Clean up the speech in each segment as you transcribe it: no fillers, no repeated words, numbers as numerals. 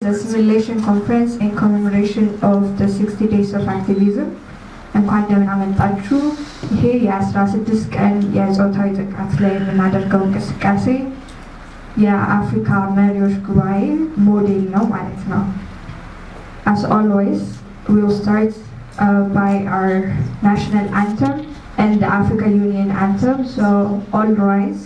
the simulation conference in commemoration of the 60 days of activism. እንኳን ደህና መጣችሁ። ይሄ የ16 ቀን የጾታዊ ጥቃት ላይ የምናደርገው እንቅስቃሴ የአፍሪካ መሪዎች ጉባኤ ሞዴል ነው ማለት ነው። As always, we will start by our national anthem and the Africa Union anthem. So all rise.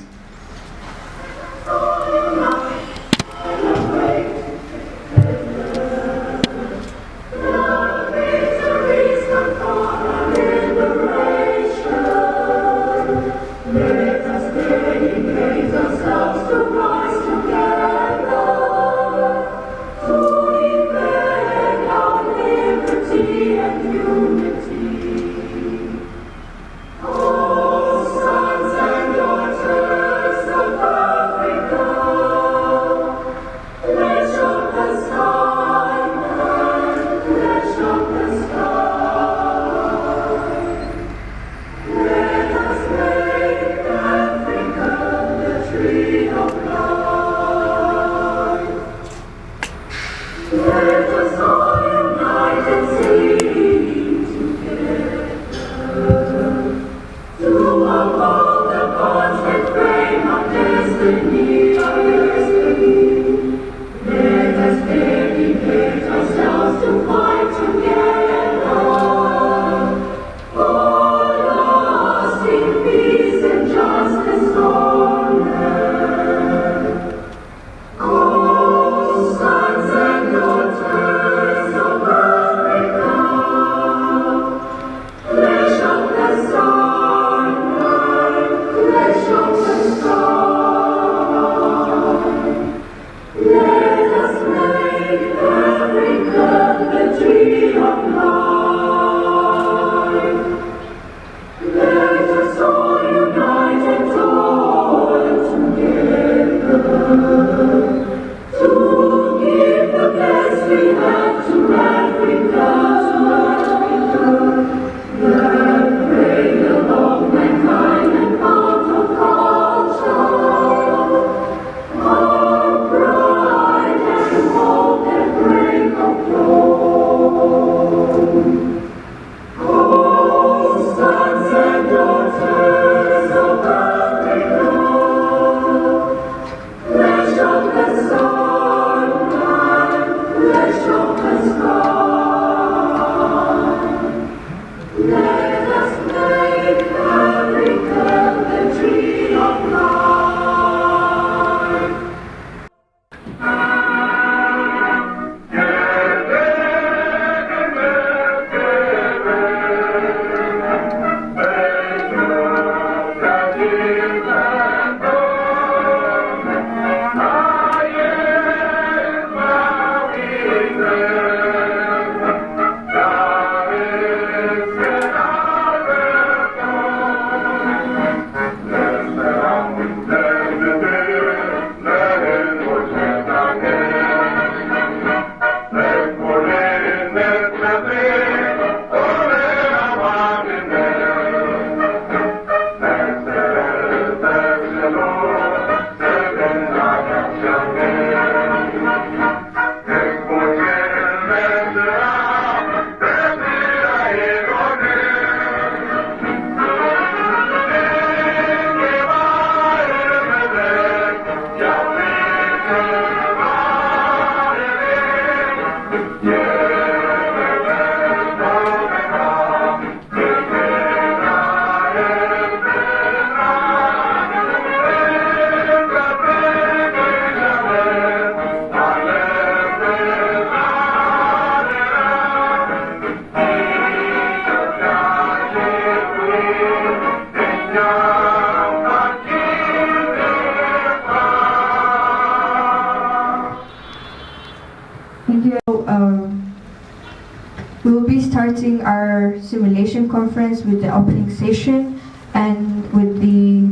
We will be starting our simulation conference with the opening session and with the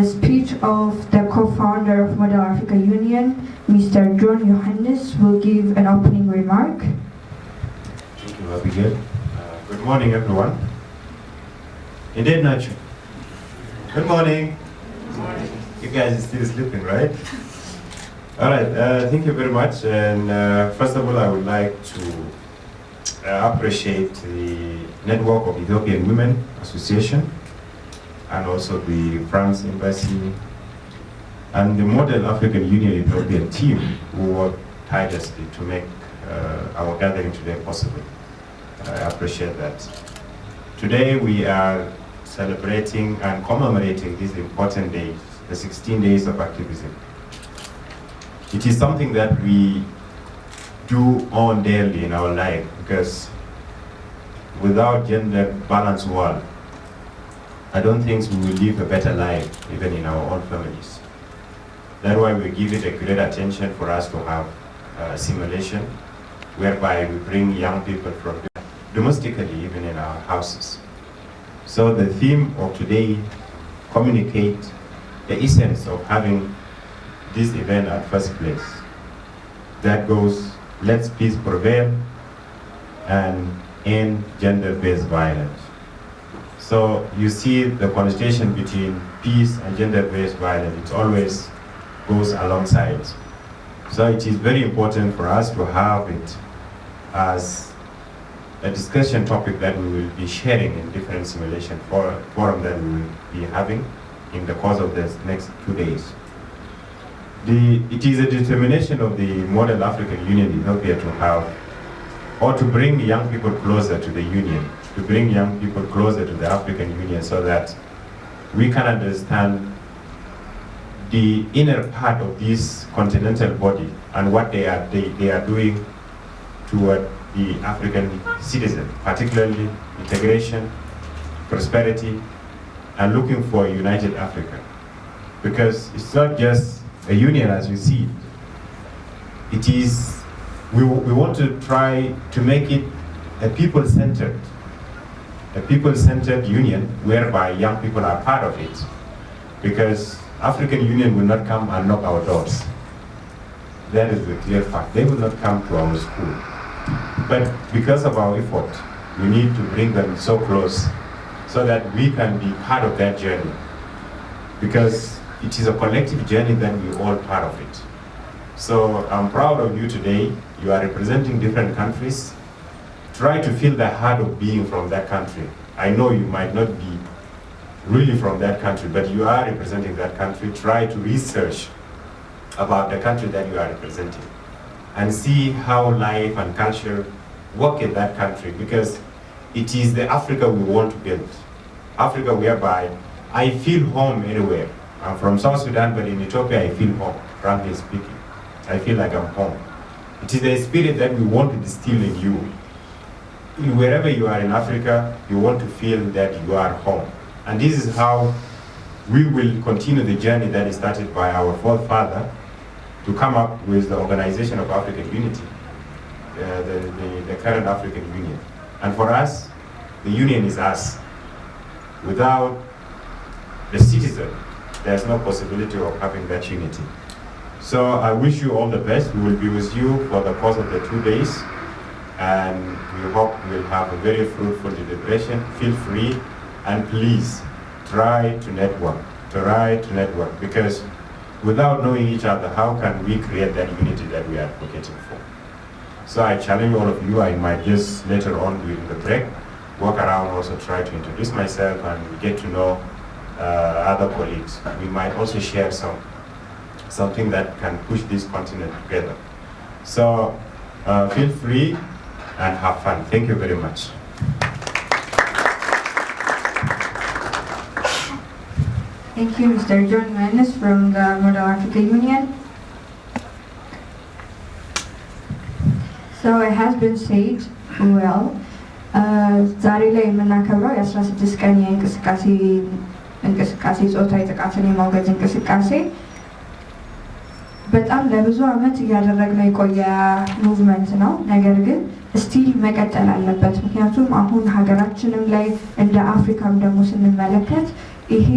speech of the co-founder of Model Africa Union, Mr. John Johannes, will give an opening remark. Thank you, Abigail. Good morning, everyone. Indeed, Nacho. Good morning. Good morning. You guys are still sleeping, right? All right, thank you very much. And first of all, I would like to appreciate the network of Ethiopian Women Association and also the France Embassy and the Model African Union Ethiopian team who worked tirelessly to make our gathering today possible. I appreciate that. Today we are celebrating and commemorating these important days, the 16 days of activism. It is something that we do on daily in our life, because without gender balanced world, I don't think we will live a better life even in our own families. That's why we give it a great attention for us to have a simulation whereby we bring young people from domestically, even in our houses. So the theme of today communicate the essence of having this event at first place. That goes, let's peace prevail and end gender-based violence. So you see the connotation between peace and gender-based violence, it always goes alongside. So it is very important for us to have it as a discussion topic that we will be sharing in different simulation forum that we will be having in the course of the next 2 days. It is a determination of the Model African Union Ethiopia to have, or to bring young people closer to the Union, to bring young people closer to the African Union so that we can understand the inner part of this continental body and what they are doing toward the African citizen, particularly integration, prosperity, and looking for a united Africa. Because it's not just a union as we see it. It is, we want to try to make it a people-centered union whereby young people are part of it. Because African Union will not come and knock our doors. That is the clear fact. They will not come to our school. But because of our effort, we need to bring them so close so that we can be part of that journey. Because it is a collective journey that we all part of it. So I'm proud of you today. You are representing different countries. Try to feel the heart of being from that country. I know you might not be really from that country, but you are representing that country. Try to research about the country that you are representing and see how life and culture work in that country, because it is the Africa we want to build. Africa whereby I feel home anywhere. I'm from South Sudan, but in Ethiopia I feel home, frankly speaking. I feel like I'm home. It is the spirit that we want to distill in you. Wherever you are in Africa, you want to feel that you are home. And this is how we will continue the journey that is started by our forefather to come up with the Organization of African Unity, the current African Union. And for us, the union is us. Without the citizen, there's no possibility of having that unity. So I wish you all the best. We will be with you for the course of the 2 days, and we hope we'll have a very fruitful deliberation. Feel free, and please try to network, because without knowing each other, how can we create that unity that we are advocating for? So I challenge all of you. I might just later on during the break walk around, also try to introduce myself and get to know other colleagues. We might also share something that can push this continent together. So feel free and have fun. Thank you very much. Thank you, Mr. John Mendes from the Model African Union. So it has been said, well, ዛሬ ላይ የምናከብረው የ16 ቀን እንቅስቃሴ ጾታዊ ጥቃትን የማውገዝ እንቅስቃሴ በጣም ለብዙ ዓመት እያደረግነው የቆየ ሙቭመንት ነው። ነገር ግን ስቲል መቀጠል አለበት። ምክንያቱም አሁን ሀገራችንም ላይ እንደ አፍሪካም ደግሞ ስንመለከት ይሄ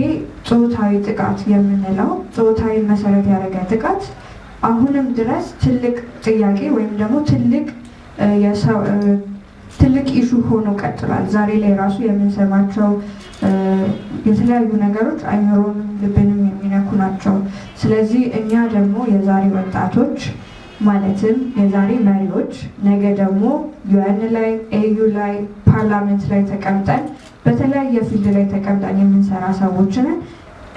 ጾታዊ ጥቃት የምንለው ጾታዊ መሰረት ያደረገ ጥቃት አሁንም ድረስ ትልቅ ጥያቄ ወይም ደግሞ ትልቅ ኢሹ ሆኖ ቀጥሏል። ዛሬ ላይ ራሱ የምንሰማቸው የተለያዩ ነገሮች አይምሮንም ልብንም የሚነኩ የሚነኩ ናቸው። ስለዚህ እኛ ደግሞ የዛሬ ወጣቶች ማለትም የዛሬ መሪዎች ነገ ደግሞ ዩኤን ላይ ኤዩ ላይ ፓርላመንት ላይ ተቀምጠን በተለያየ ፊልድ ላይ ተቀምጠን የምንሰራ ሰዎች ነን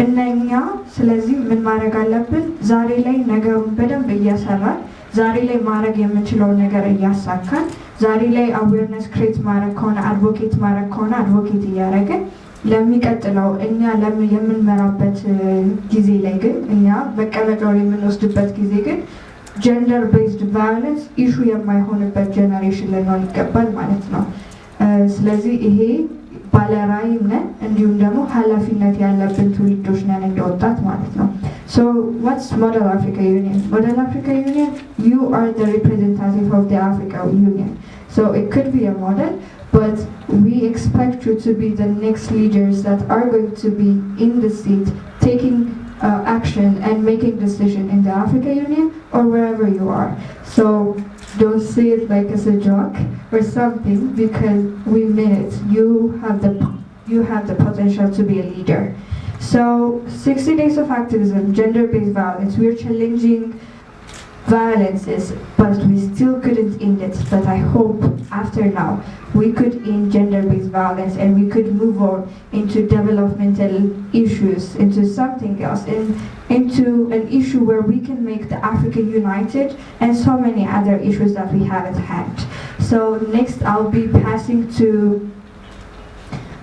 እነኛ። ስለዚህ ምን ማድረግ አለብን? ዛሬ ላይ ነገሩን በደንብ እየሰራን ዛሬ ላይ ማድረግ የምንችለውን ነገር እያሳካን ዛሬ ላይ አዌርነስ ክሬት ማድረግ ከሆነ አድቮኬት ማድረግ ከሆነ አድቮኬት እያደረግን ለሚቀጥለው እኛ የምንመራበት ጊዜ ላይ ግን እኛ መቀመጫውን የምንወስድበት ጊዜ ግን ጀንደር ቤዝድ ቫዮለንስ ኢሹ የማይሆንበት ጀነሬሽን ልንሆን ይገባል ማለት ነው። ስለዚህ ይሄ ባለራዕይም ነን እንዲሁም ደግሞ ኃላፊነት ያለብን ትውልዶች ነን እንደወጣት ማለት ነው። So what's Model Africa Union? Model Africa Union, you are the representative of the Africa Union. So it could be a model, but we expect you to be the next leaders that are going to be in the seat taking action and making decision in the Africa Union or wherever you are. So don't see it like as a joke or something, because we mean it. You have the potential to be a leader. So 60 days of activism, gender-based violence, we're challenging violences, but we still couldn't end it. But I hope after now we could end gender-based violence and we could move on into developmental issues, into something else, into an issue where we can make the Africa united and so many other issues that we have at hand. So next I'll be passing to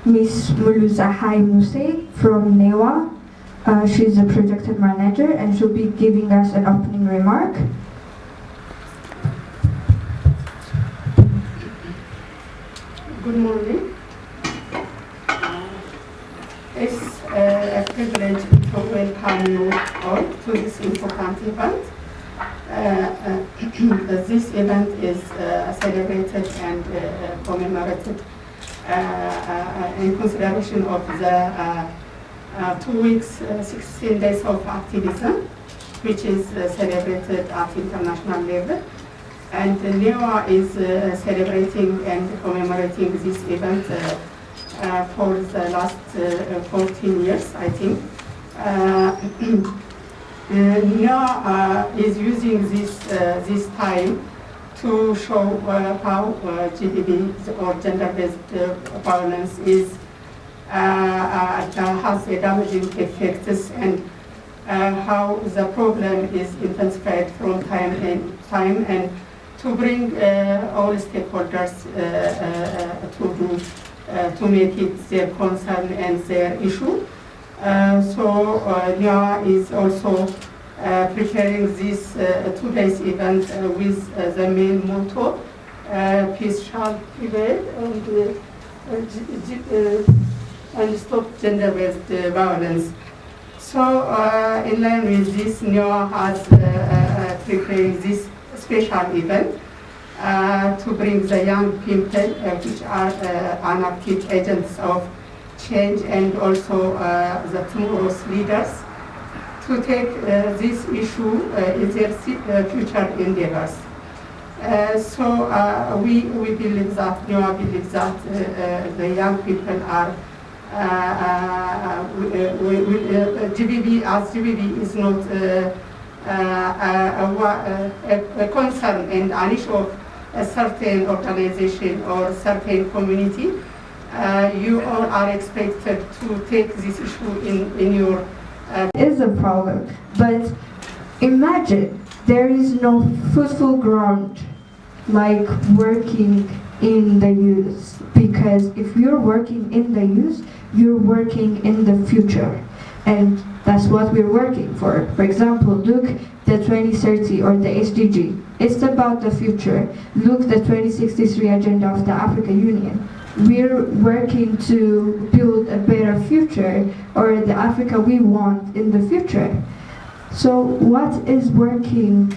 Miss Muluzahai Muse from Newa. She's a project manager and she'll be giving us an opening remark. Good morning. It's a privilege to welcome you all to this important event. This event is celebrated and commemorated in consideration of the 2 weeks, 16 days of activism, which is celebrated at international level. And Newa is celebrating and commemorating this event for the last 14 years, I think. Newa is using this time to show how GBV or gender-based violence has a damaging effects and how the problem is intensified from time and to bring all stakeholders to make it their concern and their issue. So Newa is also preparing this 2 days event with the main motto, peace shall prevail and stop gender-based violence. So in line with this, Newa has prepared this special event to bring the young people, which are unactive agents of change and also the tomorrow's leaders, to take this issue in their future endeavors. So we believe that, Newa believes that the young people are GBV, as GBV is not a concern and an issue of a certain organization or certain community. You all are expected to take this issue in your is a problem, but imagine there is no fruitful ground like working in the youth, because if you're working in the youth, you're working in the future, and that's what we're working for. For example, look the 2030 or the SDG. It's about the future. Look the 2063 agenda of the Africa Union. We're working to build a better future, or the Africa we want in the future. So what is working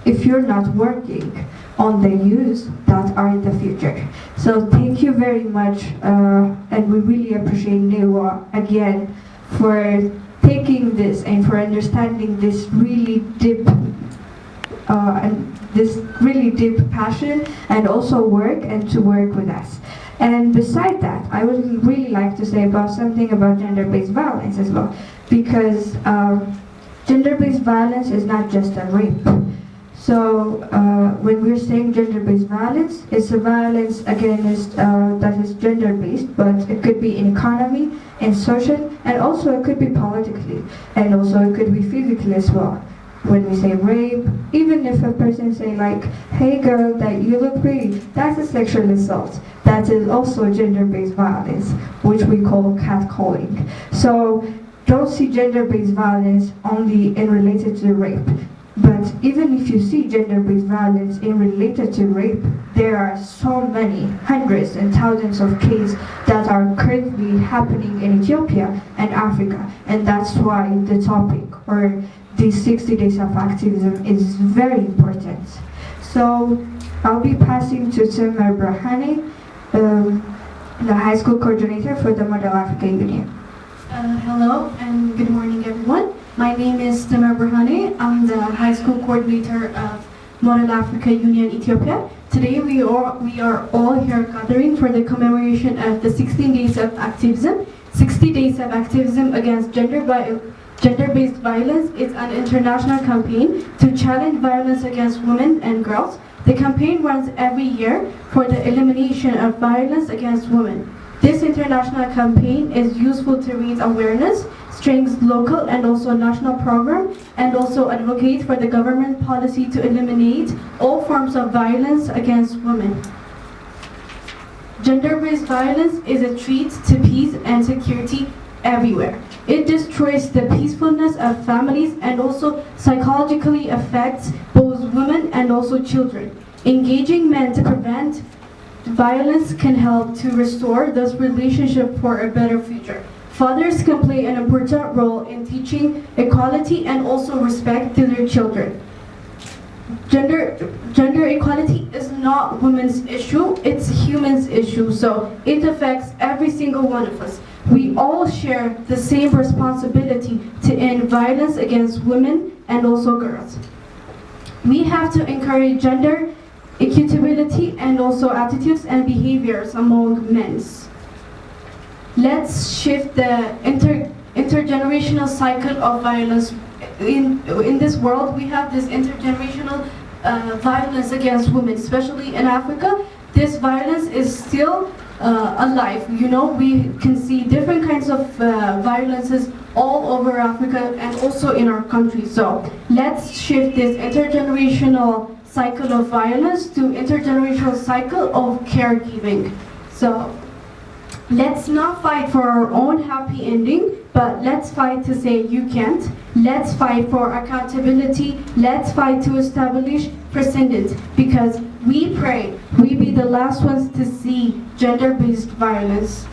if you're not working on the youth that are in the future? So thank you very much, and we really appreciate Newa again for taking this and for understanding this really deep passion and also work and to work with us. And beside that, I would really like to say about something about gender-based violence as well. because gender-based violence is not just a rape. So when we're saying gender-based violence, it's a violence against that is gender-based, but it could be in economy, in social, and also it could be politically, and also it could be physically as well. When we say rape, even if a person say like, hey girl, that you look pretty, that's a sexual assault. That is also gender-based violence, which we call catcalling. So don't see gender-based violence only in related to rape. But even if you see gender-based violence in related to rape, there are so many, hundreds and thousands of cases that are currently happening in Ethiopia and Africa. And that's why the topic, or these 60 days of activism, is very important. So I'll be passing to Newa Brahane, the high school coordinator for the Model Africa Union. Hello and good morning everyone. My name is Newa Brahane. I'm the high school coordinator of Model Africa Union Ethiopia. Today we are all here gathering for the commemoration of the 16 days of activism. 60 days of activism against gender-based violence is an international campaign to challenge violence against women and girls. The campaign runs every year for the elimination of violence against women. This international campaign is useful to raise awareness, strengthen local and also national program, and also advocate for the government policy to eliminate all forms of violence against women. Gender-based violence is a threat to peace and security everywhere. It destroys the peacefulness of families and also psychologically affects both women and also children. Engaging men to prevent violence can help to restore those relationships for a better future. Fathers can play an important role in teaching equality and also respect to their children. Gender equality is not women's issue, it's humans' issue, so it affects every single one of us. We all share the same responsibility to end violence against women and also girls. We have to encourage gender equitability and also attitudes and behaviors among men. Let's shift the intergenerational cycle of violence. In this world, we have this intergenerational violence against women, especially in Africa. This violence is still alive. You know, we can see different kinds of violences all over Africa and also in our country. So let's shift this intergenerational cycle of violence to intergenerational cycle of caregiving. So let's not fight for our own happy ending, but let's fight to say you can't. Let's fight for accountability. Let's fight to establish precedent, because we pray we be the last ones to see gender-based violence.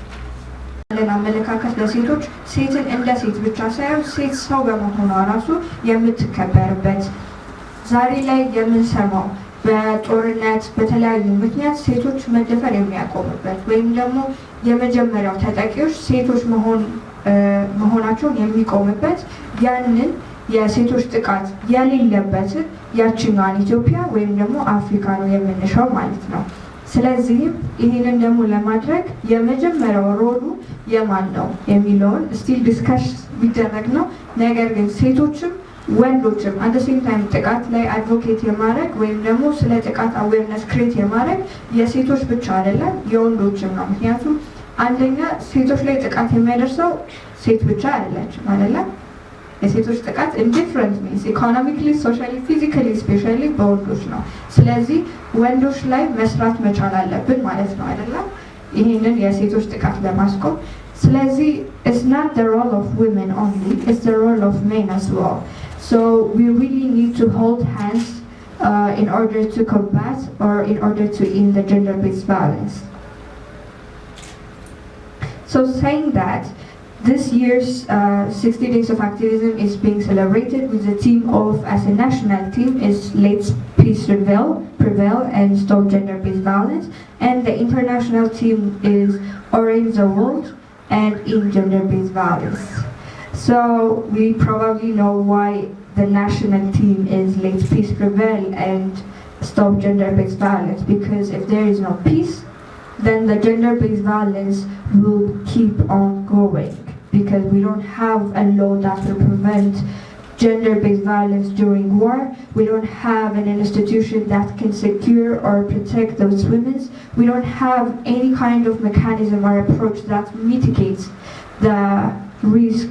አመለካከት ለሴቶች ሴትን እንደ ሴት ብቻ ሳይሆን ሴት ሰው በመሆኗ ራሱ የምትከበርበት ዛሬ ላይ የምንሰማው በጦርነት በተለያዩ ምክንያት ሴቶች መደፈር የሚያቆሙበት ወይም ደግሞ የመጀመሪያው ተጠቂዎች ሴቶች መሆናቸውን የሚቆምበት ያንን የሴቶች ጥቃት የሌለበት ያችኛዋን ኢትዮጵያ ወይም ደግሞ አፍሪካ ነው የምንሻው ማለት ነው። ስለዚህ ይሄንን ደግሞ ለማድረግ የመጀመሪያው ሮሉ የማን ነው የሚለውን ስቲል ዲስከስ ቢደረግ ነው። ነገር ግን ሴቶችም ወንዶችም አንድ ሴም ታይም ጥቃት ላይ አድቮኬት የማድረግ ወይም ደግሞ ስለ ጥቃት አዌርነስ ክሬት የማድረግ የሴቶች ብቻ አይደለም የወንዶችም ነው። ምክንያቱም አንደኛ ሴቶች ላይ ጥቃት የሚያደርሰው ሴት ብቻ አይደለችም አይደለም። የሴቶች ጥቃት ኢንዲፍረንት ሚንስ ኢኮኖሚካሊ፣ ሶሻሊ፣ ፊዚካሊ ስፔሻሊ በወንዶች ነው። ስለዚህ ወንዶች ላይ መስራት መቻል አለብን ማለት ነው አይደለም ይሄንን የሴቶች ጥቃት ለማስቆም። ስለዚህ it's not the role of women only, it's the role of men as well. So we really need to hold hands in order to combat or in order to end the gender-based violence. So saying that, this year's 60 Days of Activism is being celebrated with the theme of, as a national theme, is Let's Peace Prevail and Stop Gender-Based Violence, and the international theme is Orange the World and In Gender-Based Violence. So we probably know why the national theme is Let's Peace Prevail and Stop Gender-Based Violence, because if there is no peace, then the gender-based violence will keep on going. because we don't have a law that will prevent gender-based violence during war. We don't have an institution that can secure or protect those women. We don't have any kind of mechanism or approach that mitigates the risk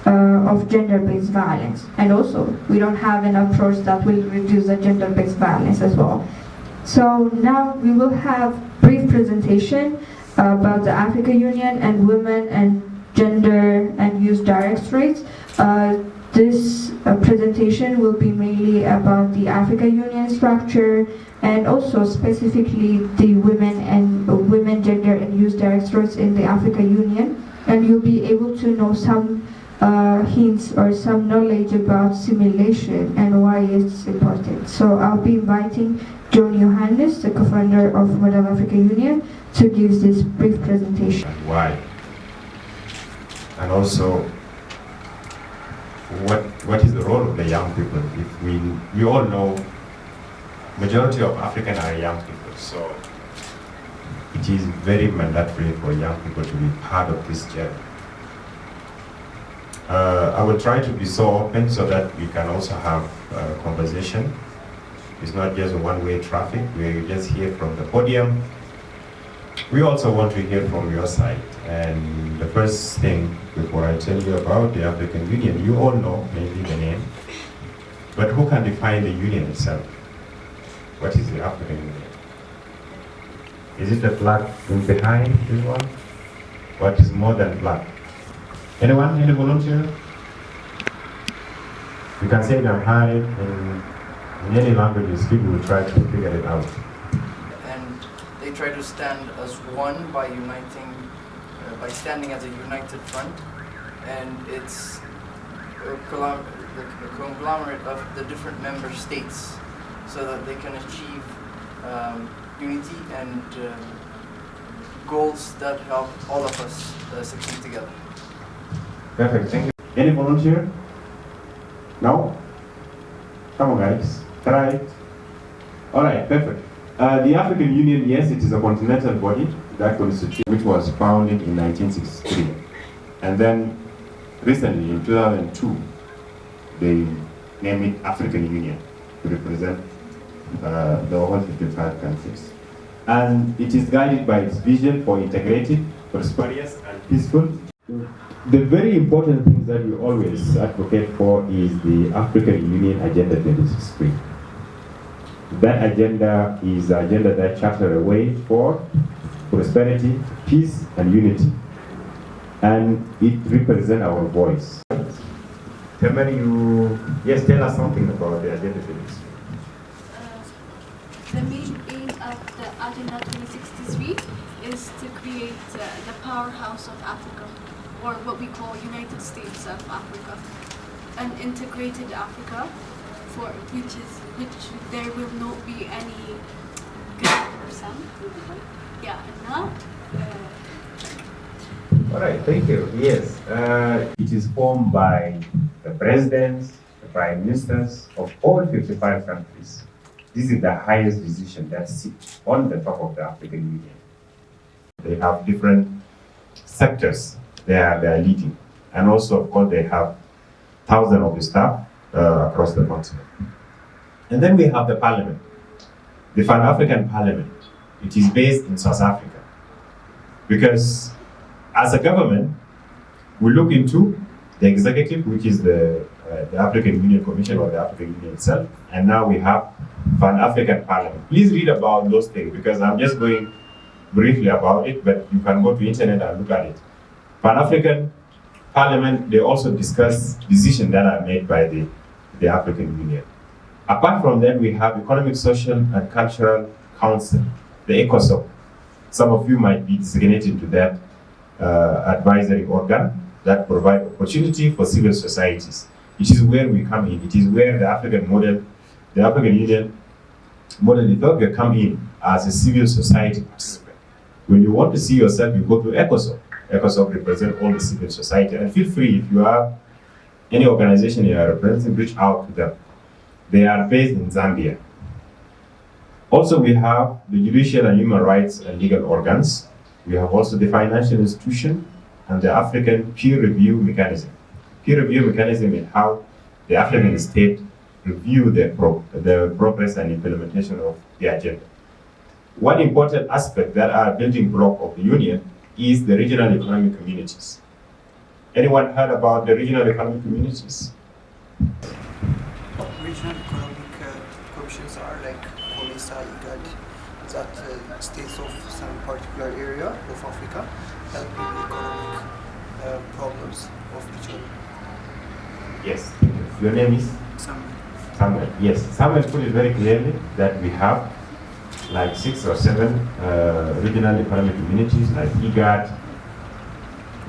of gender-based violence. And also, we don't have an approach that will reduce the gender-based violence as well. So now we will have brief presentation about the African Union and women and gender and youth directorates. This presentation will be mainly about the African Union structure and also specifically the women, gender and youth directorates in the African Union. And you'll be able to know some hints or some knowledge about simulation and why it's important. So I'll be inviting John Johannes, the co-founder of Modern African Union, to give this brief presentation. And why? And also, what is the role of the young people? If we all know, majority of Africans are young people, so it is very mandatory for young people to be part of this journey. I will try to be so open so that we can also have a conversation. It's not just a one-way traffic where you just hear from the podium. We also want to hear from your side. And the first thing, before I tell you about the African Union, you all know maybe the name, but who can define the union itself? What is the African Union? Is it the flag in behind this one? What is more than flag? Anyone? Any volunteer? You can say it in high, in any languages, people will try to figure it out. And they try to stand as one by uniting, by standing as a united front, and it's a conglomerate of the different member states so that they can achieve unity and goals that help all of us succeed together. Perfect, thank you. Any volunteer? No? Come on guys, try it. Alright, perfect. The African Union, yes, it is a continental body that constitutes, which was founded in 1963. And then recently, in 2002, they named it African Union to represent the whole 55 countries. And it is guided by its vision for integrated, prosperous, and peaceful. The very important things that we always advocate for is the African Union Agenda 2063. That agenda is the agenda that charts a way for prosperity, peace, and unity. And it represents our voice. Temani, yes, tell us something about the Agenda 2063. The main aim of the Agenda 2063 is to create the powerhouse of Africa, or what we call United States of Africa, an integrated Africa, for which there will not be any good or some. Yeah, and now. All right, thank you. Yes, it is formed by the presidents, the prime ministers of all 55 countries. This is the highest decision that sits on the top of the African Union. They have different sectors they are leading. And also, of course, they have thousands of staff across the continent. And then we have the parliament, the Pan-African Parliament. It is based in South Africa. Because as a government, we look into the executive, which is the African Union Commission or the African Union itself, and now we have Pan-African Parliament. Please read about those things because I'm just going briefly about it, but you can go to the internet and look at it. Pan-African Parliament, they also discuss decisions that are made by the African Union. Apart from that, we have Economic, Social, and Cultural Council, the ECOSOCC. Some of you might be designated to that advisory organ that provide opportunity for civil societies. It is where we come in. It is where the African Union model Ethiopia come in as a civil society participant. When you want to see yourself, you go to ECOSOCC. ECOSOCC represents all the civil society. And feel free, if you have any organization you are representing, reach out to them. They are based in Zambia. Also, we have the judicial and human rights and legal organs. We have also the financial institution and the African peer review mechanism. Peer review mechanism is how the African state review the progress and implementation of the agenda. One important aspect that are building block of the union is the regional economic communities. Anyone heard about the regional economic communities? Regional economic commissions are like COMESA, IGAD, that states of some particular area of Africa helping the economic problems of each other. Yes. Your name is? Samuel. Yes. Samuel put it very clearly that we have like 6 or 7 regional economic communities like IGAD,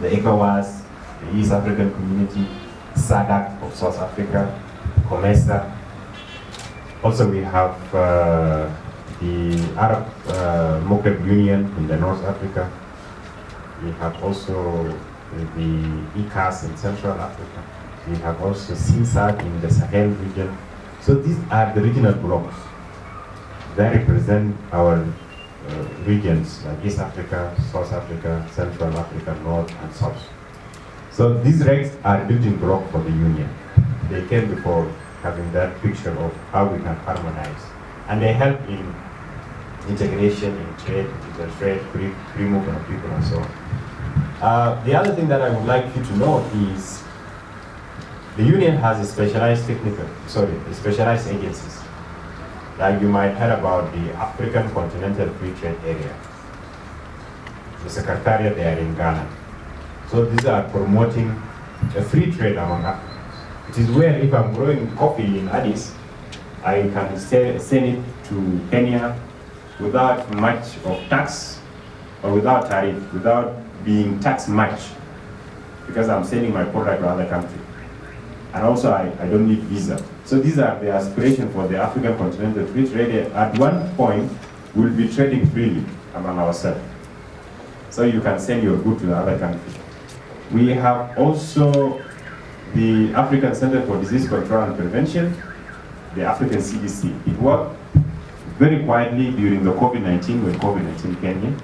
the ECOWAS, the East African Community, SADC of South Africa, COMESA. Also we have the Arab Maghreb Union in the North Africa. We have also the ECAS in Central Africa. We have also CINSAC in the Sahel region. So these are the regional blocks that represent our regions like East Africa, South Africa, Central Africa, North and South. So these regs are building block for the union. They came before having that picture of how we can harmonize. And they help in integration, in trade, intertrade, free movement of people and so on. The other thing that I would like you to know is the union has a specialized specialized agencies. Like you might hear about the African Continental Free Trade Area. The Secretariat there in Ghana. So these are promoting a free trade among Africans. It is where if I'm growing coffee in Addis, I can send it to Kenya without much of tax or without tariff, without being taxed much, because I'm sending my product to other country. And also I don't need visa. So these are the aspirations for the African Continental Free Trade. At one point, we'll be trading freely among ourselves. So you can send your good to the other country. We have also the African Center for Disease Control and Prevention, the African CDC. It worked very quietly during the COVID-19, when COVID-19 came in.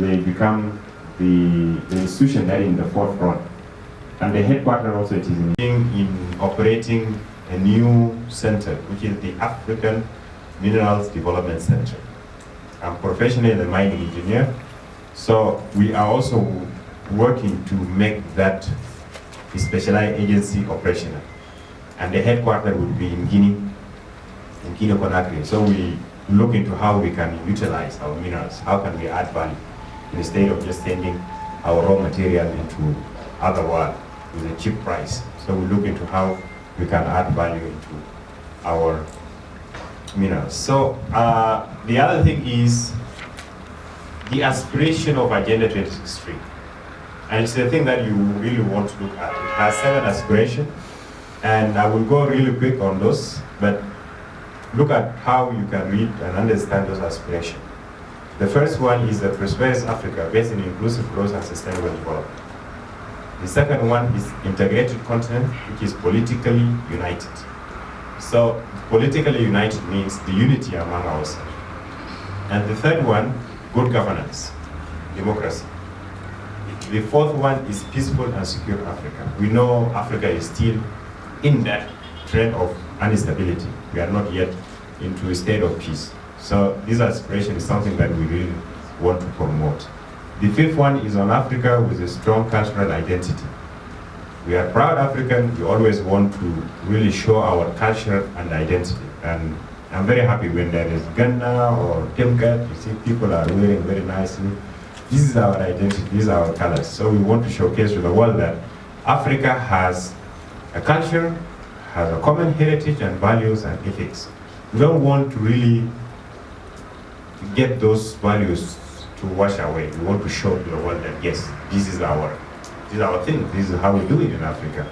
They become the institution that is in the forefront. And the headquarters also it is in operating a new center, which is the African Minerals Development Center. I'm professionally a mining engineer, so we are also working to make that specialized agency operational. And the headquarters will be in Guinea, in Conakry. So we look into how we can utilize our minerals, how can we add value, instead of just sending our raw material into other world with a cheap price. So we look into how we can add value into our minerals. So the other thing is the aspiration of Agenda 2063. And it's the thing that you really want to look at. It has 7 aspirations, and I will go really quick on those, but look at how you can read and understand those aspirations. The first one is a prosperous Africa based on inclusive growth and sustainable development. The second one is integrated continent, which is politically united. So politically united means the unity among ourselves. And the third one, good governance, democracy. The fourth one is peaceful and secure Africa. We know Africa is still in that trend of instability. We are not yet into a state of peace. So this aspiration is something that we really want to promote. The fifth one is on Africa with a strong cultural identity. We are proud African. We always want to really show our culture and identity. And I'm very happy when there is Ghana or Timkat, you see people are wearing very nicely. This is our identity, these are our colors. So we want to showcase to the world that Africa has a culture, has a common heritage and values and ethics. We don't want to really get those values to wash away. We want to show to the world that yes, this is our thing, this is how we do it in Africa.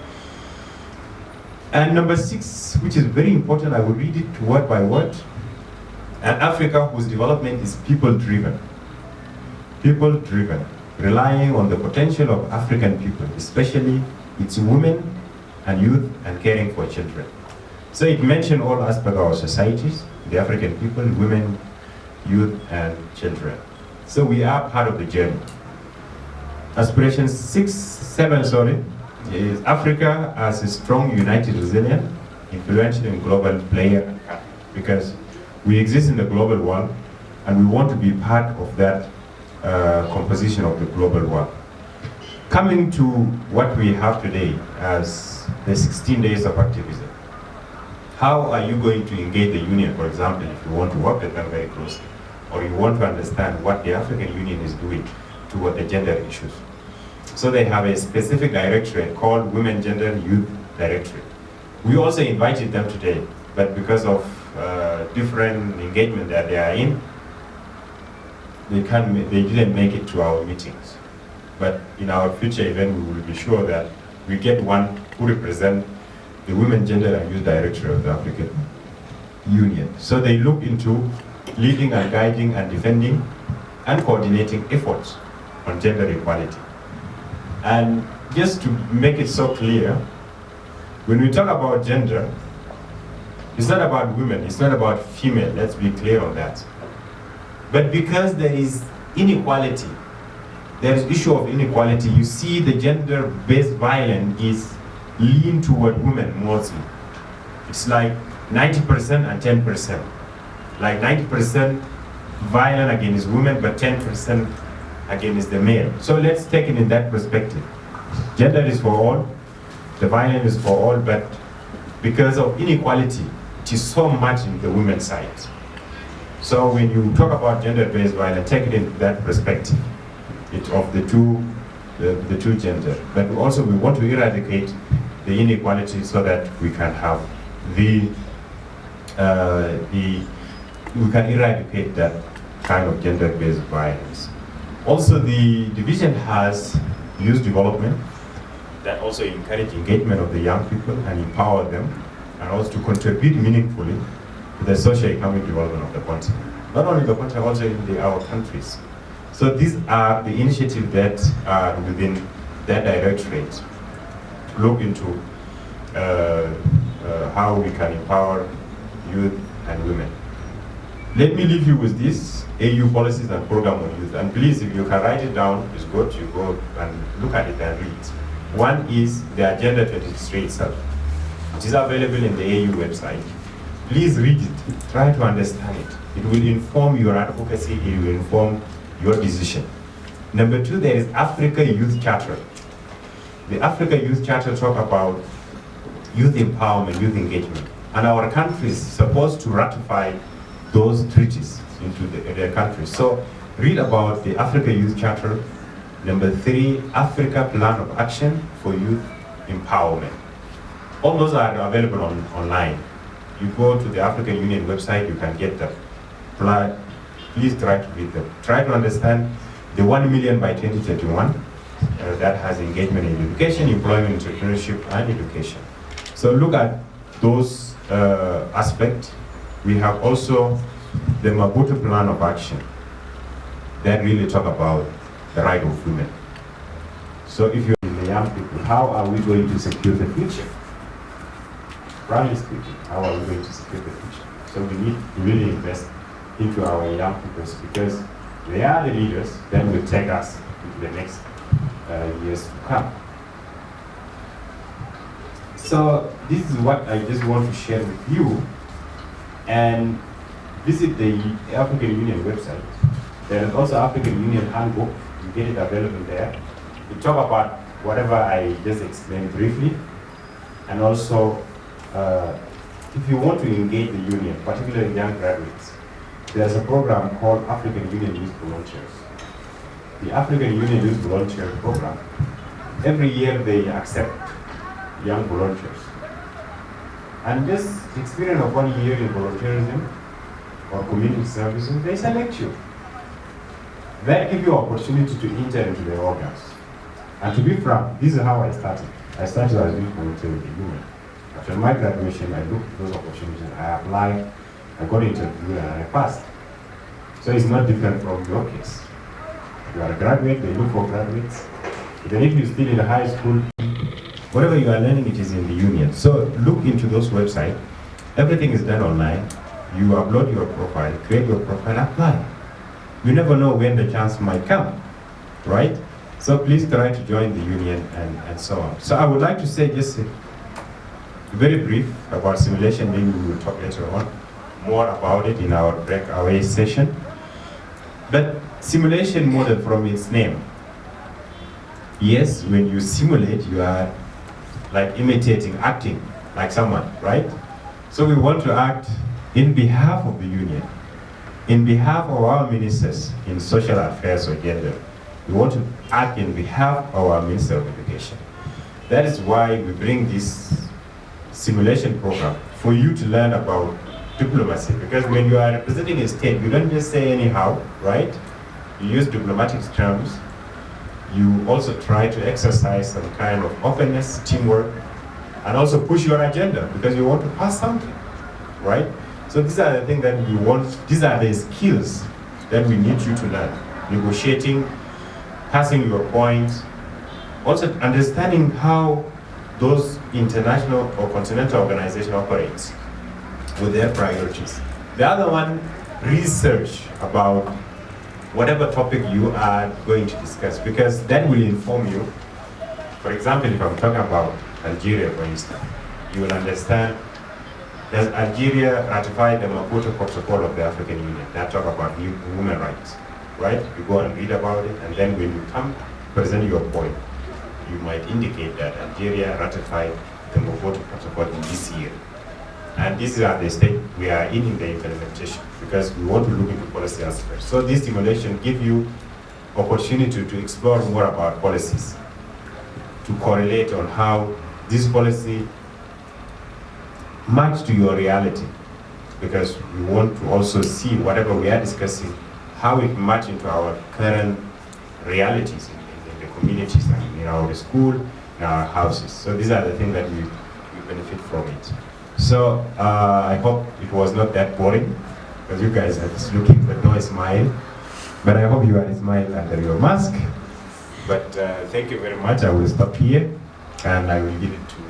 And number 6, which is very important, I will read it word by word. An Africa whose development is people-driven. People-driven, relying on the potential of African people, especially its women and youth, and caring for children. So it mentioned all aspects of our societies, the African people, women, youth, and children. So we are part of the journey. Aspiration 7, is Africa as a strong, united, resilient, influential and global player, because we exist in the global world and we want to be part of that composition of the global world. Coming to what we have today as the 16 days of activism. How are you going to engage the Union, for example, if you want to work with them very closely, or you want to understand what the African Union is doing toward the gender issues? So they have a specific directorate called Women, Gender, and Youth Directorate. We also invited them today, but because of different engagement that they are in, they didn't make it to our meetings. But in our future event, we will be sure that we get one who represent the Women, Gender, and Youth Directorate of the African Union. So they look into leading and guiding and defending and coordinating efforts on gender equality. And just to make it so clear, when we talk about gender, it's not about women, it's not about female, let's be clear on that. But because there is inequality, there is issue of inequality, you see the gender-based violence is lean toward women mostly. It's like 90% and 10%. Like 90% violent against women, but 10% against the male. So let's take it in that perspective. Gender is for all, the violence is for all, but because of inequality, it is so much in the women's side. So when you talk about gender-based violence, take it in that perspective, of the two gender. But also we want to eradicate the inequality so that we can have we can eradicate that kind of gender-based violence. Also, the division has youth development that also encourage engagement of the young people and empower them, and also to contribute meaningfully to the socio-economic development of the continent. Not only the continent, also in our countries. So these are the initiatives that are within that directorate to look into how we can empower youth and women. Let me leave you with this, AU policies and program on youth. And please, if you can write it down, it's good, you go and look at it and read. One is the Agenda 23 itself. It is available in the AU website. Please read it, try to understand it. It will inform your advocacy, it will inform your decision. Number 2, there is Africa Youth Charter. The Africa Youth Charter talk about youth empowerment, youth engagement. And our country is supposed to ratify those treaties into their countries. So read about the Africa Youth Charter. Number 3, Africa Plan of Action for Youth Empowerment. All those are available online. You go to the African Union website, you can get them. Please try to read them. Try to understand the 1 million by 2031 that has engagement in education, employment, entrepreneurship, and education. So look at those aspects. We have also the Maputo Plan of Action that really talk about the right of women. So if you're the young people, how are we going to secure the future? Broadly speaking, how are we going to secure the future? So we need to really invest into our young people because they are the leaders that will take us into the next years to come. So this is what I just want to share with you, and visit the African Union website. There is also African Union handbook, you get it available there. We talk about whatever I just explained briefly, and also if you want to engage the union, particularly young graduates, there's a program called African Union Youth Volunteers. The African Union Youth Volunteer program, every year they accept young volunteers. And this experience of 1 year in volunteerism or community services, they select you. That gives you opportunity to enter into the organs. And to be frank, this is how I started. I started as a youth volunteer with the union. After my graduation, I looked at those opportunities, I applied, I got interviewed, and I passed. So it's not different from your case. You are a graduate, they look for graduates. Even if you're still in high school, whatever you are learning, it is in the union. So look into those websites. Everything is done online. You upload your profile, create your profile, apply. You never know when the chance might come, right? So please try to join the union and so on. So I would like to say just very brief about simulation. Maybe we will talk later on more about it in our breakaway session. But simulation model from its name. Yes, when you simulate, you are like imitating, acting like someone, right? So we want to act in behalf of the union, in behalf of our ministers in social affairs or gender. We want to act in behalf of our Minister of Education. That is why we bring this simulation program for you to learn about diplomacy. Because when you are representing a state, you don't just say anyhow, right? You use diplomatic terms. You also try to exercise some kind of openness, teamwork, and also push your agenda because you want to pass something, right? So these are the things that we want, these are the skills that we need you to learn. Negotiating, passing your points, also understanding how those international or continental organizations operate with their priorities. The other one, research about whatever topic you are going to discuss, because that will inform you. For example, if I'm talking about Algeria, for instance, you will understand, does Algeria ratify the Maputo Protocol of the African Union? That talk about human rights, right? You go and read about it, and then when you come present your point, you might indicate that Algeria ratified the Maputo Protocol in this year. And this is at the stage we are in the implementation, because we want to look into policy aspects. So this simulation gives you opportunity to explore more about policies, to correlate on how this policy match to your reality, because we want to also see whatever we are discussing, how it match into our current realities in the communities, and in our school, in our houses. So these are the things that we benefit from it. So I hope it was not that boring, because you guys are just looking but no smile. But I hope you are smiling under your mask. But thank you very much. I will stop here, and I will give it to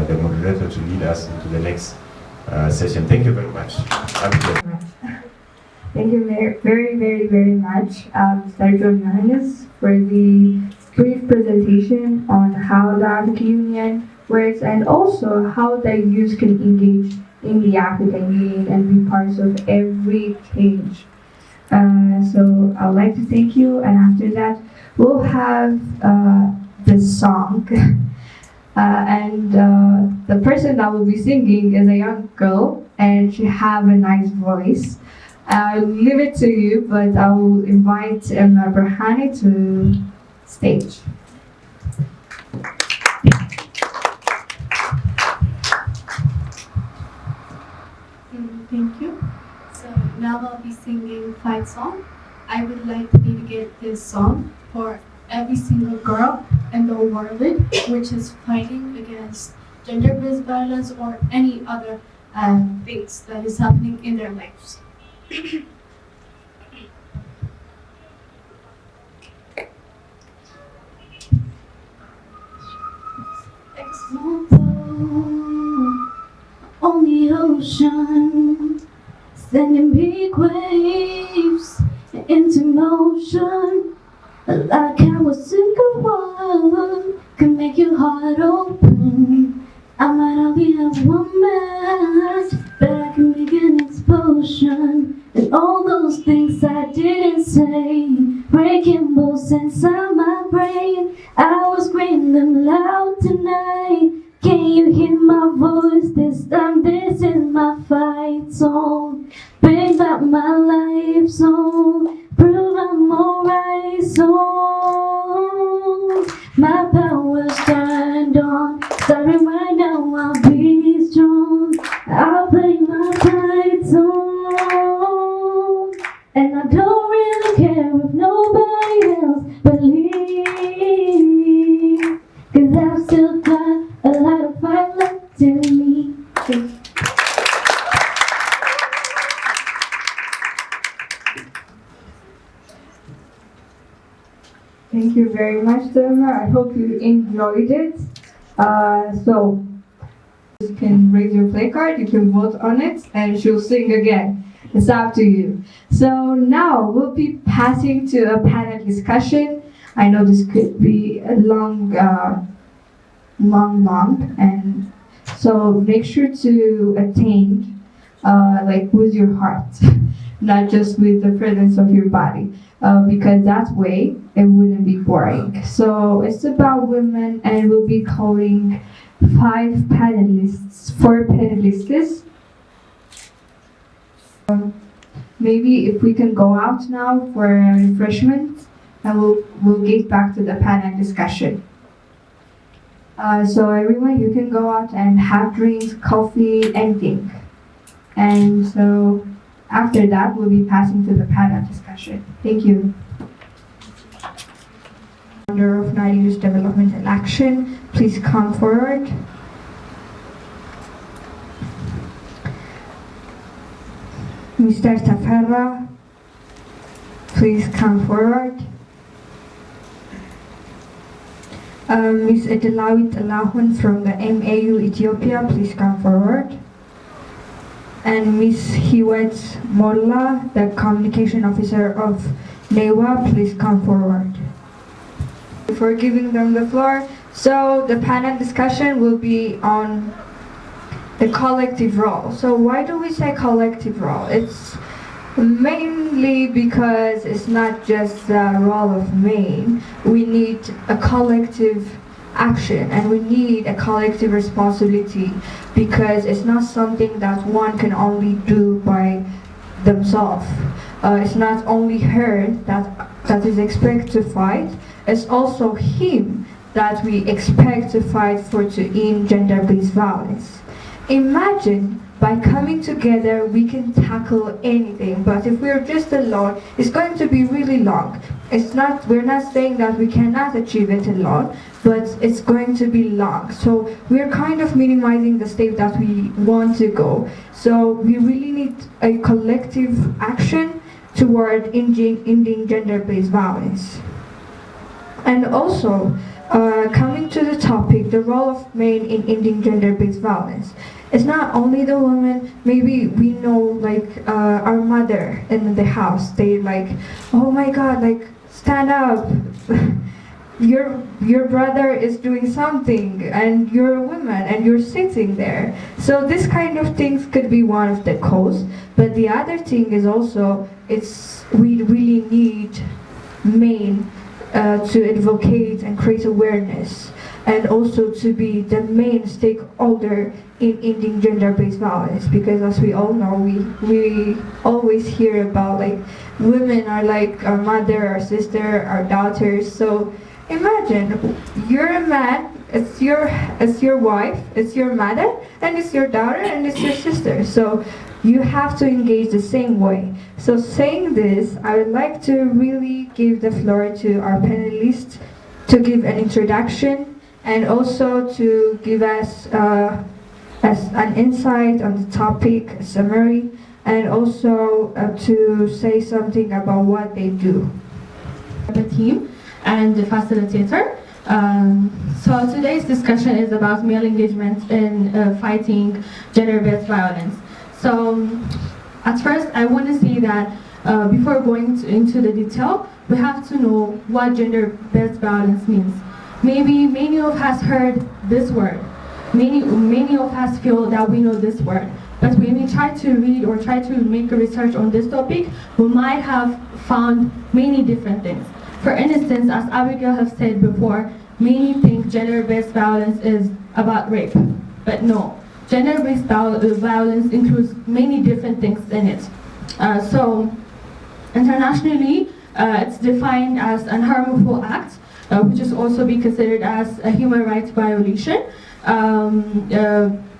the moderator to lead us into the next session. Thank you very much. Thank you very much, Sergio Yohannes, for the brief presentation on how the African Union works and also how the youth can engage in the African Union and be parts of every change. So I'd like to thank you, and after that we'll have the song. And the person that will be singing is a young girl, and she have a nice voice. I'll leave it to you, but I will invite Brahani to stage. Thank you. So now I'll be singing fight song. I would like to dedicate this song for every single girl in the world which is fighting against gender-based violence or any other things that is happening in their lives. On the ocean, sending big waves into motion, like how a single one can make your heart open. I might only have one match, but I can make an explosion. And all those things I didn't say, breaking bolts inside my brain. I will scream them loud tonight. Can you hear my voice this time? This is my fight song. Bring back my life song. Prove I'm alright song. My power's turned on. Starting right now, I'll be strong. I'll play my fight song. And I don't really care if nobody else believes, 'cause I've still got a lot of fight left in me. Thank you very much, Dharma. I hope you enjoyed it. So you can raise your play card, you can vote on it, and she'll sing again. It's up to you. So now we'll be passing to a panel discussion. I know this could be a long, and so make sure to attain, with your heart, not just with the presence of your body, because that way it wouldn't be boring. So it's about women, and we'll be calling 4 panelists. Maybe if we can go out now for refreshment, and we'll get back to the panel discussion. So everyone, you can go out and have drinks, coffee, anything. And so after that, we'll be passing to the panel discussion. Thank you. Founder of Nile Youth Development and Action, please come forward. Mr. Tafarra, please come forward. Ms. Edelawit Alahun from the MAU Ethiopia, please come forward. And Ms. Hiwet Molla, the Communication Officer of Newa, please come forward. Before giving them the floor, so the panel discussion will be on the collective role. So why do we say collective role? It's mainly because it's not just the role of men. We need a collective action, and we need a collective responsibility, because it's not something that one can only do by themselves. It's not only her that is expected to fight, it's also him that we expect to fight for to end gender-based violence. Imagine, by coming together, we can tackle anything, but if we're just alone, it's going to be really long. We're not saying that we cannot achieve it alone, but it's going to be long. So we're kind of minimizing the step that we want to go. So we really need a collective action toward ending gender-based violence. And also, coming to the topic, the role of men in ending gender-based violence. It's not only the women. Maybe we know, our mother in the house, they're like, oh my God, stand up. Your brother is doing something, and you're a woman, and you're sitting there. So this kind of things could be one of the cause. But the other thing is also, we really need men to advocate and create awareness, and also to be the main stakeholder in ending gender-based violence, because as we all know, we always hear about women are like our mother, our sister, our daughters. So imagine, you're a man, it's your wife, it's your mother, and it's your daughter, and it's your sister. So you have to engage the same way. So saying this, I would like to really give the floor to our panelists to give an introduction, and also to give us an insight on the topic, a summary, and also to say something about what they do. The team and the facilitator. So today's discussion is about male engagement in fighting gender-based violence. So at first, I want to say that before going into the detail, we have to know what gender-based violence means. Maybe many of us heard this word. Many of us feel that we know this word. But when we try to read or try to make a research on this topic, we might have found many different things. For instance, as Abigail has said before, many think gender-based violence is about rape. But no, gender-based violence includes many different things in it. So internationally, it's defined as an harmful act, which is also be considered as a human rights violation. A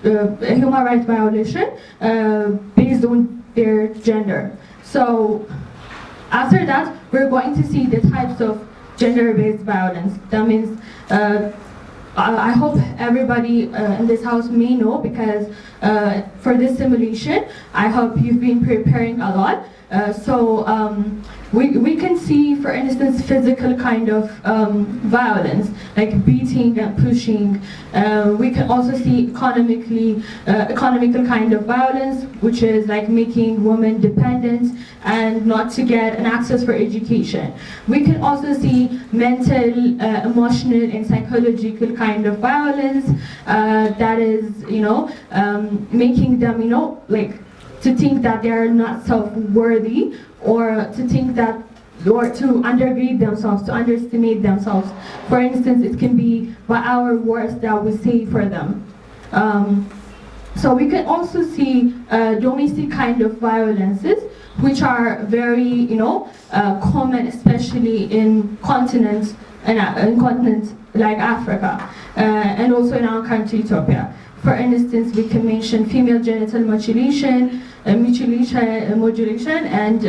human rights violation based on their gender. So after that, we're going to see the types of gender-based violence. That means I hope everybody in this house may know, because for this simulation, I hope you've been preparing a lot. We can see, for instance, physical kind of violence, like beating and pushing. We can also see economical kind of violence, which is like making women dependent and not to get an access for education. We can also see mental, emotional, and psychological kind of violence that is, making them, like, to think that they are not self-worthy, or to think that, or to undergrade themselves, to underestimate themselves. For instance, it can be by our words that we say for them. So we can also see domestic kind of violences, which are very, common, especially in continents like Africa, and also in our country, Ethiopia. For instance, we can mention female genital mutilation, mutilation, and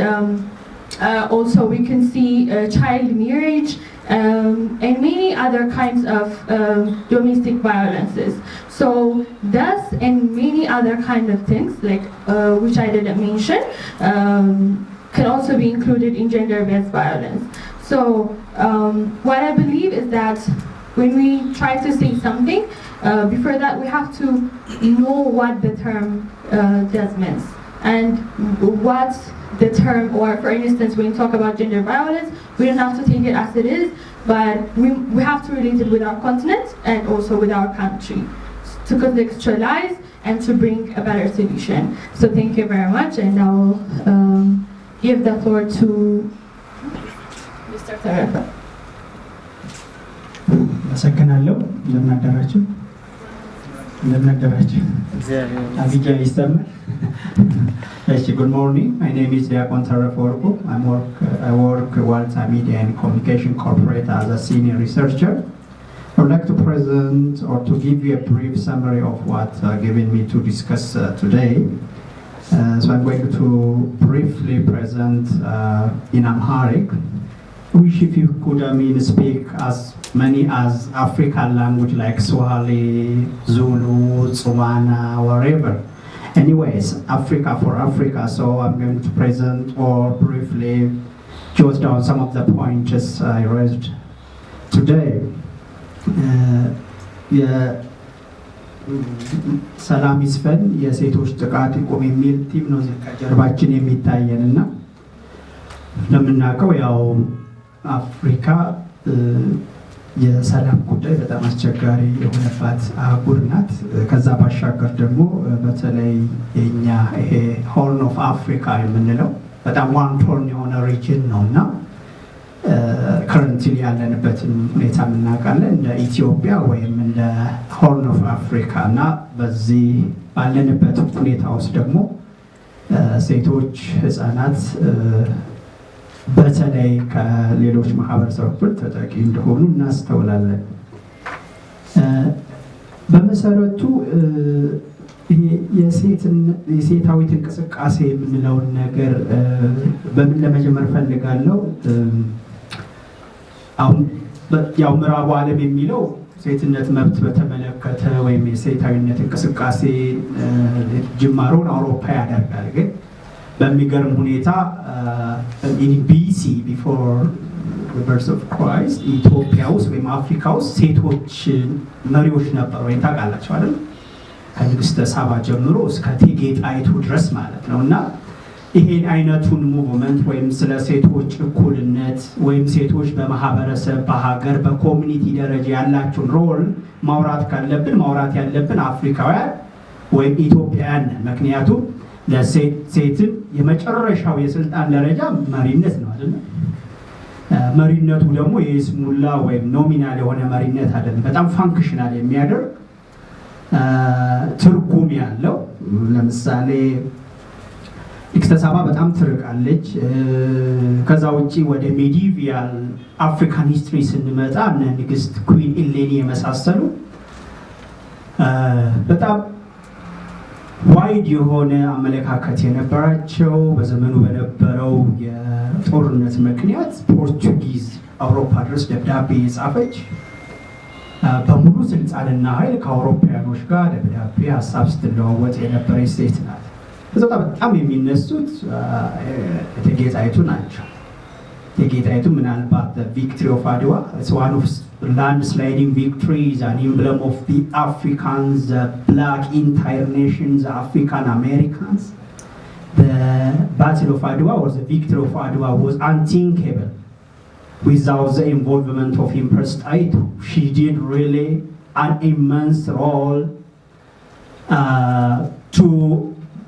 also we can see child marriage, and many other kinds of domestic violences. So thus, and many other kind of things, like which I didn't mention, can also be included in gender-based violence. So what I believe is that when we try to say something, before that we have to know what the term does mean, and what the term, or for instance, when you talk about gender violence, we don't have to take it as it is, but we have to relate it with our continent and also with our country, to contextualize and to bring a better solution. So thank you very much, and I'll give the floor to Mr. Tarefa. አመሰግናለሁ። እንደምን አደራችሁ? አቢጃ ይሰማል? Good morning. My name is Diakon Tareforko. I work Walta Media and Communication Corporate as a senior researcher. I would like to present or to give you a brief summary of what given me to discuss today. So I'm going to briefly present in Amharic. Wish if you could speak as many as African language like Swahili, Zulu, Tswana, whatever. Anyways, Africa for Africa. So I'm going to present or briefly jot down some of the points I raised today. ሰላም ይስፈን የሴቶች ጥቃት ይቆም የሚል ቲም ነው ከጀርባችን የሚታየንና ለምናውቀው ያው አፍሪካ የሰላም ጉዳይ በጣም አስቸጋሪ የሆነባት አህጉር ናት። ከዛ ባሻገር ደግሞ በተለይ የኛ ይሄ ሆርን ኦፍ አፍሪካ የምንለው በጣም ዋን ቶርን የሆነ ሪጅን ነውና ከረንትሊ ያለንበትን ሁኔታ እናውቃለን እንደ ኢትዮጵያ ወይም እንደ ሆርን ኦፍ አፍሪካ እና በዚህ ባለንበት ሁኔታ ውስጥ ደግሞ ሴቶች፣ ህፃናት በተለይ ከሌሎች ማህበረሰብ ክፍል ተጠቂ እንደሆኑ እናስተውላለን። በመሰረቱ የሴታዊት እንቅስቃሴ የምንለውን ነገር በምን ለመጀመር ፈልጋለሁ። አሁን ያው ምዕራቡ ዓለም የሚለው ሴትነት መብት በተመለከተ ወይም የሴታዊነት እንቅስቃሴ ጅማሮን አውሮፓ ያደርጋል። ግን በሚገርም ሁኔታ BC before the birth of Christ ኢትዮጵያ ውስጥ ወይም አፍሪካ ውስጥ ሴቶች መሪዎች ነበሩ። ወይ ታውቃላችሁ አይደል? ከንግስተ ሳባ ጀምሮ እስከ እቴጌ ጣይቱ ድረስ ማለት ነው። እና ይሄን አይነቱን ሙቭመንት ወይም ስለ ሴቶች እኩልነት ወይም ሴቶች በማህበረሰብ በሀገር በኮሚኒቲ ደረጃ ያላቸውን ሮል ማውራት ካለብን ማውራት ያለብን አፍሪካውያን ወይም ኢትዮጵያውያን ነን። ምክንያቱም ለሴትን የመጨረሻው የስልጣን ደረጃ መሪነት ነው አይደል? መሪነቱ ደግሞ የስሙላ ወይም ኖሚናል የሆነ መሪነት አይደለም። በጣም ፋንክሽናል የሚያደርግ ትርጉም ያለው ለምሳሌ ኢክስተሳባ በጣም ትርቃለች። ከዛ ውጪ ወደ ሜዲቪያል አፍሪካን ሂስትሪ ስንመጣ እነ ንግስት ኩዊን ኢሌኒ የመሳሰሉ በጣም ዋይድ የሆነ አመለካከት የነበራቸው በዘመኑ በነበረው የጦርነት ምክንያት ፖርቹጊዝ አውሮፓ ድረስ ደብዳቤ የጻፈች በሙሉ ስልጣንና ኃይል ከአውሮፓውያኖች ጋር ደብዳቤ ሀሳብ ስትለዋወጥ የነበረች ሴት ናት። ከዛ በጣም የሚነሱት እቴጌ ጣይቱ ናቸው። እቴጌ ጣይቱ ምናልባት ቪክትሪ ኦፍ አድዋ ዋን ኦፍ landsliding victories, an emblem of the Africans, the black entire nations, the African Americans. The Battle of Adwa or the victory of Adwa was unthinkable without the involvement of Empress Taitu. She did really an immense role to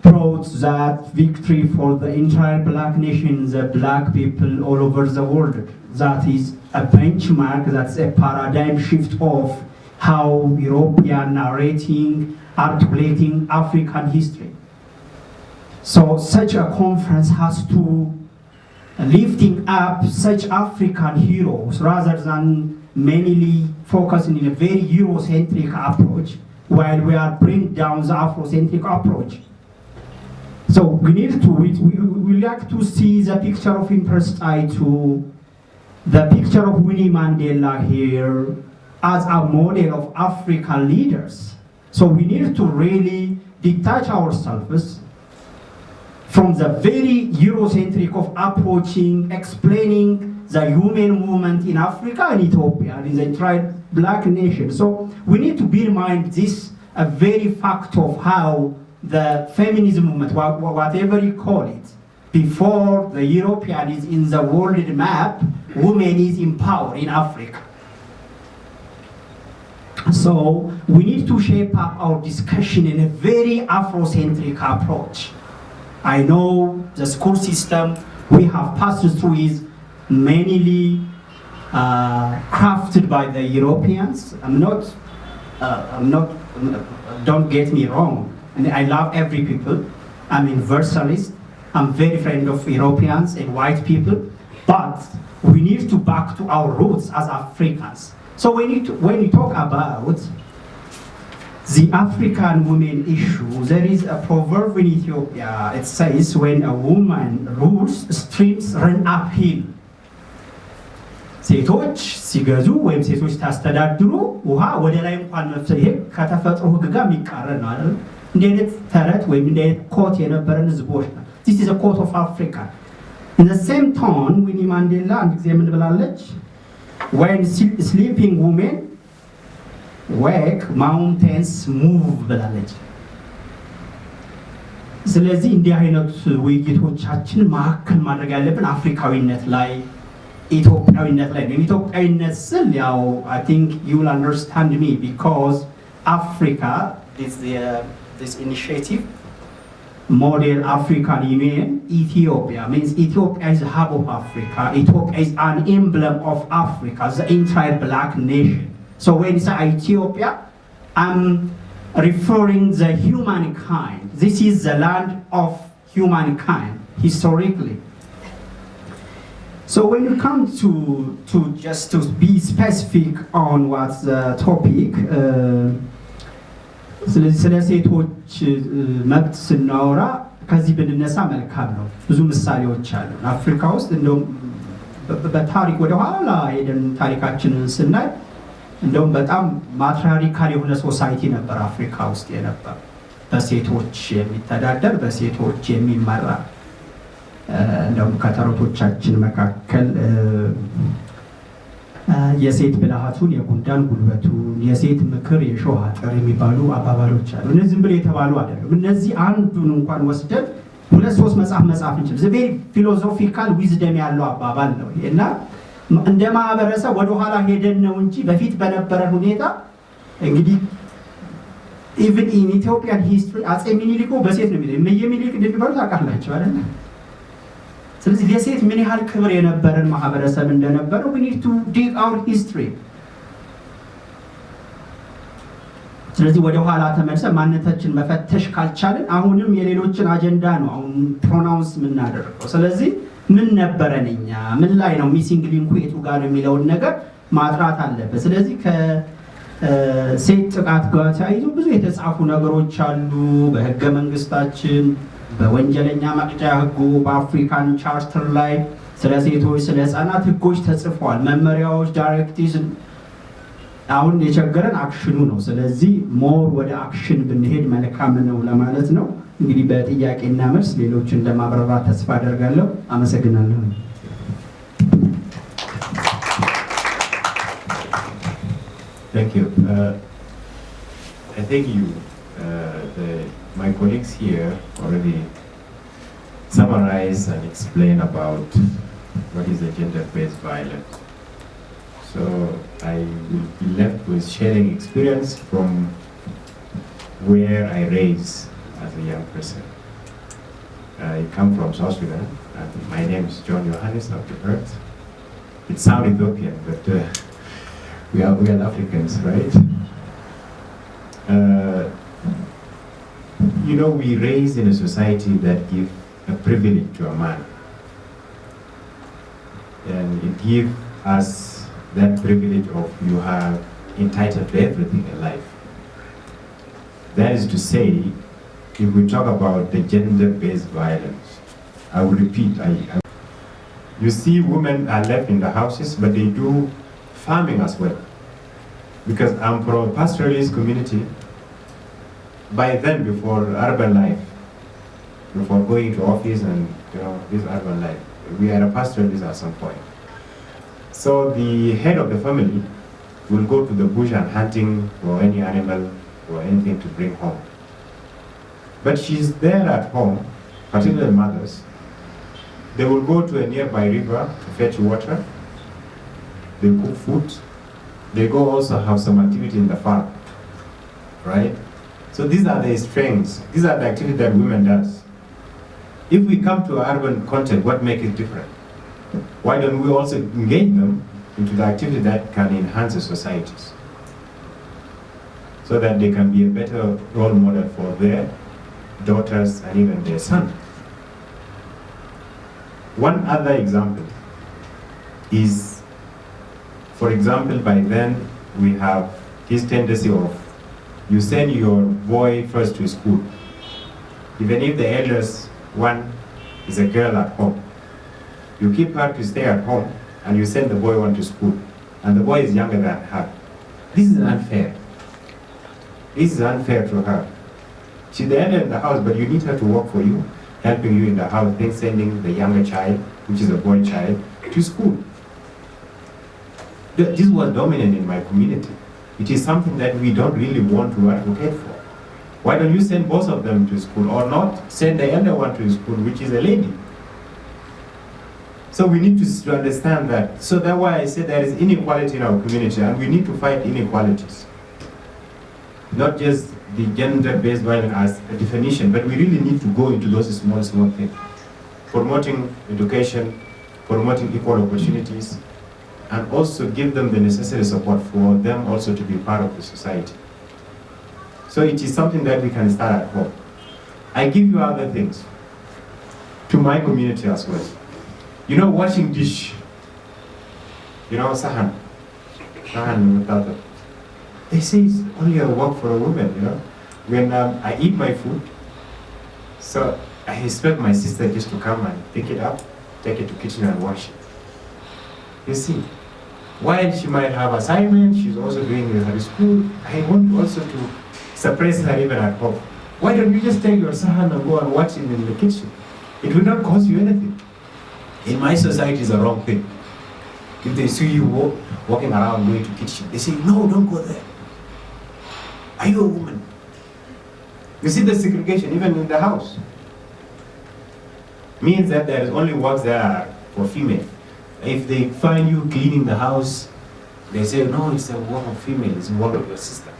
brought that victory for the entire black nation, the black people all over the world. That is a benchmark, that's a paradigm shift of how European narrating, articulating African history. So such a conference has to lifting up such African heroes rather than mainly focusing in a very Eurocentric approach, while we are bringing down the Afrocentric approach. So we need to, we like to see the picture of Empress Taitu, the picture of Winnie Mandela here as a model of African leaders. So we need to really detach ourselves from the very Eurocentric of approaching, explaining the human movement in Africa and Ethiopia and in the entire black nation. So we need to bear in mind this, a very fact of how the feminism movement, whatever you call it, before the European is in the world map, women is in power in Africa. So we need to shape up our discussion in a very Afrocentric approach. I know the school system we have passed through is mainly crafted by the Europeans. Don't get me wrong. And I love every people. I'm universalist. I'm very friend of Europeans and white people. But we need to back to our roots as Africans. So when we talk about the African women issue, there is a proverb in Ethiopia. It says, when a woman rules, streams run uphill. ሴቶች ሲገዙ ወይም ሴቶች ታስተዳድሩ ውሃ ወደ ላይ እንኳን መፍሰስ ይሄ ከተፈጥሮ ሕግ ጋር የሚቃረን ነው አይደል? እንዲህ አይነት ተረት ወይም እንዲህ አይነት ኮት የነበረን ህዝቦች ነው። This is a quote of Africa. In the same tone, Winnie Mandela አንድ ጊዜ ምን ብላለች? When sleeping women wake, mountains move ብላለች። ስለዚህ እንዲህ አይነት ውይይቶቻችን ማዕከል ማድረግ ያለብን አፍሪካዊነት ላይ ኢትዮጵያዊነት ላይ ነው። ኢትዮጵያዊነት ስል ያው I think you will understand me because Africa is this initiative model African Union. Ethiopia means Ethiopia is the hub of Africa. Ethiopia is an emblem of Africa, the entire black nation. So when I say Ethiopia, I'm referring the humankind. This is the land of humankind historically. So when you come to just to be specific on what's the topic, ስለ ሴቶች መብት ስናወራ ከዚህ ብንነሳ መልካም ነው። ብዙ ምሳሌዎች አሉ አፍሪካ ውስጥ። እንደውም በታሪክ ወደ ኋላ ሄደን ታሪካችንን ስናይ እንደውም በጣም ማትሪያርካል የሆነ ሶሳይቲ ነበር አፍሪካ ውስጥ የነበር፣ በሴቶች የሚተዳደር በሴቶች የሚመራ። እንደውም ከተረቶቻችን መካከል የሴት ብልሃቱን የጉንዳን ጉልበቱን፣ የሴት ምክር የሾህ አጥር የሚባሉ አባባሎች አሉ። እነዚህ ዝም ብለው የተባሉ አይደሉም። እነዚህ አንዱን እንኳን ወስደን ሁለት ሶስት መጻፍ እንችላለን። ዘ ቬሪ ፊሎሶፊካል ዊዝደም ያለው አባባል ነው እና እንደ ማህበረሰብ ወደ ኋላ ሄደን ነው እንጂ በፊት በነበረ ሁኔታ እንግዲህ ኢቭን ኢን ኢትዮጵያን ሂስትሪ አጼ ሚኒሊክ በሴት ነው የሚለው ሚኒሊክ እንደሚባሉ ታውቃላችሁ አይደል? ስለዚህ ለሴት ምን ያህል ክብር የነበረን ማህበረሰብ እንደነበረው we need to dig our history። ስለዚህ ወደ ኋላ ተመልሰን ማንነታችን መፈተሽ ካልቻልን አሁንም የሌሎችን አጀንዳ ነው አሁን ፕሮናውንስ የምናደርገው። ስለዚህ ምን ነበረን እኛ፣ ምን ላይ ነው ሚሲንግ ሊንኩ የቱ ጋር የሚለውን ነገር ማጥራት አለበት። ስለዚህ ከሴት ጥቃት ጋር ተያይዞ ብዙ የተጻፉ ነገሮች አሉ በህገ መንግስታችን፣ በወንጀለኛ መቅጫ ህጉ፣ በአፍሪካን ቻርተር ላይ ስለ ሴቶች ስለ ህፃናት ህጎች ተጽፈዋል፣ መመሪያዎች፣ ዳይሬክቲቭስ። አሁን የቸገረን አክሽኑ ነው። ስለዚህ ሞር ወደ አክሽን ብንሄድ መልካም ነው ለማለት ነው። እንግዲህ በጥያቄና መልስ ሌሎችን ለማብራራት ተስፋ አደርጋለሁ። አመሰግናለሁ። Thank you. I think my colleagues here already summarized and explained about what is the gender-based violence. So I will be left with sharing experience from where I raised as a young person. I come from South Sudan, and my name is John Johannes of the Earth. It sounds Ethiopian, but we are Africans, right? We raised in a society that gives a privilege to a man, and it gives us that privilege of you are entitled to everything in life. That is to say, if we talk about the gender-based violence, I will repeat, you see women are left in the houses, but they do farming as well. Because I'm from a pastoralist community, by then, before urban life, before going to office and this urban life, we are a pastoralist at some point. So the head of the family will go to the bush and hunting for any animal or anything to bring home. But she's there at home, particularly mothers. They will go to a nearby river to fetch water. They cook food. They go also have some activity in the farm, right? So these are the strengths. These are the activities that women does. If we come to urban context, what makes it different? Why don't we also engage them into the activity that can enhance the societies, so that they can be a better role model for their daughters and even their sons? One other example is, for example, by then we have this tendency of you send your boy first to school, even if the eldest one is a girl at home. You keep her to stay at home, and you send the boy one to school, and the boy is younger than her. This is unfair. This is unfair to her. She's the elder in the house, but you need her to work for you, helping you in the house, then sending the younger child, which is a boy child, to school. This was dominant in my community. It is something that we don't really want to advocate for. Why don't you send both of them to school, or not send the elder one to school, which is a lady? So we need to understand that. So that's why I said there is inequality in our community, and we need to fight inequalities. Not just the gender-based violence as a definition, but we really need to go into those small things. Promoting education, promoting equal opportunities, and also give them the necessary support for them also to be part of the society. So it is something that we can start at home. I give you other things to my community as well. Washing dish, sahan without it. They say it's only a work for a woman, When I eat my food, so I expect my sister just to come and pick it up, take it to kitchen and wash it. You see, while she might have assignments, she's also doing her school, I want also to suppress her even at home. Why don't you just take your sahan and go and watch it in the kitchen? It will not cost you anything. In my society, it's a wrong thing. If they see you walking around going to kitchen, they say, no, don't go there. Are you a woman? You see the segregation even in the house. Means that there is only work there for female. If they find you cleaning the house, they say, no, it's a work of female, it's a work of your sister.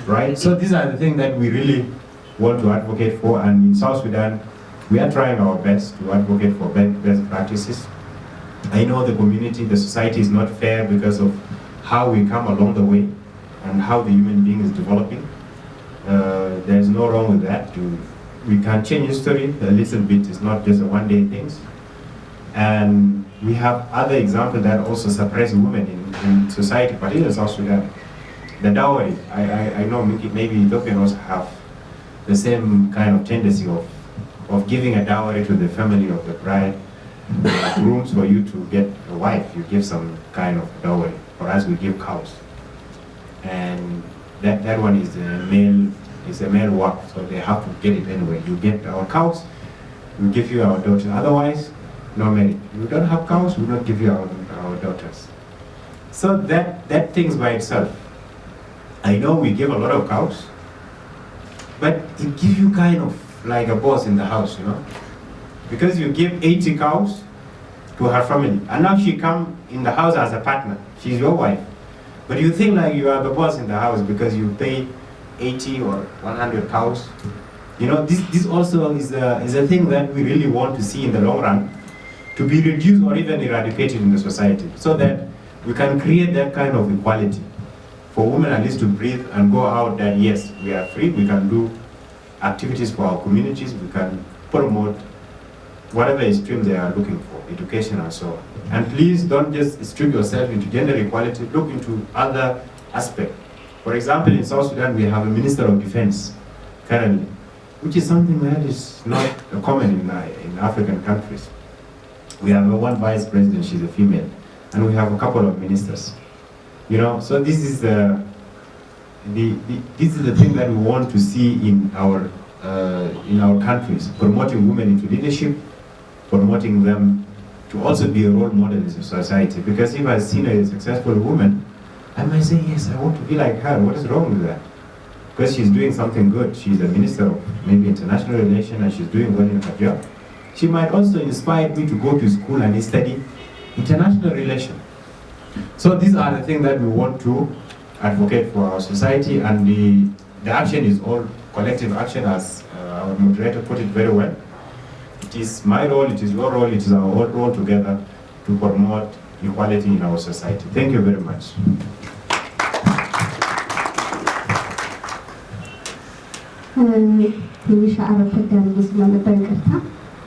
Right? So these are the things that we really want to advocate for, and in South Sudan, we are trying our best to advocate for best practices. I know the community, the society is not fair because of how we come along the way and how the human being is developing. There's no wrong with that. We can change history a little bit. It's not just a one-day thing. And we have other examples that also suppress women in society, particularly in South Sudan. The dowry, I know maybe Ethiopians also have the same kind of tendency of giving a dowry to the family of the bride. Rooms for you to get a wife, you give some kind of dowry. For us, we give cows. and that one is a male work, so they have to get it anyway. You get our cows, we give you our daughters. Otherwise, no marriage. You don't have cows, we don't give you our daughters. So that things by itself. I know we give a lot of cows, but it gives you kind of like a boss in the house, you know, because you give 80 cows to her family, and now she come in the house as a partner. She's your wife, but you think like you are the boss in the house because you pay 80 or 100 cows. You know, this also is a thing that we really want to see in the long run, to be reduced or even eradicated in the society, so that we can create that kind of equality for women at least to breathe and go out that yes, we are free, we can do activities for our communities, we can promote whatever stream they are looking for, education and so on. And please don't just restrict yourself into gender equality, look into other aspects. For example, in South Sudan, we have a Minister of Defense currently, which is something that is not common in African countries. We have one Vice President, she's a female, and we have a couple of ministers. You know, so this is the thing that we want to see in our countries, promoting women into leadership, promoting them to also be a role model in society. Because if I've seen a successful woman, I might say, yes, I want to be like her. What is wrong with that? Because she's doing something good. She's a minister of maybe international relations and she's doing well in her job. She might also inspire me to go to school and study international relations. So these are the things that we want to advocate for our society, and the action is all collective action, as our moderator put it very well. It is my role, it is your role, it is our whole role together to promote equality in our society. Thank you very much.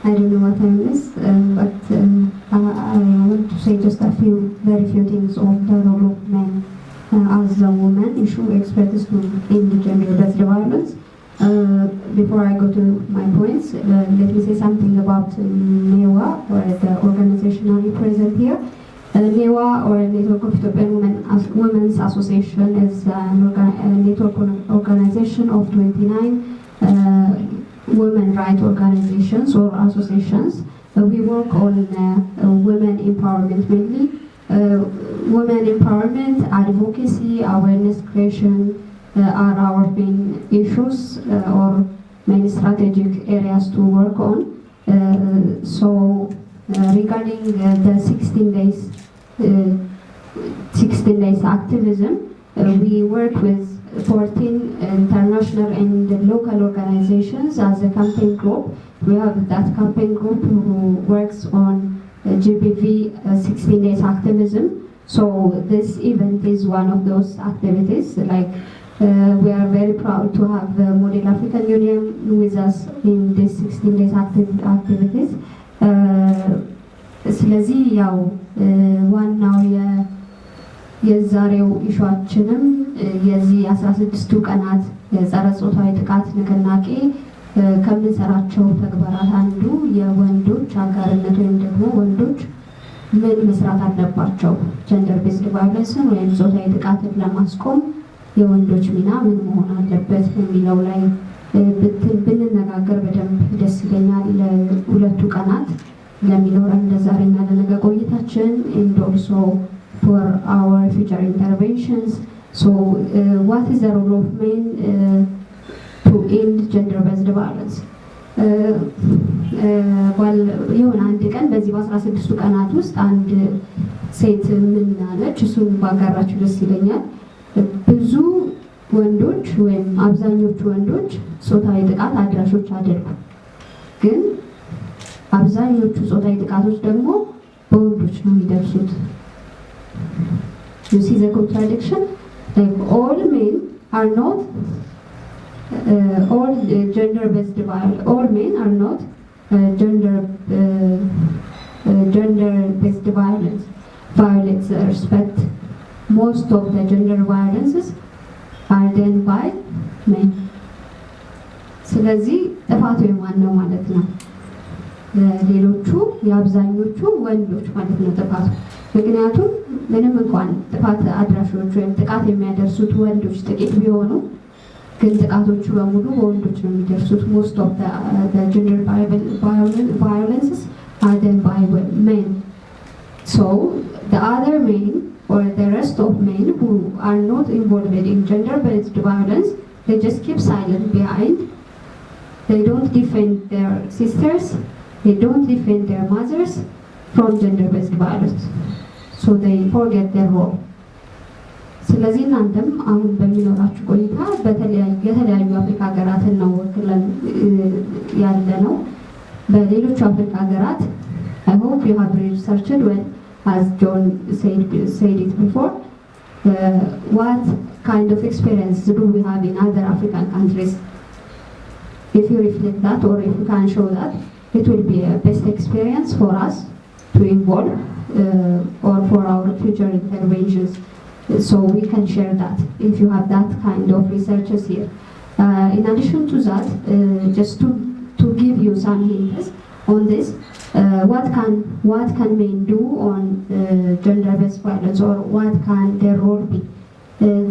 I don't know what I missed, but I want to say just very few things on the role of men as a woman issue experts in the gender-based violence. Before I go to my points, let me say something about Newa, or the organization I represent here. Newa, or Network of Ethiopian Women's Association, is a network organization of 29 women rights organizations or associations. We work on women empowerment mainly. Women empowerment, advocacy, awareness creation are our main issues or main strategic areas to work on. Regarding the 16 days activism, we work with 14 international and local organizations as a campaign group. We have that campaign group who works on GBV 16 days activism. So this event is one of those activities. Like we are very proud to have the Model African Union with us in these 16 days activities. ስለዚህ ያው ዋናው የዛሬው ኢሹአችንም የዚህ 16ቱ ቀናት የጸረ ጾታዊ ጥቃት ንቅናቄ ከምንሰራቸው ተግባራት አንዱ የወንዶች አጋርነት ወይም ደግሞ ወንዶች ምን መስራት አለባቸው ጀንደር ቤዝድ ቫዮለንስን ወይም ጾታዊ ጥቃትን ለማስቆም የወንዶች ሚና ምን መሆን አለበት የሚለው ላይ ብንነጋገር በደንብ ደስ ይለኛል። ለሁለቱ ቀናት ለሚኖረን ለዛሬና ለነገ ቆይታችን and also for our future interventions. So what is the role of men to end gender-based violence? የሆነ አንድ ቀን በዚህ በ16ቱ ቀናት ውስጥ አንድ ሴት ምን አለች እሱን ባጋራችሁ ደስ ይለኛል። ብዙ ወንዶች ወይም አብዛኞቹ ወንዶች ጾታዊ ጥቃት አድራሾች አይደሉም፣ ግን አብዛኞቹ ጾታዊ ጥቃቶች ደግሞ በወንዶች ነው የሚደርሱት። You see the contradiction? Like all men are not all gender-based violence. All men are not gender-based violence. Violence respect. Most of the gender violences are done by men. ስለዚህ ጥፋቱ የማን ነው ማለት ነው? ሌሎቹ የአብዛኞቹ ወንዶች ማለት ነው ጥፋቱ። ምክንያቱም ምንም እንኳን ጥፋት አድራሾች ወይም ጥቃት የሚያደርሱት ወንዶች ጥቂት ቢሆኑ ግን ጥቃቶቹ በሙሉ በወንዶች ነው የሚደርሱት። most of the gender violences are done by men. So the other men or the rest of men who are not involved in gender-based violence, they just keep silent behind. They don't defend their sisters, they don't defend their mothers from gender-based violence. So they forget their role. ስለዚህ እናንተም አሁን በሚኖራችሁ ቆይታ የተለያዩ አፍሪካ ሀገራትን ነው ወክለን ያለ ነው። በሌሎች አፍሪካ ሀገራት I hope you have researched well, as John said it before, what kind of experience do we have in other African countries? If you reflect that or if you can show that, it will be a best experience for us to involve or for our future interventions. So we can share that if you have that kind of researches here. In addition to that, just to give you some hints on this, what can men do on gender-based violence, or what can their role be?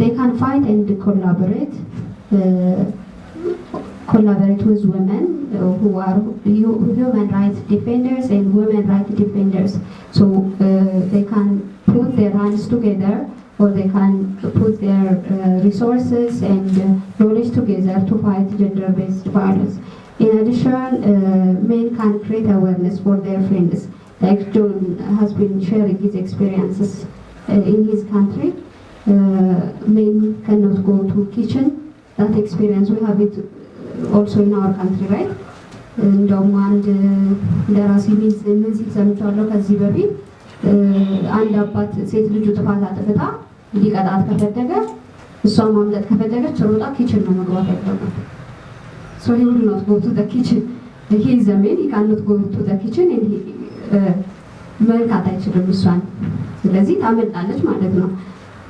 They can fight and collaborate with women who are human rights defenders and women rights defenders. So they can put their hands together, or they can put their resources and knowledge together to fight gender-based violence. In addition, men can create awareness for their friends. Like John has been sharing his experiences in his country. Men cannot go to kitchen. That experience, we have it also in our country, right? እንደውም አንድ ደራሲ ምን ሲል ሰምቻለሁ ከዚህ በፊት አንድ አባት ሴት ልጁ ጥፋት አጥፍታ ሊቀጣት ከፈለገ እሷ ማምለጥ ከፈለገች ሮጣ ኪችን ነው መግባት ያለበት። So he will not go to the kitchen. He is a man, he cannot go to the kitchen and መልካት አይችልም እሷን። ስለዚህ ታመልጣለች ማለት ነው።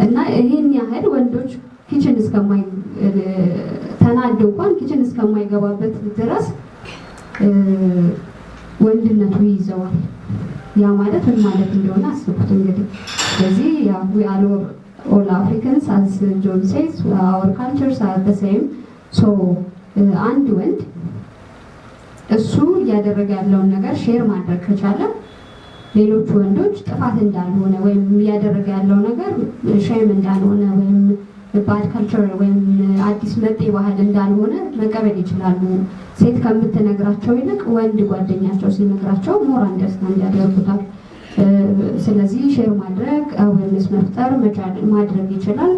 እና ይሄን ያህል ወንዶች ኪችን ተናደው እንኳን ኪችን እስከማይገባበት ድረስ ወንድነቱ ይይዘዋል። ያ ማለት ምን ማለት እንደሆነ አስቡት እንግዲህ። ስለዚህ we are all Africans, as John says, our cultures are the same. So አንድ ወንድ እሱ እያደረገ ያለውን ነገር ሼር ማድረግ ከቻለ ሌሎች ወንዶች ጥፋት እንዳልሆነ ወይም እያደረገ ያለው ነገር ሼም እንዳልሆነ ወይም ባድ ካልቸር ወይም አዲስ መጤ ባህል እንዳልሆነ መቀበል ይችላሉ። ሴት ከምትነግራቸው ይልቅ ወንድ ጓደኛቸው ሲነግራቸው ሞር አንደርስታንድ ያደርጉታል። ስለዚህ ሼር ማድረግ አዌርነስ መፍጠር ማድረግ ይችላል።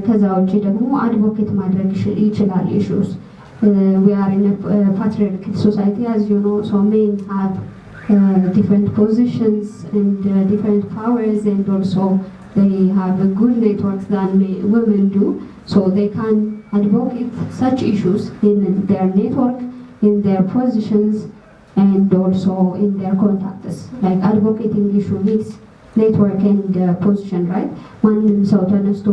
ከዛ ውጪ ደግሞ አድቮኬት ማድረግ ይችላል። ኢሹስ we are in a patriarchal society, as you know, so men have different positions and different powers, and also they have a good networks than women do, so they can advocate such issues in their network, in their positions, and also in their contacts. Like advocating issue needs network and position, right? ማንም ሰው ተነስቶ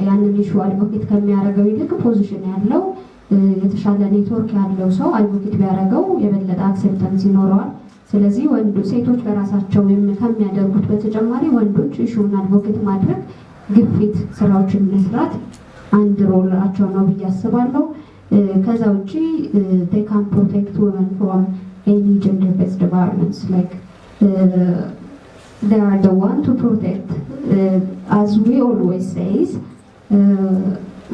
ያንን ኢሹ አድቮኬት ከሚያደርገው ይልቅ ፖዚሽን ያለው የተሻለ ኔትወርክ ያለው ሰው አድቮኬት ቢያደርገው የበለጠ አክሴፕታንስ ይኖረዋል። ስለዚህ ሴቶች በራሳቸው ከሚያደርጉት በተጨማሪ ወንዶች ኢሹን አድቮኬት ማድረግ፣ ግፊት ስራዎችን መስራት አንድ ሮላቸው ነው ብዬ አስባለሁ። ከዛ ውጪ they can protect women from any gender-based violence, like they are the one to protect, as we always says,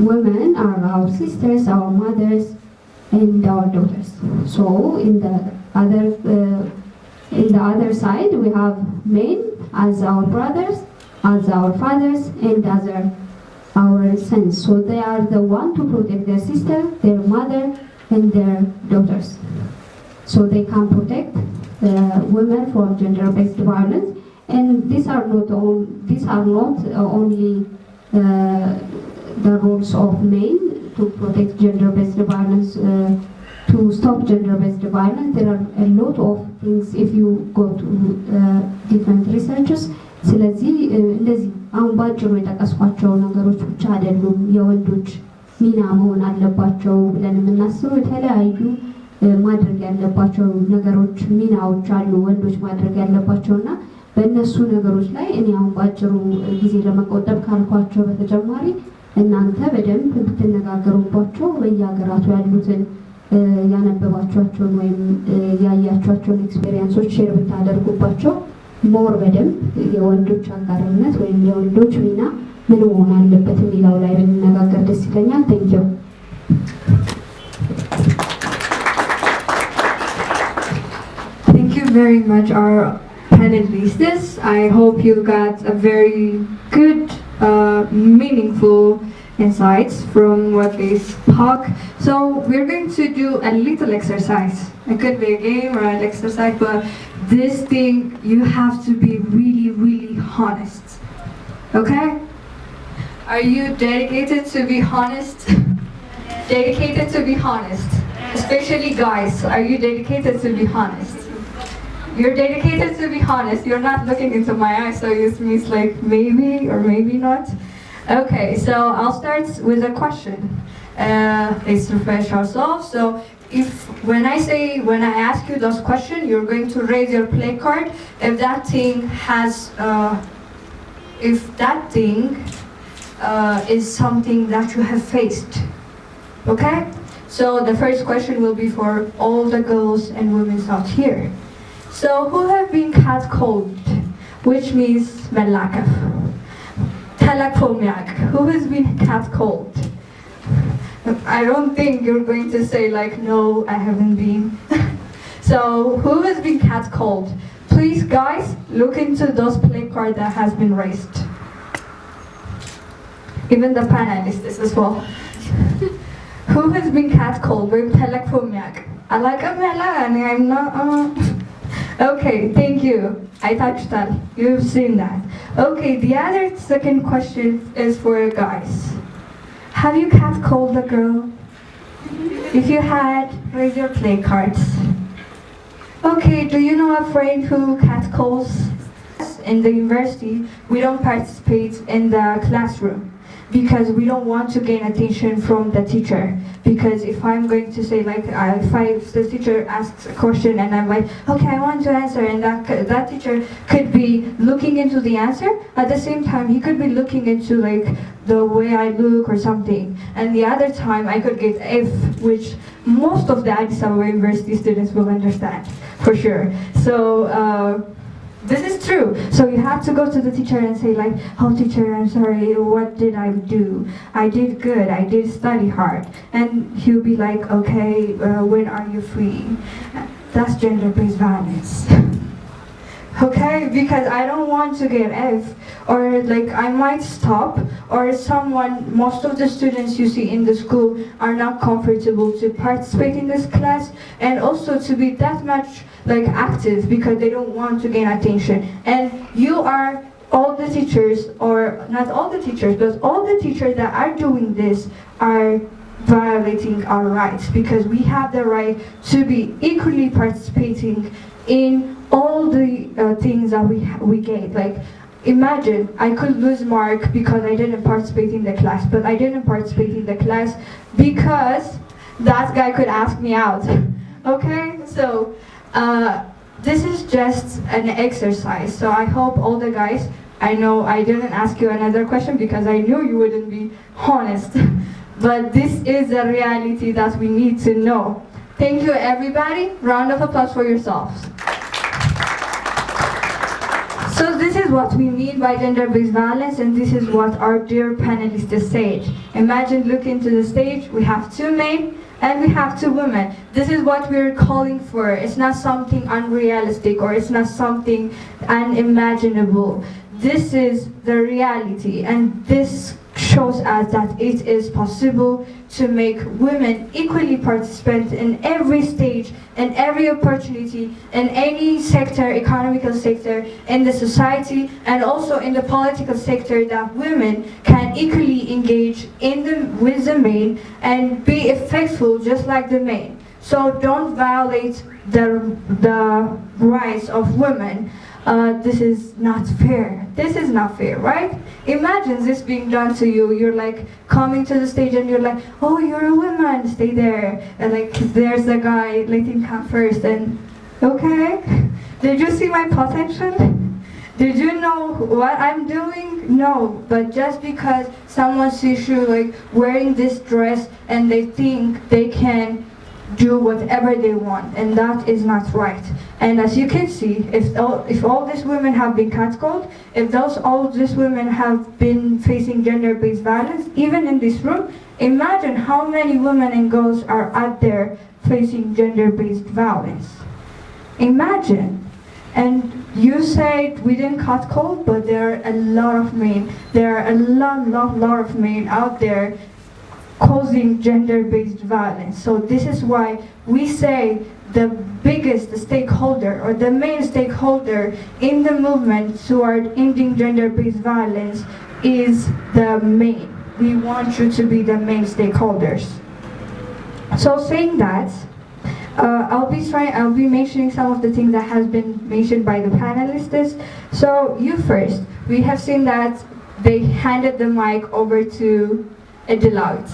women are our sisters, our mothers, and our daughters. So in the other side we have men as our brothers, as our fathers, and as our sons. So they are the one to protect their sister, their mother, and their daughters. So they can protect women from gender-based violence. And these are not only the roles of men to protect gender-based violence, to stop gender-based violence. There are a lot of things if you go to different researches. ስለዚህ እንደዚህ አሁን ባጭሩ የጠቀስኳቸው ነገሮች ብቻ አይደሉም የወንዶች ሚና መሆን አለባቸው ብለን የምናስበው። የተለያዩ ማድረግ ያለባቸው ነገሮች ሚናዎች አሉ ወንዶች ማድረግ ያለባቸውና በእነሱ ነገሮች ላይ እኔ አሁን ባጭሩ ጊዜ ለመቆጠብ ካልኳቸው በተጨማሪ እናንተ በደንብ ብትነጋገሩባቸው በየሀገራቱ ያሉትን ያነበባቸውን ወይም ያያቸውን ኤክስፔሪየንሶች ሼር ብታደርጉባቸው ሞር በደንብ የወንዶች አጋርነት ወይም የወንዶች ሚና ምን መሆን አለበት የሚለው ላይ ብንነጋገር ደስ ይለኛል። ቴንኪው። Thank you very much, our panelists. I hope you got a very good, meaningful insights from what they spoke. So we're going to do a little exercise. It could be a game or an exercise, but this thing, you have to be really, really honest. Okay? Are you dedicated to be honest? Dedicated to be honest. Especially guys, are you dedicated to be honest? You're dedicated to be honest. You're not looking into my eyes, so it means like maybe or maybe not. Okay, so I'll start with a question. Let's refresh ourselves. So when I ask you those questions, you're going to raise your play card if that thing has, is something that you have faced. Okay? So the first question will be for all the girls and women out here. So who have been catcalled, which means melakaf? Telefomiak. Who has been catcalled? I don't think you're going to say like, no, I haven't been. So who has been catcalled? Please guys, look into those play cards that has been raised. Even the panelists as well. Who has been catcalled? With telefomiak. I'm not. Okay, thank you. I touched that. You've seen that. Okay, the other second question is for you guys. Have you catcalled a girl? If you had, raise your play cards. Okay, do you know a friend who catcalls? In the university, we don't participate in the classroom because we don't want to gain attention from the teacher. Because if I'm going to say like, if the teacher asks a question and I'm like, okay, I want to answer, and that teacher could be looking into the answer, at the same time he could be looking into like the way I look or something, and the other time I could get F, which most of the Addis Ababa University students will understand for sure. So this is true. So you have to go to the teacher and say like, oh teacher, I'm sorry, what did I do? I did good, I did study hard. And he'll be like, okay, when are you free? That's gender-based violence. Okay, because I don't want to get F, or like I might stop, or most of the students you see in the school are not comfortable to participate in this class, and also to be that much like active because they don't want to gain attention. And you are all the teachers, or not all the teachers, but all the teachers that are doing this are violating our rights, because we have the right to be equally participating in all the things that we get. Like imagine I could lose mark because I didn't participate in the class, but I didn't participate in the class because that guy could ask me out. Okay, so this is just an exercise. So I hope all the guys, I know I didn't ask you another question because I knew you wouldn't be honest, but this is a reality that we need to know. Thank you everybody. Round of applause for yourselves. So this is what we mean by gender-based violence, and this is what our dear panelists said. Imagine looking to the stage, we have 2 men and we have 2 women. This is what we're calling for. It's not something unrealistic, or it's not something unimaginable. This is the reality, and this shows us that it is possible to make women equally participant in every stage and every opportunity in any sector, economical sector, in the society, and also in the political sector, that women can equally engage with the men and be effective just like the men. So don't violate the rights of women. This is not fair. This is not fair, right? Imagine this being done to you. You're like coming to the stage and you're like, oh, you're a woman, stay there. And like, there's a guy, let him come first. And okay, did you see my potential? Did you know what I'm doing? No, but just because someone sees you like wearing this dress and they think they can do whatever they want, and that is not right. And as you can see, if all these women have been catcalled, if all these women have been facing gender-based violence, even in this room, imagine how many women and girls are out there facing gender-based violence. Imagine. And you said we didn't catcall, but there are a lot of men. There are a lot of men out there causing gender-based violence. So this is why we say the biggest stakeholder or the main stakeholder in the movement toward ending gender-based violence is the men. We want you to be the main stakeholders. So saying that, I'll be mentioning some of the things that has been mentioned by the panelists. So you first, we have seen that they handed the mic over to a delegate.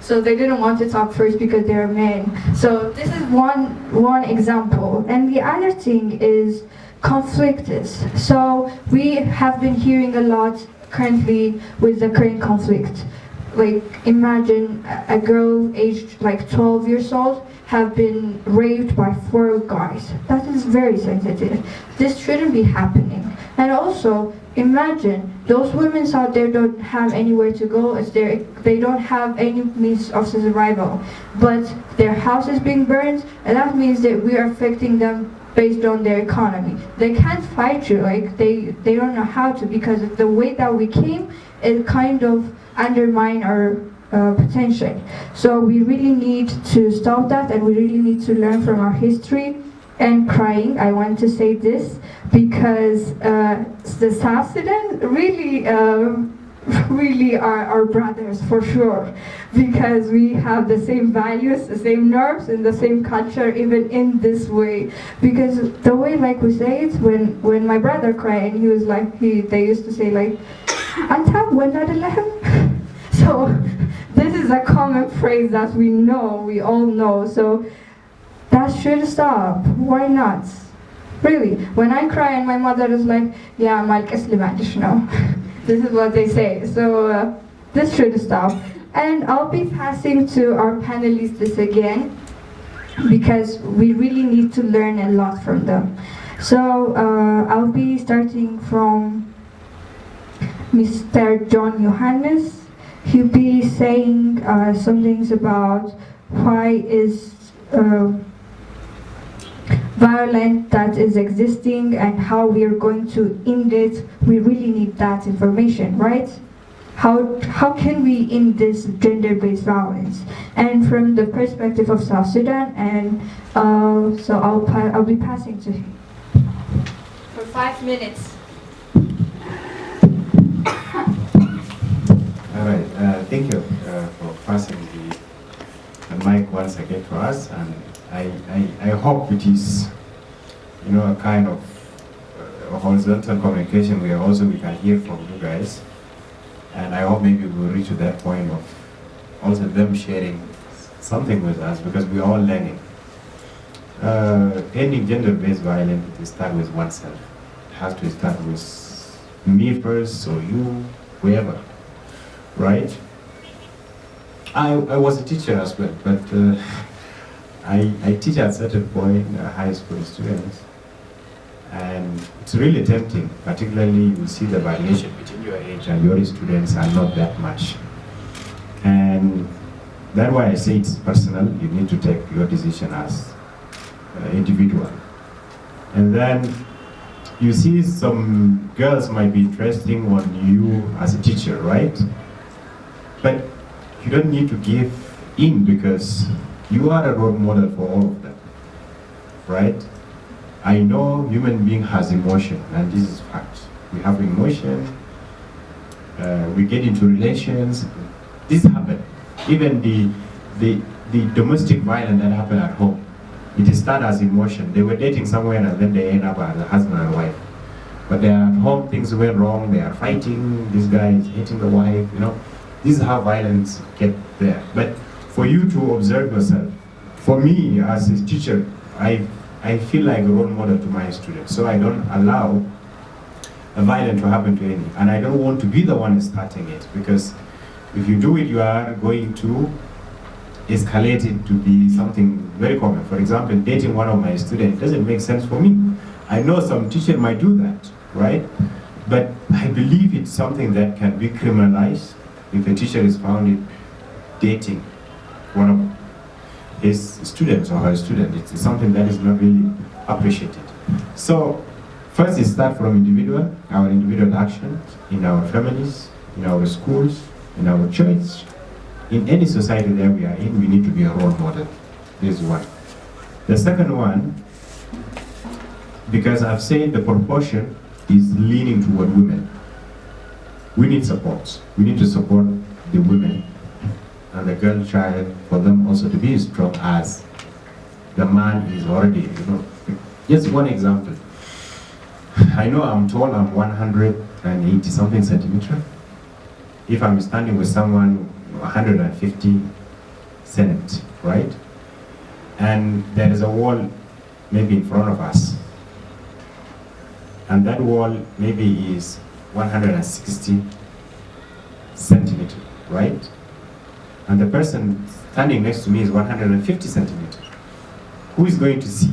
So they didn't want to talk first because they're men. So this is one example. And the other thing is conflicts. So we have been hearing a lot currently with the current conflict. Like imagine a girl aged like 12 years old have been raped by 4 guys. That is very sensitive. This shouldn't be happening. And also, imagine those women out there don't have anywhere to go. They don't have any means of survival. But their house is being burned, and that means that we are affecting them based on their economy. They can't fight you, like they don't know how to, because of the way that we came, it kind of undermine our potential. So we really need to stop that, and we really need to learn from our history. And crying, I want to say this because the South Sudan really are our brothers for sure, because we have the same values, the same norms, and the same culture, even in this way. Because the way, like we say it, when my brother cried, and he was like, they used to say like, "Anta wala dalahem." So this is a common phrase that we all know. So that should stop. Why not? Really, when I cry and my mother is like, "Yeah, malkas limaadish no." This is what they say. So this should stop. And I'll be passing to our panelists again, because we really need to learn a lot from them. So I'll be starting from Mr. John Johannes. He'll be saying some things about why is violence that is existing and how we are going to end it. We really need that information, right? How can we end this gender-based violence? And from the perspective of South Sudan, and so I'll be passing to him for 5 minutes. All right, thank you for passing the mic once again to us, and I hope it is, a kind of horizontal communication where also we can hear from you guys, and I hope maybe we'll reach to that point of also them sharing something with us, because we are all learning. Ending gender-based violence, it starts with oneself. It has to start with me first, or you, whoever. Right? I was a teacher as well, but I teach at a certain point high school students, and it's really tempting. Particularly, you see the variation between your age and your students are not that much, and that's why I say it's personal. You need to take your decision as individual, and then you see some girls might be interesting on you as a teacher, right? But you don't need to give in, because you are a role model for all of them, right? I know human being has emotion, and this is fact. We have emotion, we get into relations, this happens. Even the domestic violence that happened at home, it started as emotion. They were dating somewhere and then they end up as a husband and wife. But they are at home, things went wrong, they are fighting, this guy is hitting the wife, This is how violence get there. But for you to observe yourself, for me as a teacher, I I feel like a role model to my students. So I don't allow a violence to happen to any. And I don't want to be the one starting it, because if you do it, you are going to escalate it to be something very common. For example, dating one of my students doesn't make sense for me. I know some teacher might do that, right? But I believe it's something that can be criminalized if a teacher is found dating one of his students or her student. It's something that is not really appreciated. So first, it starts from our individual actions in our families, in our schools, in our church, in any society that we are in. We need to be a role model. This is one. The second one, because I've said the proportion is leaning toward women. We need support. We need to support the women and the girl child, for them also to be as strong as the man is already, Just one example. I know I'm tall, I'm 180 something centimeter. If I'm standing with someone 150 centimeters, right? And there is a wall maybe in front of us. And that wall maybe is 160 centimeters, right? And the person standing next to me is 150 centimeters. Who is going to see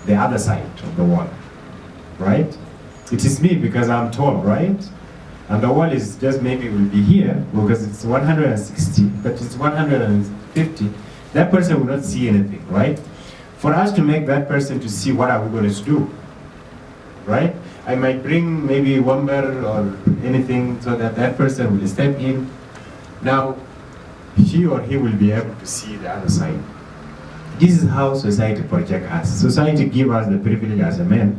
the other side of the wall, right? It is me, because I'm tall, right? And the wall is just maybe will be here because it's 160, but it's 150. That person will not see anything, right? For us to make that person to see, what are we going to do, right? I might bring maybe lumber or anything so that that person will step in. Now, she or he will be able to see the other side. This is how society projects us. Society gives us the privilege as a man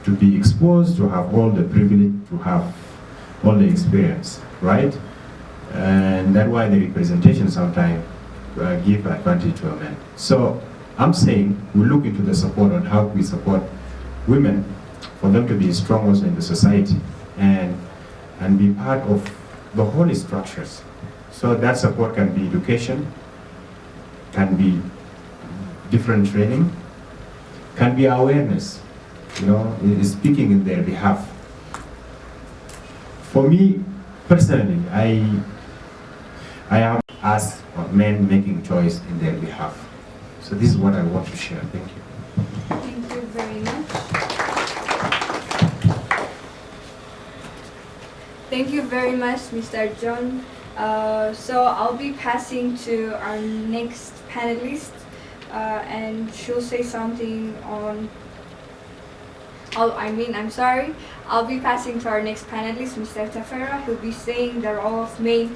to be exposed, to have all the privilege, to have all the experience, right? And that's why the representation sometimes give advantage to a man. So I'm saying we look into the support on how we support women for them to be strong also in the society and be part of the whole structures. So that support can be education, can be different training, can be awareness, speaking in their behalf. For me, personally, I have asked men making choice in their behalf. So this is what I want to share. Thank you. Thank you very much. Thank you very much, Mr. John. So I'll be passing to our next panelist, and she'll say something on. I'll be passing to our next panelist, Mr. Tafera, who'll be saying the role of men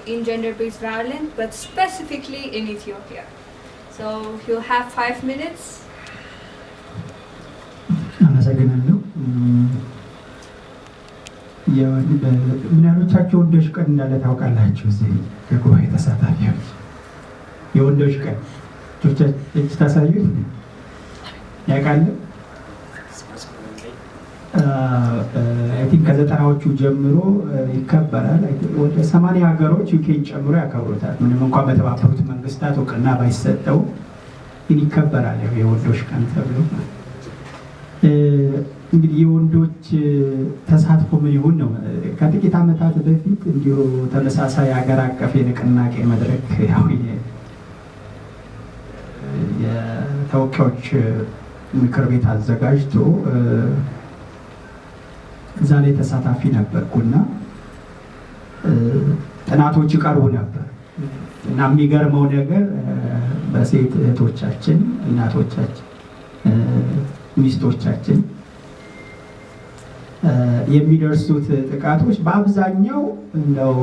in gender-based violence, but specifically in Ethiopia. So he'll have 5 minutes. አመሰግናለሁ። ምናልባታችሁ ወንዶች ቀን እንዳለ ታውቃላችሁ። እዚህ የጉባኤ ተሳታፊዎች የወንዶች ቀን እጅ ታሳዩ ያውቃሉ። አይ ቲንክ ከዘጠናዎቹ ጀምሮ ይከበራል። ወደ 80 ሀገሮች ዩኬን ጨምሮ ያከብሩታል። ምንም እንኳን በተባበሩት መንግስታት እውቅና ባይሰጠው ግን ይከበራል የወንዶች ቀን ተብሎ። እንግዲህ የወንዶች ተሳትፎ ምን ይሁን ነው። ከጥቂት ዓመታት በፊት እንዲሁ ተመሳሳይ ሀገር አቀፍ የንቅናቄ መድረክ የተወካዮች ምክር ቤት አዘጋጅቶ እዛ ላይ ተሳታፊ ነበርኩና ጥናቶች ይቀርቡ ነበር እና የሚገርመው ነገር በሴት እህቶቻችን፣ እናቶቻችን፣ ሚስቶቻችን የሚደርሱት ጥቃቶች በአብዛኛው እንደው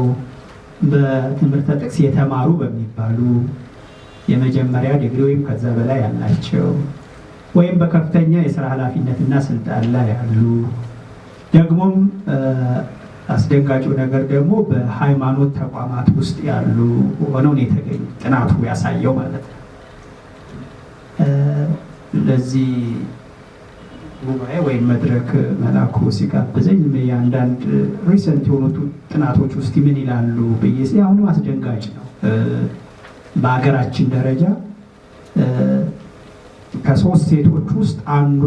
በትምህርተ ጥቅስ የተማሩ በሚባሉ የመጀመሪያ ዲግሪ ወይም ከዛ በላይ ያላቸው ወይም በከፍተኛ የሥራ ኃላፊነትና ስልጣን ላይ ያሉ ደግሞም አስደንጋጩ ነገር ደግሞ በሃይማኖት ተቋማት ውስጥ ያሉ ሆነው ነው የተገኙ ጥናቱ ያሳየው ማለት ነው። ለዚህ ጉባኤ ወይም መድረክ መላኩ ሲጋብዘኝ የአንዳንድ ሪሰንት የሆኑት ጥናቶች ውስጥ ምን ይላሉ ብዬ አሁንም አስደንጋጭ ነው። በሀገራችን ደረጃ ከሶስት ሴቶች ውስጥ አንዷ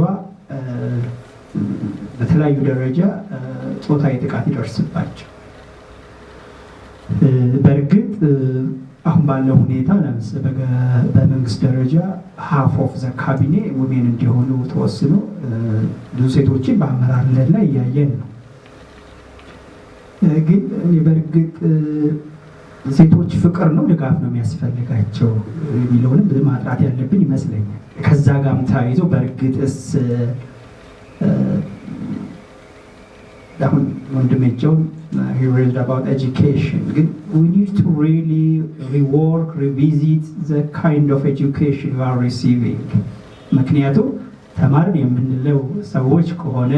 በተለያዩ ደረጃ ጾታዊ ጥቃት ይደርስባቸው። በእርግጥ አሁን ባለው ሁኔታ በመንግስት ደረጃ ሃፍ ኦፍ ዘ ካቢኔ ውሜን እንዲሆኑ ተወስኖ ብዙ ሴቶችን በአመራርነት ላይ እያየን ነው። ግን በእርግጥ ሴቶች ፍቅር ነው ድጋፍ ነው የሚያስፈልጋቸው የሚለውንም ብዙ ማጥራት ያለብን ይመስለኛል። ከዛ ጋርም ተያይዞ በእርግጥስ አሁን ወንድሜቸው he read about education. We need to really rework, revisit the kind of education we are receiving. ምክንያቱም ተማርን የምንለው ሰዎች ከሆነ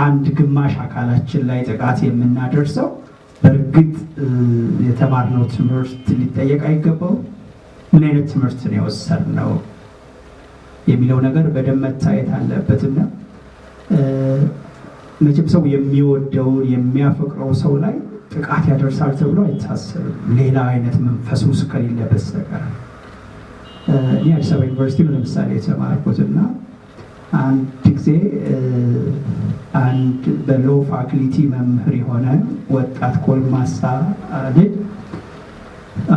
አንድ ግማሽ አካላችን ላይ ጥቃት የምናደርሰው በእርግጥ የተማርነው ትምህርት ሊጠየቅ አይገባው? ምን አይነት ትምህርት ነው የወሰድነው የሚለው ነገር በደንብ መታየት አለበትና መቼም ሰው የሚወደውን የሚያፈቅረው ሰው ላይ ጥቃት ያደርሳል ተብሎ አይታሰብም፣ ሌላ አይነት መንፈስ ውስጥ ከሌለ በስተቀር። እኔ አዲስ አበባ ዩኒቨርሲቲ ነው ለምሳሌ የተማርኩትና አንድ ጊዜ አንድ በሎ ፋክልቲ መምህር የሆነ ወጣት ኮልማሳ ልጅ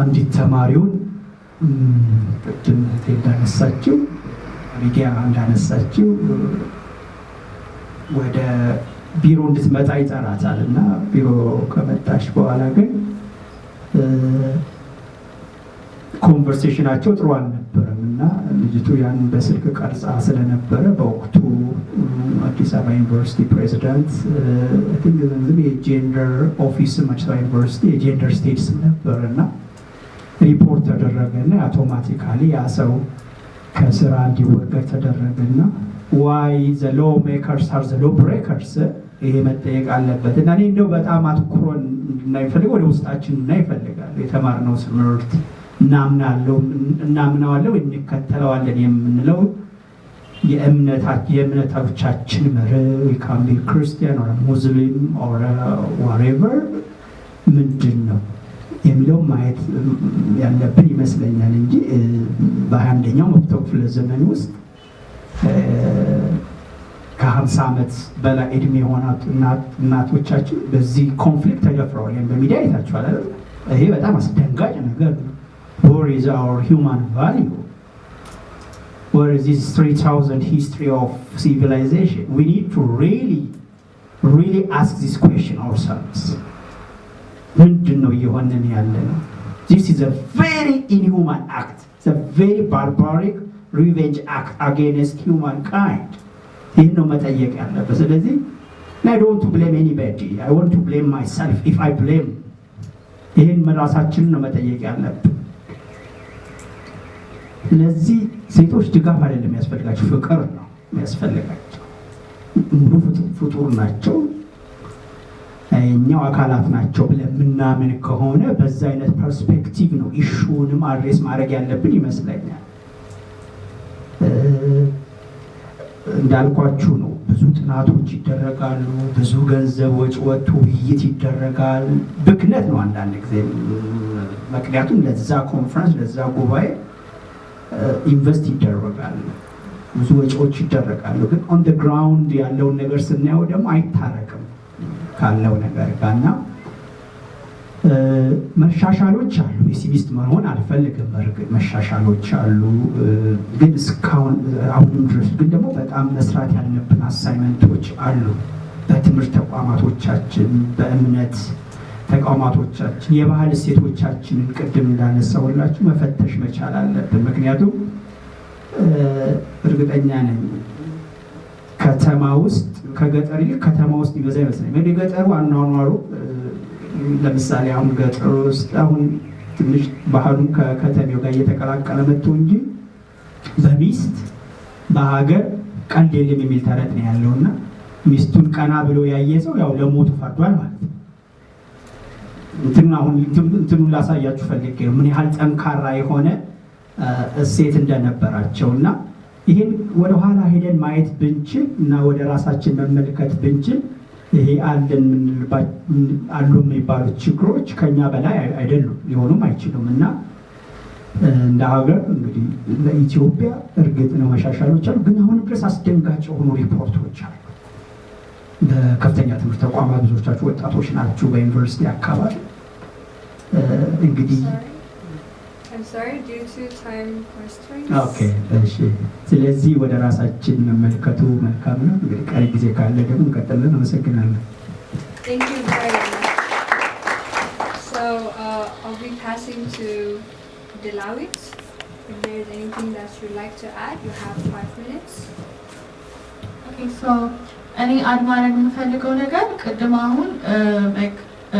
አንዲት ተማሪውን ቅድም እንዳነሳችው ሚዲያ እንዳነሳችው ወደ ቢሮ እንድትመጣ ይጠራታል እና ቢሮ ከመጣች በኋላ ግን ኮንቨርሴሽናቸው ጥሩ አልነበረም እና ልጅቱ ያን በስልክ ቀርጻ ስለነበረ በወቅቱ አዲስ አበባ ዩኒቨርሲቲ ፕሬዚዳንት የጀንደር ኦፊስ አዲስ አበባ ዩኒቨርሲቲ የጀንደር ስቴትስ ነበር እና ሪፖርት ተደረገና አውቶማቲካሊ ያ ሰው ከስራ እንዲወገድ ተደረገና ዋይ ዘ ሎ ሜከርስ አር ዘ ሎ ብሬከርስ ይሄ መጠየቅ አለበት እና እኔ እንደው በጣም አትኩሮን እንድናይፈልግ ወደ ውስጣችን እናይፈልጋል። የተማርነው ትምህርት እናምናዋለን እንከተለዋለን የምንለው የእምነቶቻችን መርህ ካን ቢ ክርስቲያን ኦር ሙስሊም ኦር ዋትኤቨር ምንድን ነው የሚለው ማየት ያለብን ይመስለኛል እንጂ በ21ኛው መቶ ክፍለ ዘመን ውስጥ ከ50 ዓመት በላይ እድሜ የሆናት እናቶቻችን በዚህ ኮንፍሊክት ተደፍረዋል። ይሄን በሚዲያ አይታችኋል አይደል? ይሄ በጣም አስደንጋጭ ነገር ነው። Where is our human value? Where is this 3000 history of civilization? We need to really ask this question ourselves. ምንድን ነው እየሆንን ያለ ነው? This is a very inhuman act. It's a very barbaric revenge act against humankind. ይህን ነው መጠየቅ ያለበት። ስለዚህ I don't want to blame anybody. I want to blame myself if I blame. ይህን ራሳችንን ነው መጠየቅ ያለብን። ስለዚህ ሴቶች ድጋፍ አይደለም የሚያስፈልጋቸው፣ ፍቅር ነው የሚያስፈልጋቸው። ሙሉ ፍጡር ናቸው፣ እኛው አካላት ናቸው ብለን ምናምን ከሆነ በዛ አይነት ፐርስፔክቲቭ ነው ኢሹንም አድሬስ ማድረግ ያለብን ይመስለኛል። እንዳልኳችሁ ነው፣ ብዙ ጥናቶች ይደረጋሉ፣ ብዙ ገንዘብ ወጪ ወጥቶ ውይይት ይደረጋል። ብክነት ነው አንዳንድ ጊዜ። ምክንያቱም ለዛ ኮንፈረንስ ለዛ ጉባኤ ኢንቨስት ይደረጋል፣ ብዙ ወጪዎች ይደረጋሉ። ግን ኦን ደ ግራውንድ ያለውን ነገር ስናየው ደግሞ አይታረቅም ካለው ነገር ጋርና መሻሻሎች አሉ። ፔሲሚስት መሆን አልፈልግም። በእርግጥ መሻሻሎች አሉ፣ ግን እስካሁን አሁንም ድረስ ግን ደግሞ በጣም መስራት ያለብን አሳይመንቶች አሉ። በትምህርት ተቋማቶቻችን፣ በእምነት ተቋማቶቻችን፣ የባህል እሴቶቻችንን ቅድም እንዳነሳሁላችሁ መፈተሽ መቻል አለብን። ምክንያቱም እርግጠኛ ነኝ ከተማ ውስጥ ከገጠር ይልቅ ከተማ ውስጥ ይበዛ ይመስለኛል። የገጠሩ አኗኗሩ ለምሳሌ አሁን ገጠር ውስጥ አሁን ትንሽ ባህሉን ከከተሜው ጋር እየተቀላቀለ መጥቶ እንጂ በሚስት በሀገር ቀልድ የለም የሚል ተረት ነው ያለውና ሚስቱን ቀና ብሎ ያየ ሰው ያው ለሞቱ ፈርዷል ማለት ነው። እንትኑን ላሳያችሁ ፈልጌ ነው ምን ያህል ጠንካራ የሆነ እሴት እንደነበራቸውና ይህን ወደኋላ ሄደን ማየት ብንችል እና ወደ ራሳችን መመልከት ብንችል ይሄ አሉ የሚባሉት ችግሮች ከኛ በላይ አይደሉም፣ ሊሆኑም አይችሉም። እና እንደ ሀገር እንግዲህ ለኢትዮጵያ እርግጥ ነው መሻሻሎች አሉ፣ ግን አሁን ድረስ አስደንጋጭ የሆኑ ሪፖርቶች አሉ። በከፍተኛ ትምህርት ተቋማት ብዙዎቻችሁ ወጣቶች ናችሁ፣ በዩኒቨርሲቲ አካባቢ እንግዲህ ኦኬ እሺ። ስለዚህ ወደ ራሳችን መመልከቱ መልካም ነው። እንግዲህ ቀሪ ጊዜ ካለ ደግሞ እንቀጥላለን። አመሰግናለሁ። Thank you very much. So I'll be passing to delegate. If there's anything that you'd like to add, you have 5 minutes. Okay, so እኔ አድ ማድረግ የምፈልገው ነገር ቅድም አሁን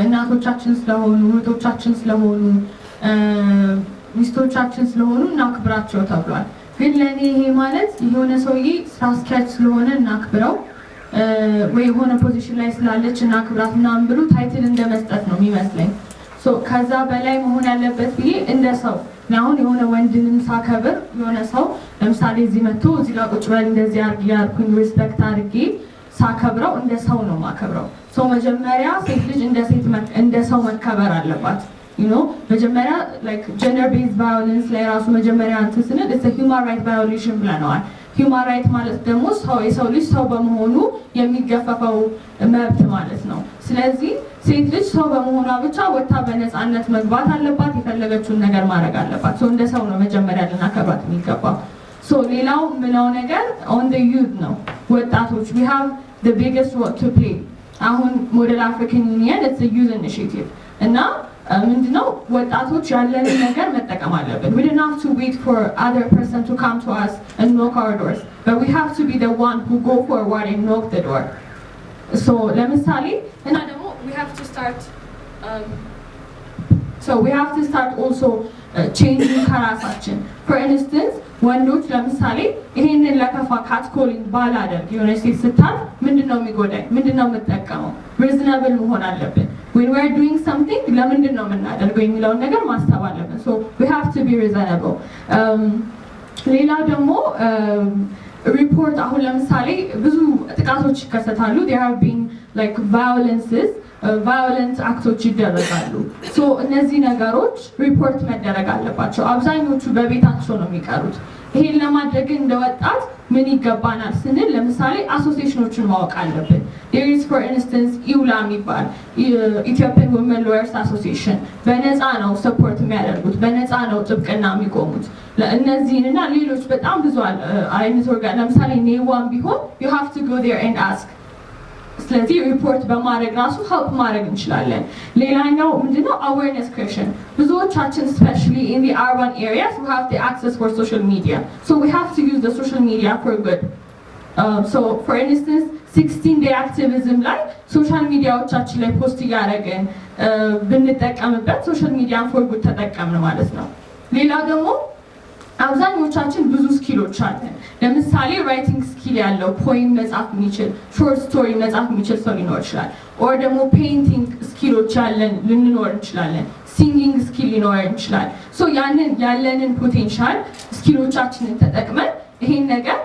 እናቶቻችን ስለሆኑ እህቶቻችን ስለሆኑ ሚስቶቻችን ስለሆኑ እናክብራቸው ተብሏል። ግን ለእኔ ይሄ ማለት የሆነ ሰውዬ ስራ አስኪያጅ ስለሆነ እናክብረው ወይ የሆነ ፖዚሽን ላይ ስላለች እናክብራት ምናምን ብሎ ታይትል እንደመስጠት ነው የሚመስለኝ። ከዛ በላይ መሆን ያለበት ብዬ እንደ ሰው አሁን የሆነ ወንድንም ሳከብር የሆነ ሰው ለምሳሌ እዚህ መጥቶ እዚህ ጋር ቁጭ በል እንደዚህ አድርጊ ያልኩኝ ሪስፔክት አድርጌ ሳከብረው እንደ ሰው ነው ማከብረው። መጀመሪያ ሴት ልጅ እንደ ሰው መከበር አለባት። መጀመሪያ ጀንደር ቤዝድ ቫዮለንስ ላይ ራሱ መጀመሪያ እንትን ስንል ሂውማን ራይት ቫዮሌሽን ብለነዋል። ሂውማን ራይት ማለት ደግሞ የሰው ልጅ ሰው በመሆኑ የሚገፈፈው መብት ማለት ነው። ስለዚህ ሴት ልጅ ሰው በመሆኗ ብቻ ወጥታ በነፃነት መግባት አለባት፣ የፈለገችውን ነገር ማድረግ አለባት። እንደ ሰው ነው መጀመሪያ ልናከብራት የሚገባው። ሌላው ምለው ነገር ኦን ዘ ዩዝ ነው። ወጣቶች we have the biggest role to play። አሁን ሞዴል አፍሪካን ዩኒየን it's a youth initiative እና ምንድነው ወጣቶች ያለንን ነገር መጠቀም አለብን። we don't have to wait for other person to come to us and knock our doors, but we have to be the one who go forward and knock the door. ለምሳሌ እና ደግሞ we have to start also changing ከራሳችን for instance ወንዶች ለምሳሌ ይሄንን ለከፋ ካትኮሊንግ ባላደርግ የሆነች ሴት ስታል ምንድነው የሚጎዳኝ? ምንድነው የምጠቀመው? ሪዝናብል መሆን አለብን። when we are doing something ለምንድነው የምናደርገው የሚለውን ነገር ማስተዋል አለብን። we have to be reasonable። ሌላ ደግሞ ሪፖርት አሁን ለምሳሌ ብዙ ጥቃቶች ይከሰታሉ። there have been violent acቶች ይደረጋሉ። እነዚህ ነገሮች ሪፖርት መደረግ አለባቸው። አብዛኞቹ በቤታቸው ነው የሚቀሩት። ይሄን ለማድረግ እንደወጣት ምን ይገባናል ስንል ለምሳሌ አሶሲዬሽኖችን ማወቅ አለብን። there is for instance ኢውላ የሚባል Ethiopian Women Lawyers Association በነፃ ነው ሰፖርት የሚያደርጉት፣ በነፃ ነው ጥብቅና የሚቆሙት። ለእነዚህና ሌሎች በጣም ብዙ አይነት ኦርጋን ለምሳሌ ኔዋም ቢሆን you have to go there and ask። ስለዚህ ሪፖርት በማድረግ ራሱ ሄልፕ ማድረግ እንችላለን። ሌላኛው ምንድነው awareness creation። ብዙዎቻችን especially in the urban areas we have the access for social media, so we have to use the social media for good. For instance 16-day activism ላይ ሶሻል ሚዲያዎቻችን ላይ ፖስት እያደረግን ብንጠቀምበት ሶሻል ሚዲያን for good ተጠቀምን ማለት ነው። ሌላው ደግሞ አብዛኞቻችን ብዙ ስኪሎች አለን። ለምሳሌ ራይቲንግ ስኪል ያለው ፖይም መጻፍ የሚችል ሾርት ስቶሪ መጻፍ የሚችል ሰው ሊኖር ይችላል። ኦር ደግሞ ፔይንቲንግ ስኪሎች ያለን ልንኖር እንችላለን። ሲንጊንግ ስኪል ሊኖር ይችላል። ያለንን ፖቴንሻል ስኪሎቻችንን ተጠቅመን ይሄን ነገር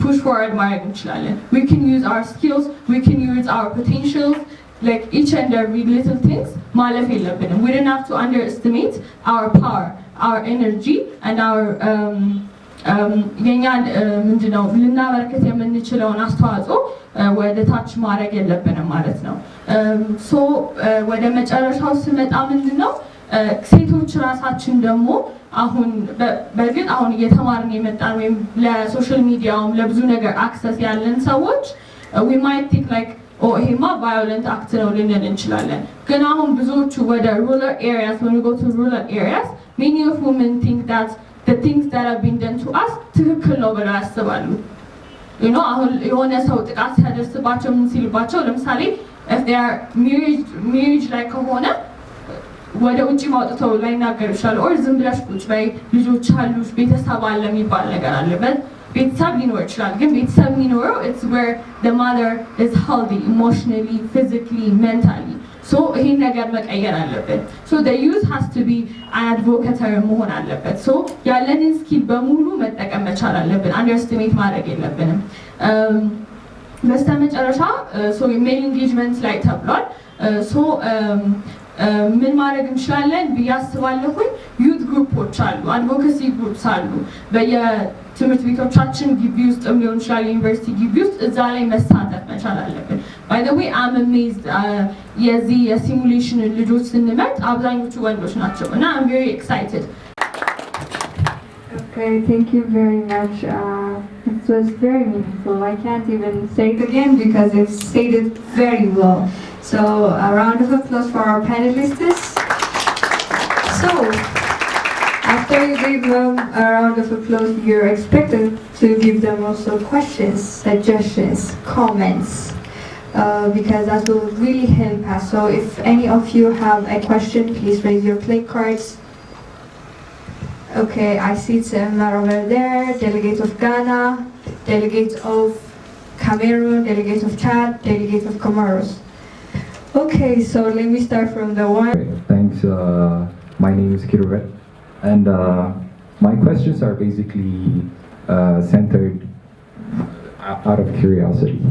push forward ማድረግ እንችላለን። we can use our skills, we can use our potentials, each and every little things ማለፍ የለብንም። we don't have to underestimate our power, our energy and our የኛን ምንድነው ልናበረከት የምንችለውን አስተዋጽኦ ወደ ታች ማድረግ የለብንም ማለት ነው። ወደ መጨረሻው ስመጣ ምንድነው ሴቶች ራሳችን ደግሞ አሁን በእርግጥ አሁን እየተማርን የመጣን ወይም ለሶሻል ሚዲያውም ለብዙ ነገር አክሰስ ያለን ሰዎች we might think ይሄማ violent act ነው ልንል እንችላለን። ግን አሁን ብዙዎቹ ወደ rural areas when we go to rural areas many of women think that the things that have been done to us ትክክል ነው ብለው ያስባሉ። አሁን የሆነ ሰው ጥቃት ሲያደርስባቸው ምን ሲልባቸው ለምሳሌ if they are marriage ላይ ከሆነ ወደ ውጪ ማውጣው ላይ ናገር ይችላል። ኦር ዝም ብለሽ ቁጭ በይ ልጆች አሉሽ ቤተሰብ አለ የሚባል ነገር አለበት። ቤተሰብ ሊኖር ይችላል፣ ግን ቤተሰብ የሚኖረው it's where the mother is healthy emotionally, physically, mentally. ይሄን ነገር መቀየር አለበት። the youth has to be an advocate መሆን አለበት። ያለንን ስኪል በሙሉ መጠቀም መቻል አለብን። አንደርስቲሜት ማድረግ የለብንም። በስተመጨረሻ ሜል ኢንጌጅመንት ላይ ተብሏል። ምን ማድረግ እንችላለን ብዬ አስባለሁኝ። ዩት ግሩፖች አሉ፣ አድቮኬሲ ግሩፕስ አሉ በየትምህርት ቤቶቻችን ግቢ ውስጥም ሊሆን ይችላል ዩኒቨርሲቲ ግቢ ውስጥ እዛ ላይ መሳተፍ መቻል አለብን። ባይ ዘ ዌይ አም አሜዝድ የዚህ የሲሙሌሽን ልጆች ስንመርጥ አብዛኞቹ ወንዶች ናቸው እና አም ቬሪ ኤክሳይትድ። Okay, thank you very much. It was very meaningful. I can't even say it again because you've said it very well. So a round of applause for our panelists. So after you give them a round of applause, you're expected to give them also questions, suggestions, comments, because that will really help us. So if any of you have a question, please raise your play cards. Okay, I see Tsemmar over there, delegate of Ghana, delegate of Cameroon, delegate of Chad, delegate of Comoros. Okay, so let me start from the one. Thanks. My name is Kiruvet, and my questions are basically centered out of curiosity.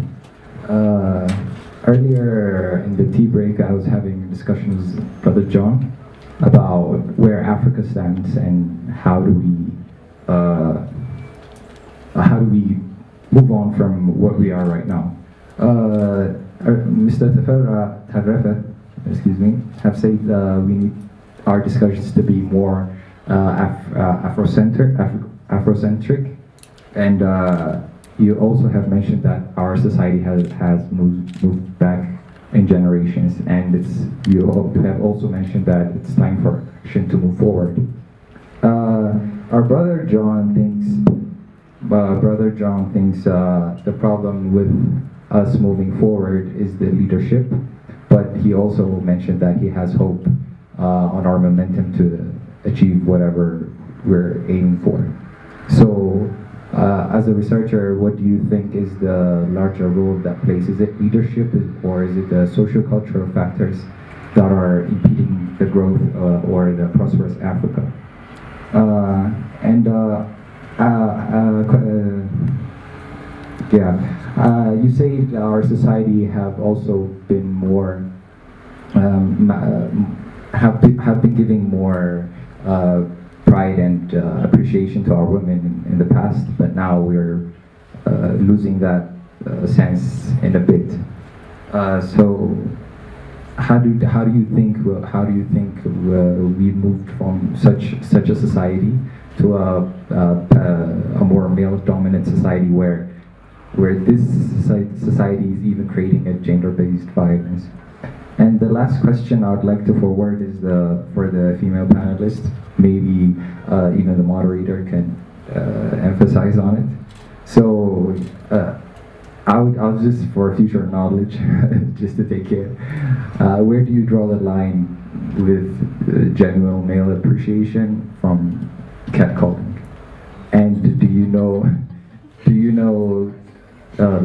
Earlier in the tea break, I was having discussions with Brother John about where Africa stands and how do we move on from what we are right now. Mr. Tarefa, excuse me, have said we need our discussions to be more Afrocentric, and you also have mentioned that our society has moved back in generations, and you have also mentioned that it's time for action to move forward. Our brother John thinks the problem with us moving forward is the leadership, but he also mentioned that he has hope on our momentum to achieve whatever we're aiming for. So as a researcher, what do you think is the larger role that plays? Is it leadership, or is it the socio-cultural factors that are impeding the growth or the prosperous Africa? You say our society have also been more have been giving more pride and appreciation to our women in the past, but now we're losing that sense in a bit. So how do you think we moved from such a society to a more male-dominant society where this society is even creating a gender-based violence? And the last question I would like to forward is for the female panelist. Maybe even the moderator can emphasize on it. So I'll just, for future knowledge, just to take care. Where do you draw the line with genuine male appreciation from catcalling? And do you know,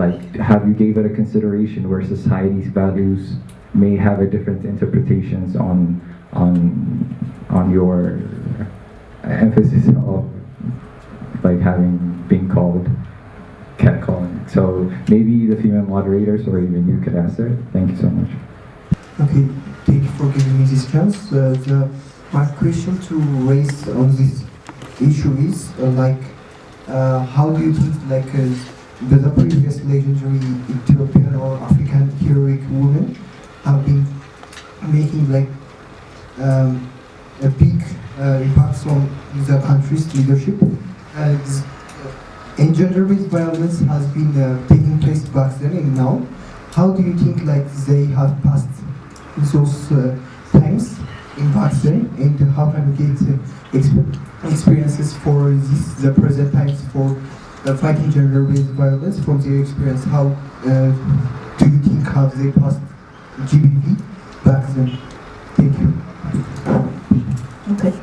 like, have you gave it a consideration where society's values may have a different interpretations on your emphasis of like having been called catcalling? So maybe the female moderators or even you could answer. Thank you so much. Okay, thank you for giving me this chance. My question to raise on this issue is how do you think the previous legendary Ethiopian or African heroic women have been making a big impact on the country's leadership? And gender-based violence has been taking place back then and now. How do you think they have passed those times in back then, and how can we get experiences for the present times for fighting gender-based violence from their experience? How do you think have they passed GBV back then? Thank you. Okay.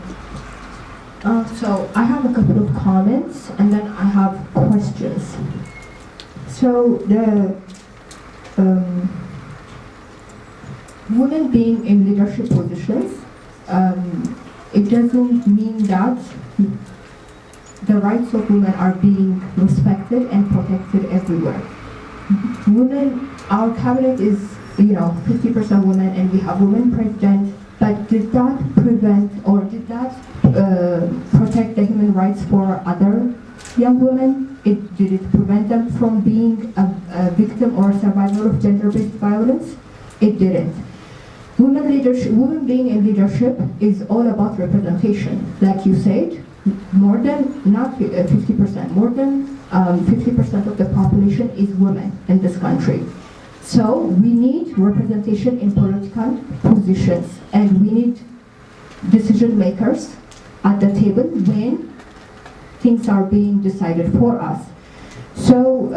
So I have a couple of comments and then I have questions. So the women being in leadership positions, it doesn't mean that the rights of women are being respected and protected everywhere. Women, our cabinet is 50% women, and we have women president, But did that prevent or did that protect the human rights for other young women? Did it prevent them from being a victim or a survivor of gender-based violence? It didn't. Women being in leadership is all about representation. Like you said, more than, not 50%, more than 50% of the population is women in this country. So we need representation in political positions, and we need decision makers at the table when things are being decided for us. So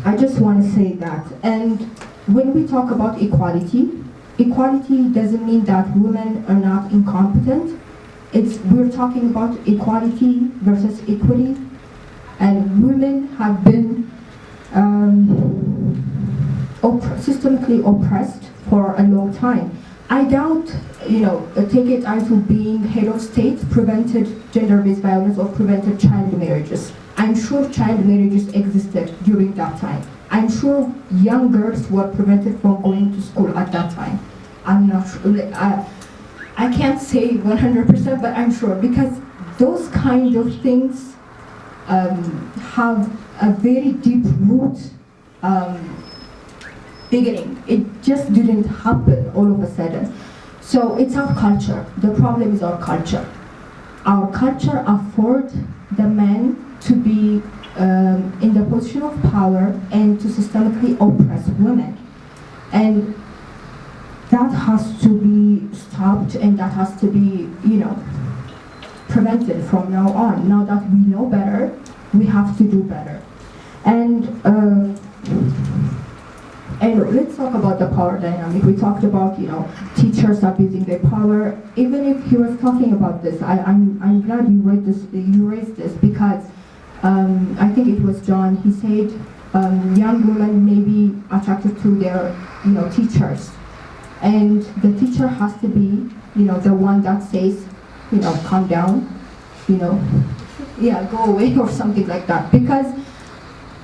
I just want to say that. And when we talk about equality, equality doesn't mean that women are not incompetent. We're talking about equality versus equity, and women have been systemically oppressed for a long time. I doubt, take it out to being head of state prevented gender-based violence or prevented child marriages. I'm sure child marriages existed during that time. I'm sure young girls were prevented from going to school at that time. I'm not sure. I can't say 100%, but I'm sure, because those kind of things have a very deep root beginning. It just didn't happen all of a sudden. So it's our culture. The problem is our culture. Our culture affords the men to be in the position of power and to systemically oppress women. And that has to be stopped, and that has to be, prevented from now on. Now that we know better, we have to do better. And let's talk about the power dynamic. We talked about, teachers abusing their power. Even if he was talking about this, I'm glad you raised this, because I think it was John. He said young women may be attracted to their, teachers, and the teacher has to be, the one that says, calm down, go away or something like that, because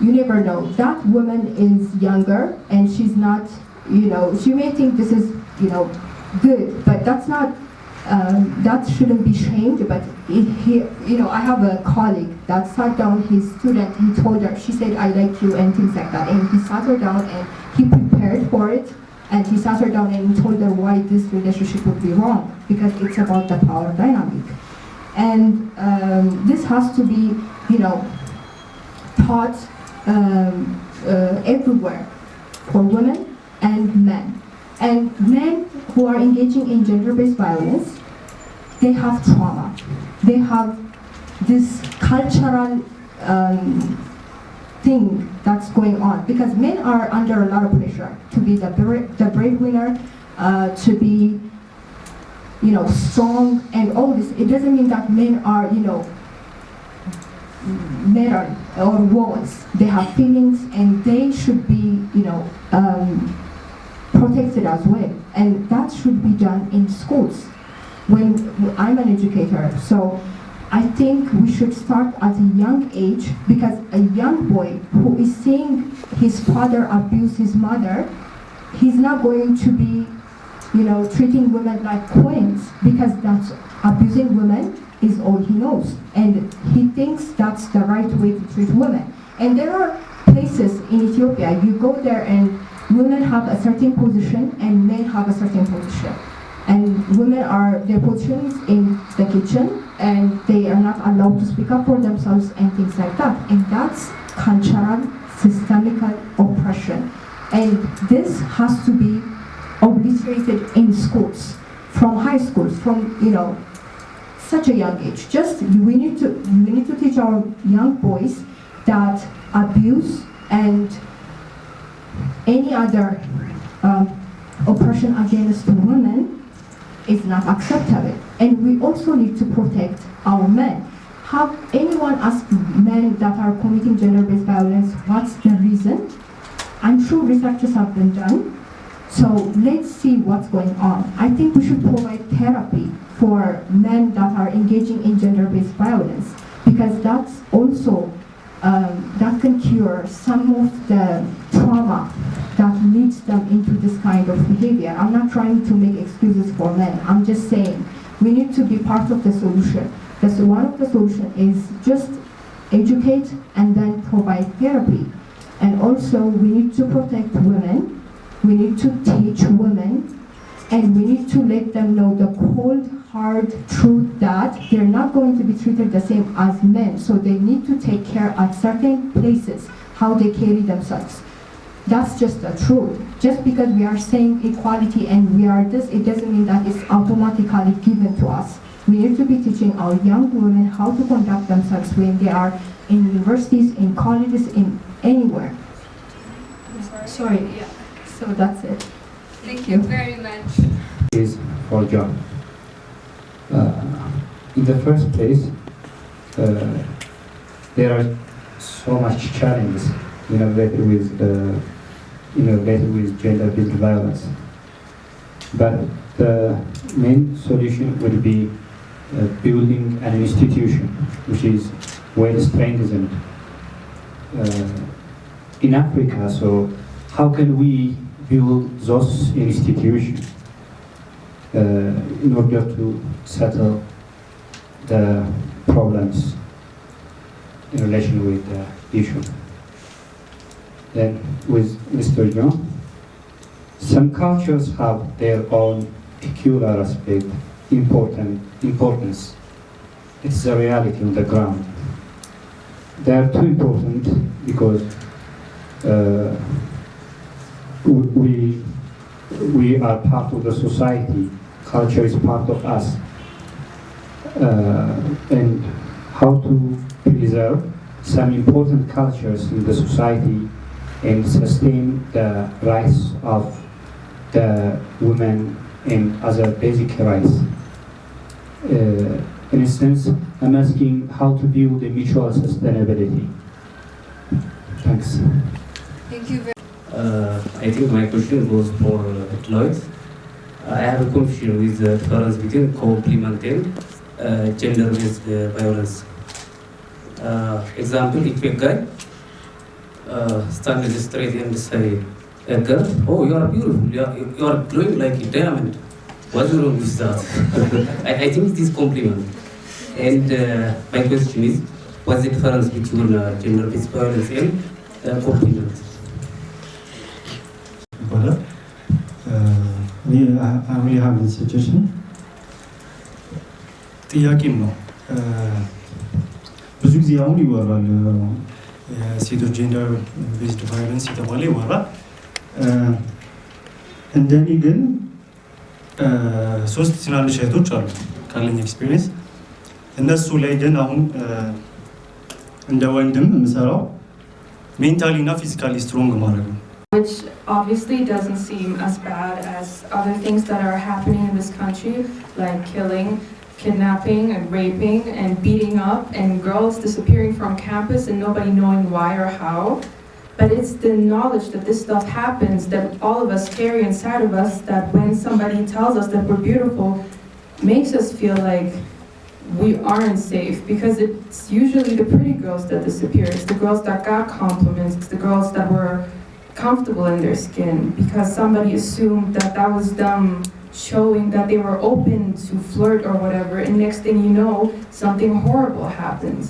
you never know. That woman is younger, and she's not, she may think this is, good, but that's not, that shouldn't be shamed. But I have a colleague that sat down his student, he told her, she said, I like you, and things like that. And he sat her down and he prepared for it, and he sat her down and told her why this relationship would be wrong, because it's about the power dynamic. And this has to be, taught everywhere for women and men. And men who are engaging in gender-based violence, they have trauma. They have this cultural thing that's going on, because men are under a lot of pressure to be the breadwinner, to be, strong and all this. It doesn't mean that men are, mirror or walls. They have feelings, and they should be, protected as well. And that should be done in schools. When I'm an educator, so I think we should start at a young age, because a young boy who is seeing his father abuse his mother, he's not going to be, treating women like queens, because that's abusing women is all he knows, and he thinks that's the right way to treat women. And there are places in Ethiopia, you go there and women have a certain position and men have a certain position. And women are, their positions in the kitchen, and they are not allowed to speak up for themselves and things like that. And that's cultural, systemic oppression. And this has to be obliterated in schools, from high schools, from, such a young age. Just we need to teach our young boys that abuse and any other oppression against women is not acceptable. And we also need to protect our men. Have anyone asked men that are committing gender-based violence what's the reason? I'm sure researches have been done. So let's see what's going on. I think we should provide therapy for men that are engaging in gender-based violence, because that's also that can cure some of the trauma that leads them into this kind of behavior. I'm not trying to make excuses for men. I'm just saying we need to be part of the solution. That's one of the solution is just educate and then provide therapy. And also we need to protect women. We need to teach women, and we need to let them know the cold, hard truth that they're not going to be treated the same as men. So they need to take care at certain places, how they carry themselves. That's just the truth. Just because we are saying equality and we are this, it doesn't mean that it's automatically given to us. We need to be teaching our young women how to conduct themselves when they are in universities, in colleges, in anywhere. Sorry. Yeah. So that's it. Thank you very much. Is for John. In the first place, there are so much challenges related with gender-based violence. But the main solution would be building an institution which is well strengthened in Africa. So how can we build those institutions in order to settle the problems in relation with the issue? Then with Mr. John, some cultures have their own peculiar aspect, importance. It's the reality on the ground. They are too important because we are part of the society. Culture is part of us. And how to preserve some important cultures in the society and sustain the rights of the women and other basic rights. In instance, I'm asking how to build a mutual sustainability. Thanks. Thank you very I think my question goes for Lloyd. I have a confusion with the difference between complementing gender-based violence. Example, if a guy stand in the street and say, a girl, oh, you are beautiful, you are glowing like a diamond. What's wrong with that? I think it is compliment. And my question is, what's the difference between gender-based violence and compliment? I really have a suggestion. ጥያቄም ነው ብዙ ጊዜ አሁን ይወራል የሴቶች ጀንደር ቤዝድ ቫዮለንስ የተባለ ይወራል እንደኔ ግን ሶስት ትናንሽ እህቶች አሉ ካለኝ ኤክስፒሪየንስ እነሱ ላይ ግን አሁን እንደ ወንድም የምሰራው ሜንታሊ እና ፊዚካሊ ስትሮንግ ማድረግ ነው which obviously doesn't seem as bad as other things that are happening in this country, like killing, kidnapping, and raping, and beating up, and girls disappearing from campus and nobody knowing why or how. But it's the knowledge that this stuff happens that all of us carry inside of us, that when somebody tells us that we're beautiful, makes us feel like we aren't safe, because it's usually the pretty girls that disappear. It's the girls that got compliments. It's the girls that were comfortable in their skin because somebody assumed that that was them showing that they were open to flirt or whatever, and next thing you know, something horrible happens.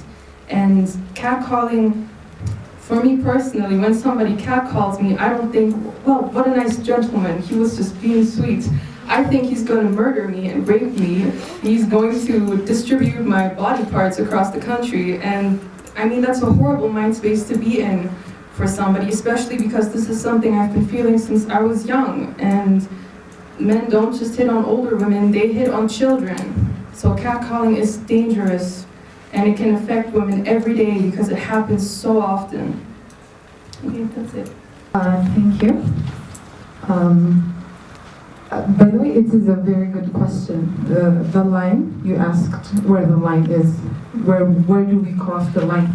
And catcalling, for me personally, when somebody catcalls me, I don't think, well, what a nice gentleman, he was just being sweet. I think he's going to murder me and rape me. He's going to distribute my body parts across the country. And I mean, that's a horrible mind space to be in for somebody, especially because this is something I've been feeling since I was young. And men don't just hit on older women, they hit on children. So catcalling is dangerous and it can affect women every day because it happens so often. Okay, that's it. Thank you. By the way, it is a very good question. The line, you asked where the line is. Where do we cross the line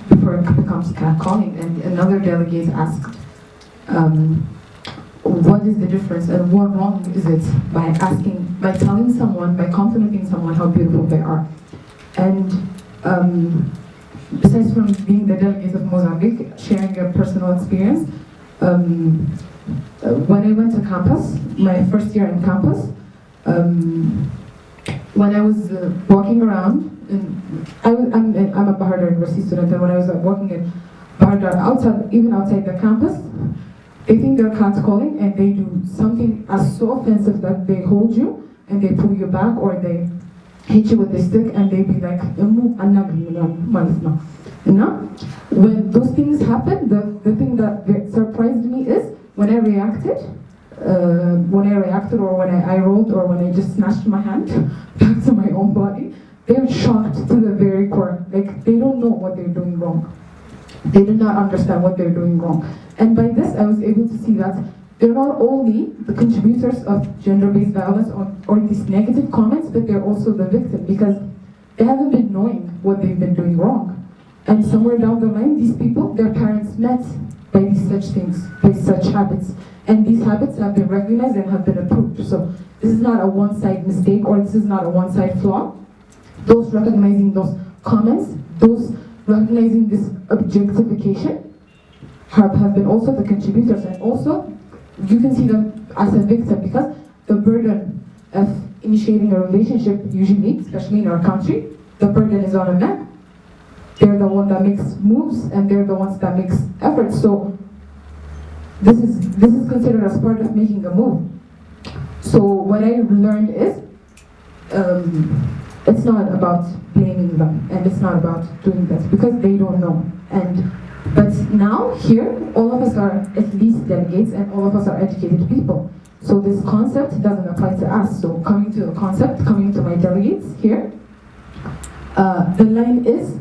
before it becomes catcalling? And another delegate asked, what is the difference and what wrong is it by telling someone, by complimenting someone how beautiful they are? And besides from being the delegate of Mozambique, sharing a personal experience, when I went to campus, my first year in campus, when I was walking around, I'm a Bahardar University student, and when I was walking in Bahardar, even outside the campus, they think they're catcalling, and they do something as so offensive that they hold you and they pull you back, or they hit you with a stick, and they be like, when those things happen, the thing that surprised me is when I reacted, or when I rolled, or when I just snatched my hand back to my own body, they're shocked to the very core. Like, they don't know what they're doing wrong. They did not understand what they're doing wrong. And by this, I was able to see that they're not only the contributors of gender-based violence or these negative comments, but they're also the victim, because they haven't been knowing what they've been doing wrong. And somewhere down the line, these people, their parents met by these such things, by such habits. And these habits have been recognized and have been approved. So this is not a one-side mistake, or this is not a one-side flaw. Those recognizing those comments, those recognizing this objectification have been also the contributors. And also, you can see them as a victim, because the burden of initiating a relationship, usually, especially in our country, the burden is on a man. They're the one that makes moves, and they're the ones that makes efforts. So this is considered as part of making a move. So what I learned is, it's not about blaming them, and it's not about doing this, because they don't know. But now, here, all of us are at least delegates, and all of us are educated people. So this concept doesn't apply to us. So coming to my delegates here, the line is,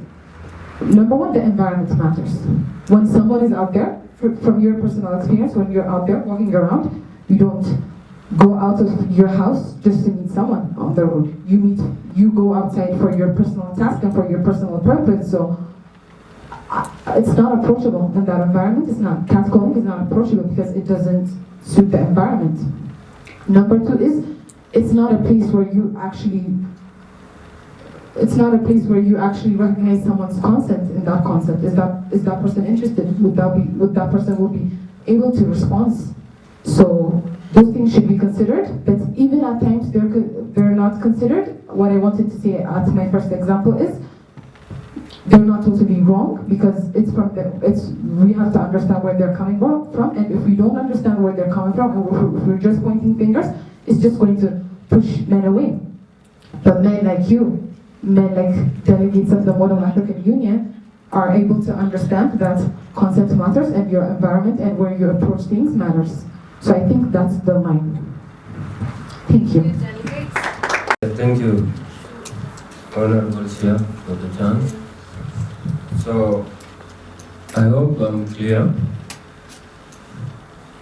number one, the environment matters. When someone is out there, from your personal experience, when you're out there walking around, you don't go out of your house just to meet someone on the road. You go outside for your personal task and for your personal purpose. So it's not approachable in that environment. It's not, catcalling is not approachable because it doesn't suit the environment. Number two is, it's not a place where you actually recognize someone's consent in that concept. Is that person interested? Would that person will be able to respond? So those things should be considered, but even at times they're not considered. What I wanted to say at my first example is, they're not totally wrong, because we have to understand where they're coming from, and if we don't understand where they're coming from, and if we're just pointing fingers, it's just going to push men away. But men like you, men like delegates of the Model African Union, are able to understand that concept matters, and your environment and where you approach things matters. So I think that's the line. Thank you. Thank you, Honorable Chair, for the chance. So, I hope I'm clear.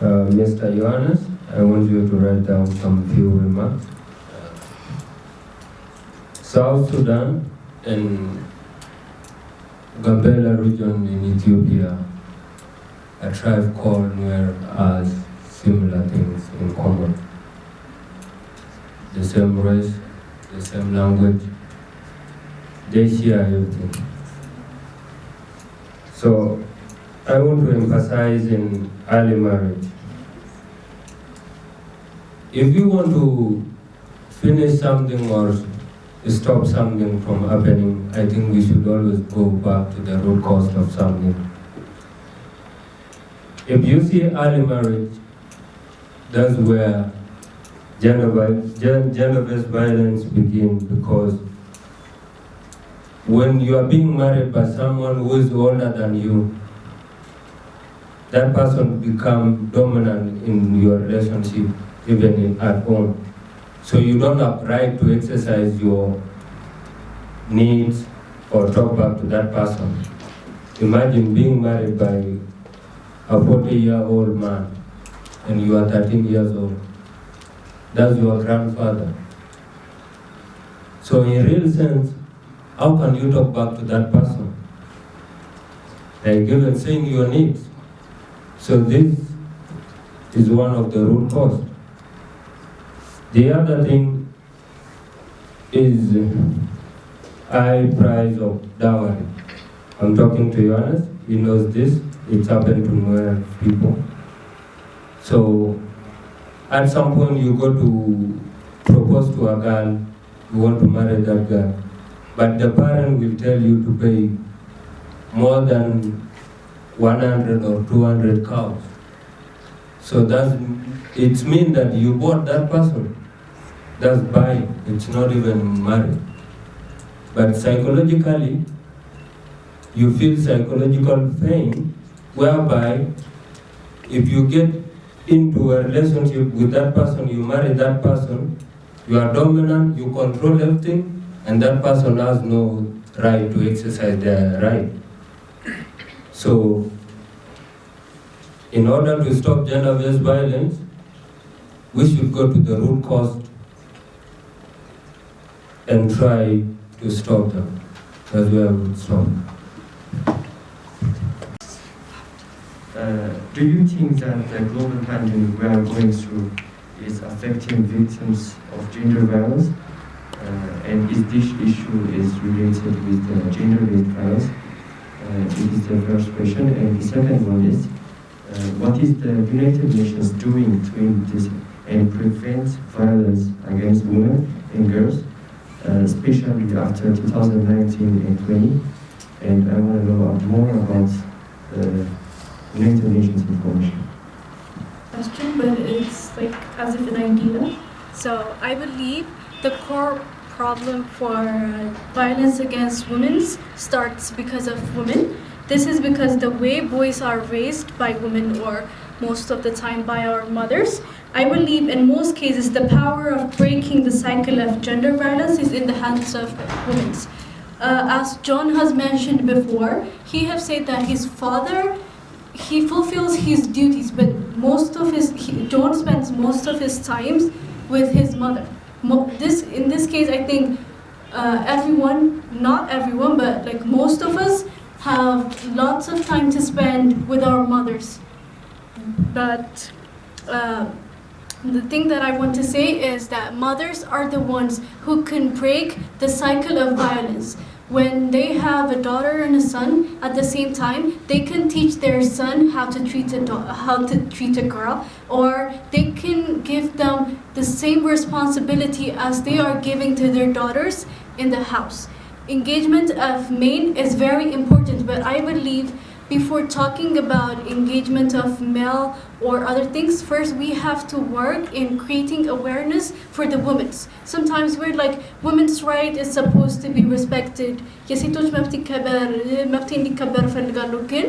Mr. Johannes, I want you to write down some few remarks. South Sudan and Gambela region in Ethiopia, a tribe called Newa, has similar things in common. The same race, the same language, they share everything. So I want to emphasize in early marriage. If you want to finish something or stop something from happening, I think we should always go back to the root cause of something. If you see early marriage, that's where gender-based violence begins, because when you are being married by someone who is older than you, that person becomes dominant in your relationship, even at home. So you don't have right to exercise your needs or talk back to that person. Imagine being married by a 40-year-old man and you are 13 years old. That's your grandfather. So in real sense, how can you talk back to that person? Like even saying your needs. So this is one of the root causes. The other thing is high price of dowry. I'm talking to Johannes, he knows this, it's happened to Newa people. So at some point you go to propose to a girl, you want to marry that girl, but the parent will tell you to pay more than 100 or 200 cows. So it means that you bought that person. That's buying, it's not even marriage. But psychologically, you feel psychological pain, whereby if you get into a relationship with that person, you marry that person, you are dominant, you control everything, and that person has no right to exercise their right. So, in order to stop gender-based violence, we should go to the root cause and try to stop them. That's where I would stop. Do you think that the global pandemic we are going through is affecting victims of gender violence? And is this issue is related with the gender-based violence? It is the first question. And the second one is, what is the United Nations doing to end this and prevent violence against women and girls, especially after 2019 and 20? And I want to know more about United Nations information. Question, but it's like as if an idea. So I believe the core problem for violence against women starts because of women. This is because the way boys are raised by women, or most of the time by our mothers. I believe in most cases the power of breaking the cycle of gender violence is in the hands of women. As John has mentioned before, he has said that his father, he fulfills his duties, but John spends most of his time with his mother. In this case, I think everyone, not everyone, but like most of us have lots of time to spend with our mothers. But the thing that I want to say is that mothers are the ones who can break the cycle of violence. When they have a daughter and a son at the same time, they can teach their son how to treat a girl, or they can give them the same responsibility as they are giving to their daughters in the house. Engagement of men is very important, but I believe before talking about engagement of male or other things, first we have to work in creating awareness for the women. Sometimes we're like, women's right is supposed to be respected. የሴቶች መብት እንዲከበር እፈልጋለሁ፣ ግን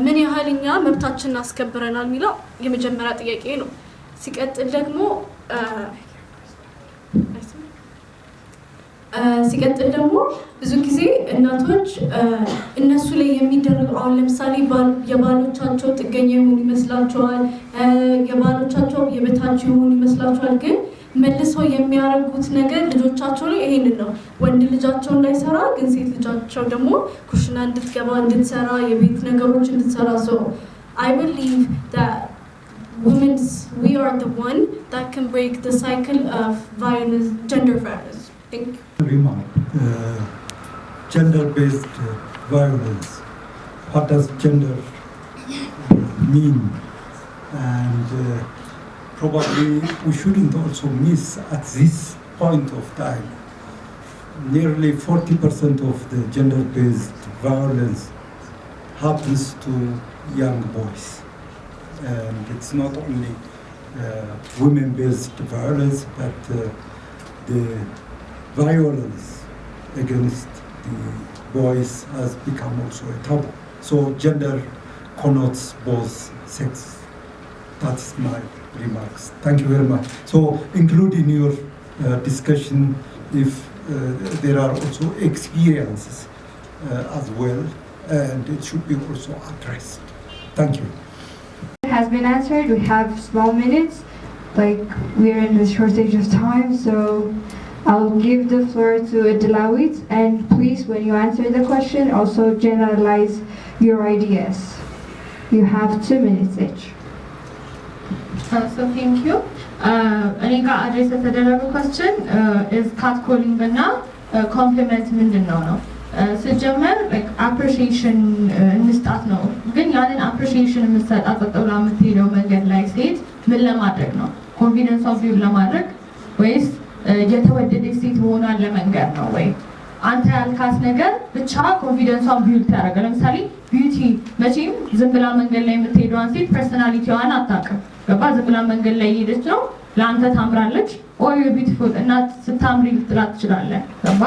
ምን ያህል እኛ መብታችንን አስከብረናል የሚለው የመጀመሪያ ጥያቄ ነው። ሲቀጥል ደግሞ ብዙ ጊዜ እናቶች እነሱ ላይ የሚደረገው አሁን ለምሳሌ የባሎቻቸው ጥገኛ ይሆኑ ይመስላቸዋል፣ የባሎቻቸው የበታቸው ይሆኑ ይመስላቸዋል፣ ግን መልሰው የሚያደርጉት ነገር ልጆቻቸው ላይ ይሄንን ነው። ወንድ ልጃቸው እንዳይሰራ ግን ሴት ልጃቸው ደግሞ ኩሽና እንድትገባ እንድትሰራ የቤት ነገሮች እንድትሰራ። So I believe that we are the one that can break the cycle of violence, gender violence. Thank you. Remark, gender-based violence. What does gender mean? And probably we shouldn't also miss at this point of time, nearly 40% of the gender-based violence happens to young boys. And it's not only women-based violence, but the violence against the boys has become also a taboo. So gender connotes both sexes. That's my remarks. Thank you very much. So include in your discussion if there are also experiences as well, and it should be also addressed. Thank you. It has been answered. We have small minutes, like we're in a shortage of time, so I'll give the floor to Delegate, and please, when you answer the question, also generalize your ideas. You have 2 minutes each. So thank you. እኔ ጋር አድሬስ የተደረገው question is catcalling እና compliment ምንድን ነው? ስጀመር like appreciation እንስጣት ነው ግን ያንን appreciation የምትሰጣት ተጠውላ የምትሄደው መንገድ ላይ ሴት ምን ለማድረግ ነው ኮንፊደንስ ኦፍ ቢውል ለማድረግ ወይስ የተወደደች ሴት መሆኗን ለመንገር ነው ወይ አንተ ያልካት ነገር ብቻ ኮንፊደንሷን ቢውል ታደርጋለህ ለምሳሌ ቢዩቲ መቼም ዝም ብላ መንገድ ላይ የምትሄደዋን ሴት ፐርሰናሊቲዋን አታውቅም ገባ ዝም ብላ መንገድ ላይ ሄደች ነው ለአንተ ታምራለች ኦር ዩ ቢዩቲፉል እና ስታምሪ ልትላት ትችላለህ ገባ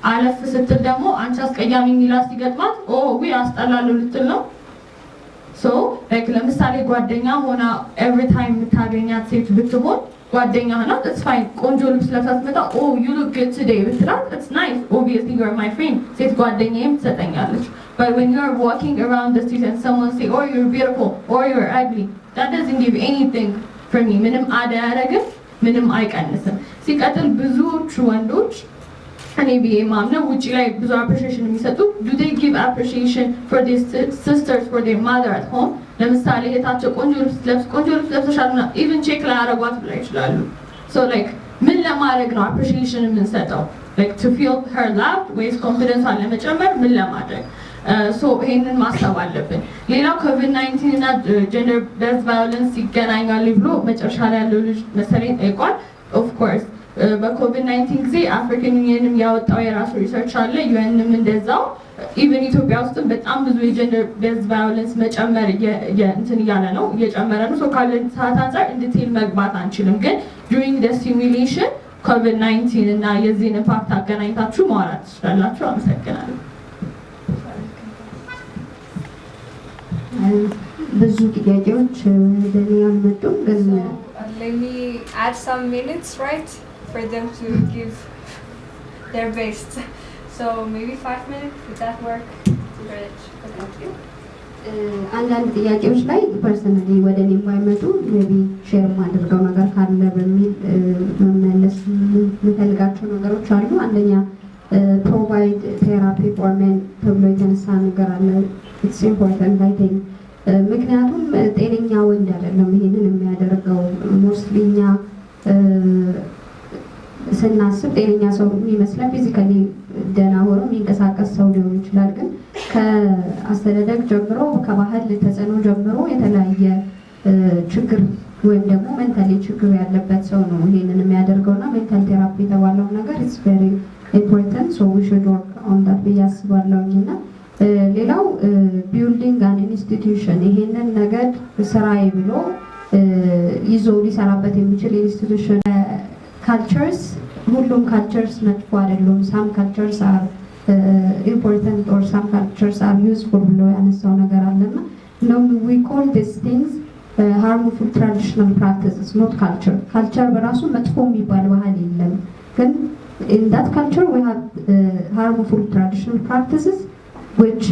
አለፍ ስትል ደግሞ አንቺ አስቀያሚ ሚላስ ሲገጥማት ኦ ዊ አስጠላሉ ልትል ነው ሶ ላይክ ለምሳሌ ጓደኛ ሆና ኤቭሪ ታይም የምታገኛት ሴት ብትሆን ጓደኛ ሆና it's fine ቆንጆ ልብስ ለብሳ ስትመጣ ኦ you look good today ብትላት it's nice obviously you're my friend ሴት ጓደኛዬም ትሰጠኛለች but when you're walking around the street and someone say oh you're beautiful or you're ugly that doesn't give anything for me ምንም አያደርግም ምንም አይቀንስም ሲቀጥል ብዙዎቹ ወንዶች እኔ ብዬ ማምነው ውጪ ላይ ብዙ appreciation የሚሰጡ do they give appreciation for their sisters for their mother at home ለምሳሌ እህታቸው ቆንጆ ልብስ ለብሰሻልና even ቼክ ላይ አረጓት ብላ ይችላሉ so like ምን ለማድረግ ነው appreciation የምንሰጠው like to feel her loved ወይስ confidence ለመጨመር ምን ለማድረግ so ይሄንን ማሰብ አለብን ሌላው COVID-19 እና gender based violence ይገናኛሉ ብሎ መጨረሻ ላይ ያለው ልጅ መሰለኝ ጠይቋል of course በኮቪድ-19 ጊዜ አፍሪካን ዩኒየንም ያወጣው የራሱ ሪሰርች አለ ዩኤንም እንደዛው ኢቨን ኢትዮጵያ ውስጥ በጣም ብዙ የጀንደር ቤዝድ ቫዮለንስ መጨመር እንትን እያለ ነው እየጨመረ ነው ሶ ካለን ሰዓት አንፃር እንድትል መግባት አንችልም ግን during the simulation COVID-19 እና የዚህን ኢምፓክት አገናኝታችሁ ማውራት ትችላላችሁ አመሰግናለሁ ብዙ ጥያቄዎች ለኔ አልመጡም ግን let me add some minutes right for them to give their best. So maybe 5 minutes, would that work? Thank you. አንዳንድ ጥያቄዎች ላይ ፐርሰናሊ ወደ እኔ የማይመጡ ሜቢ ሼር ማድረገው ነገር ካለ በሚል መመለስ የምፈልጋቸው ነገሮች አሉ አንደኛ ፕሮቫይድ ቴራፒ ፎር ሜን ተብሎ የተነሳ ነገር አለ ኢትስ ኢምፖርታንት አይ ቲንክ ምክንያቱም ጤነኛ ወንድ አይደለም ይሄንን የሚያደርገው ሞስትሊ እኛ ስናስብ ጤነኛ ሰው የሚመስለን ፊዚካሊ ደህና ሆኖ የሚንቀሳቀስ ሰው ሊሆን ይችላል ግን ከአስተዳደግ ጀምሮ ከባህል ተጽዕኖ ጀምሮ የተለያየ ችግር ወይም ደግሞ ሜንታሊ ችግር ያለበት ሰው ነው ይሄንን የሚያደርገውና ሜንታል ቴራፒ የተባለው ነገር ኢትስ ቬሪ ኢምፖርታንት ሶ ዊ ሹድ ወርክ ኦን ዳት ብዬ አስባለሁኝና ሌላው ቢልዲንግ አን ኢንስቲትዩሽን ይሄንን ነገር ስራዬ ብሎ ይዞ ሊሰራበት የሚችል ኢንስቲትዩሽን ካልቸርስ ሁሉም ካልቸርስ መጥፎ አይደሉም ሳም ካልቸርስ አር ኢምፖርታንት ኦር ሳም ካልቸርስ አር ዩዝፉል ብሎ ያነሳው ነገር አለና ነው ዊ ኮል ዲስ ቲንግስ harmful traditional practices not culture በራሱ መጥፎ የሚባል ባህል የለም ግን in that culture we have harmful traditional practices which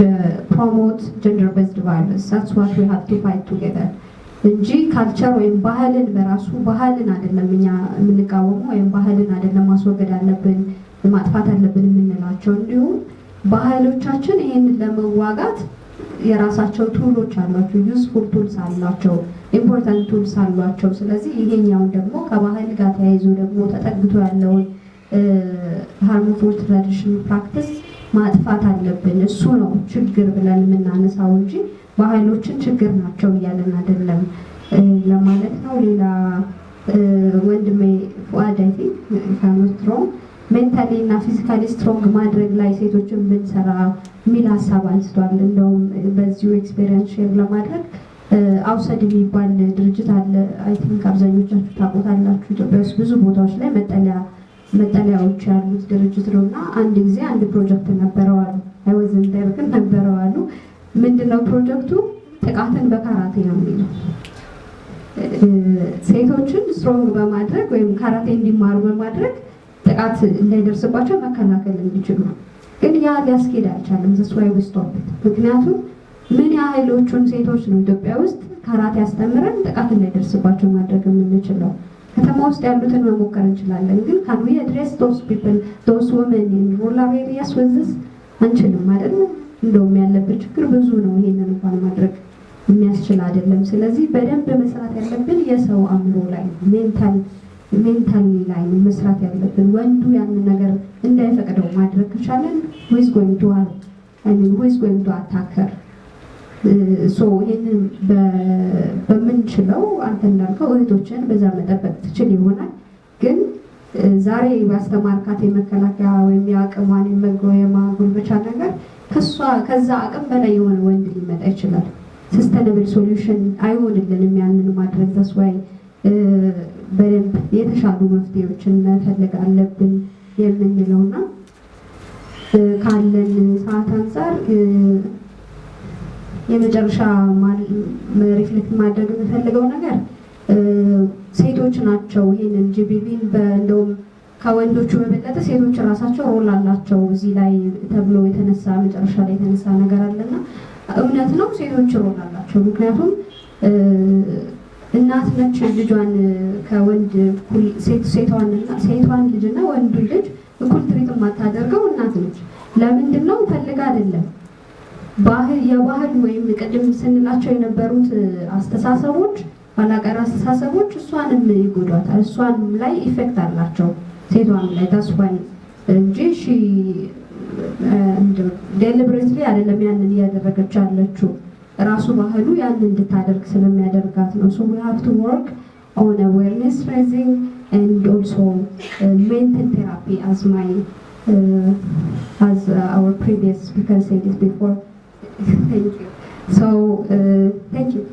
promote gender-based violence. That's what we have to fight together. እንጂ ካልቸር ወይም ባህልን በራሱ ባህልን አይደለም እኛ የምንቃወመው ወይም ባህልን አይደለም ማስወገድ አለብን ማጥፋት አለብን የምንላቸው እንዲሁም ባህሎቻችን ይሄንን ለመዋጋት የራሳቸው ቱሎች አሏቸው ዩዝፉል ቱልስ አሏቸው ኢምፖርታንት ቱልስ አሏቸው ስለዚህ ይሄኛው ደግሞ ከባህል ጋር ተያይዞ ደግሞ ተጠግቶ ያለው harmful traditional practice ማጥፋት አለብን እሱ ነው ችግር ብለን የምናነሳው እንጂ ባህሎችን ችግር ናቸው እያለን አይደለም ለማለት ነው ሌላ ወንድሜ ፉአድ አይ ቲንክ ካኖስትሮም ሜንታሊ እና ፊዚካሊ ስትሮንግ ማድረግ ላይ ሴቶችን ብንሰራ ሚል ሀሳብ አንስቷል እንደውም በዚሁ ኤክስፔሪየንስ ሼር ለማድረግ አውሰድ የሚባል ድርጅት አለ አይ ቲንክ አብዛኞቻችሁ ታውቁታላችሁ ኢትዮጵያ ውስጥ ብዙ ቦታዎች ላይ መጠለያዎች ያሉት ድርጅት ነውና አንድ ጊዜ አንድ ፕሮጀክት ነበረው አሉ አይ ዋዝ ኢን ዴር ግን ነበረው አሉ ምንድነው ፕሮጀክቱ ጥቃትን በካራቴ ነው የሚለው ሴቶችን ስትሮንግ በማድረግ ወይም ካራቴ እንዲማሩ በማድረግ ጥቃት እንዳይደርስባቸው መከላከል እንዲችሉ ግን ያ ሊያስኬድ አልቻለም ዘስዋይ ውስጥ ምክንያቱም ምን ያህሎቹን ሴቶች ነው ኢትዮጵያ ውስጥ ካራቴ ያስተምረን ጥቃት እንዳይደርስባቸው ማድረግ የምንችለው ከተማ ውስጥ ያሉትን መሞከር እንችላለን ግን can we address those people those women in rural areas with this አንችልም አይደል እንደውም ያለበት ችግር ብዙ ነው ይሄንን እንኳን ማድረግ የሚያስችል አይደለም ስለዚህ በደንብ መስራት ያለብን የሰው አእምሮ ላይ ሜንታል ሜንታሊ ላይ መስራት ያለብን። ወንዱ ያንን ነገር እንዳይፈቅደው ማድረግ ከቻለን who is going to have who is going to attack her? ሶ ይሄንን በምንችለው አንተ እንዳልከው እህቶችን በዛ መጠበቅ ትችል ይሆናል። ግን ዛሬ ባስተማርካት የመከላከያ ወይም የአቅሟን የማጎልበቻ ነገር ከዛ አቅም በላይ የሆነ ወንድ ሊመጣ ይችላል። ሰስተነብል ሶሉሽን አይሆንልንም ያንን ማድረግ። ተስዋይ በደንብ የተሻሉ መፍትሄዎችን መፈለግ አለብን የምንለውና ካለን ሰዓት አንፃር የመጨረሻ ሪፍሌክት ማድረግ የምፈልገው ነገር ሴቶች ናቸው ይሄንን GBVን እንደውም ከወንዶቹ በበለጠ ሴቶች ራሳቸው ሮል አላቸው እዚህ ላይ ተብሎ የተነሳ መጨረሻ ላይ የተነሳ ነገር አለና እውነት ነው፣ ሴቶች ሮል አላቸው። ምክንያቱም እናት ነች ልጇን ከወንድ ሴቷን ልጅና ወንዱ ልጅ እኩል ትሪት የማታደርገው እናት ነች። ለምንድን ነው? ፈልጋ አይደለም። የባህል ወይም ቅድም ስንላቸው የነበሩት አስተሳሰቦች ባላቀር አስተሳሰቦች እሷንም ይጎዷታል። እሷን ላይ ኢፌክት አላቸው ሴቷን ላይ ታስዋይ እንጂ ዴሊብሬትሊ አይደለም ያንን እያደረገች ያለችው ራሱ ባህሉ ያንን እንድታደርግ ስለሚያደርጋት ነው። so we have to work on awareness raising and also mental therapy as our previous speaker said it before. Thank you. So thank you.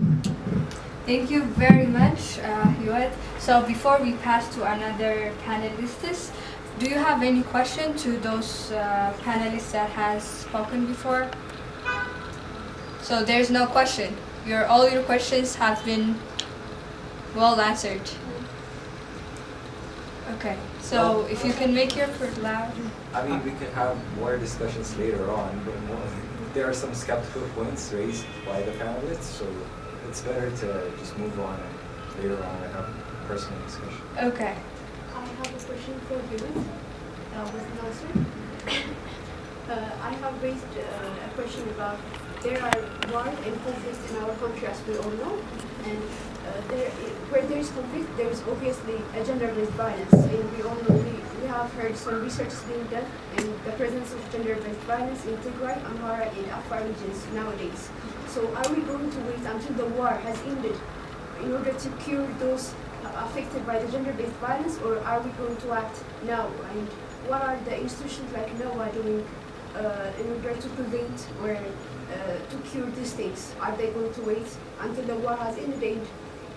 Thank you very much, Hiwat. So before we pass to another panelists, do you have any question to those panelists that has spoken before? So there's no question. All your questions have been well answered. Okay. So if you can make your loud. I mean, we can have more discussions later on, but there are some skeptical points raised by the panelists, so it's better to just move on and later on have personal discussion. Okay. I have a question for Hiwat. With Nasser. I have raised a question about there are war and conflicts in our country, as we all know, and where there is conflict, there is obviously a gender-based violence, and we all know we have heard some research being done in the presence of gender-based violence in Tigray, Amhara, and Afar regions nowadays. So are we going to wait until the war has ended in order to cure those affected by the gender-based violence, or are we going to act now? And what are the institutions like Newa doing in order to prevent or to cure these things? Are they going to wait until the war has ended and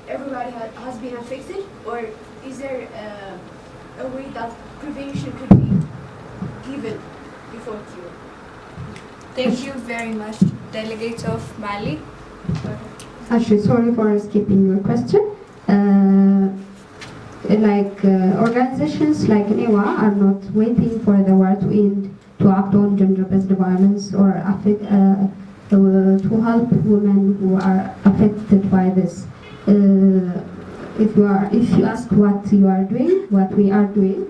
everybody has been affected, or is there a way that prevention could be given before cure? Thank you very much, Delegate of Mali. Actually, sorry for skipping your question. Organizations like Newa are not waiting for the war to end to act on gender-based violence or to help women who are affected by this. If you ask what you are doing, what we are doing,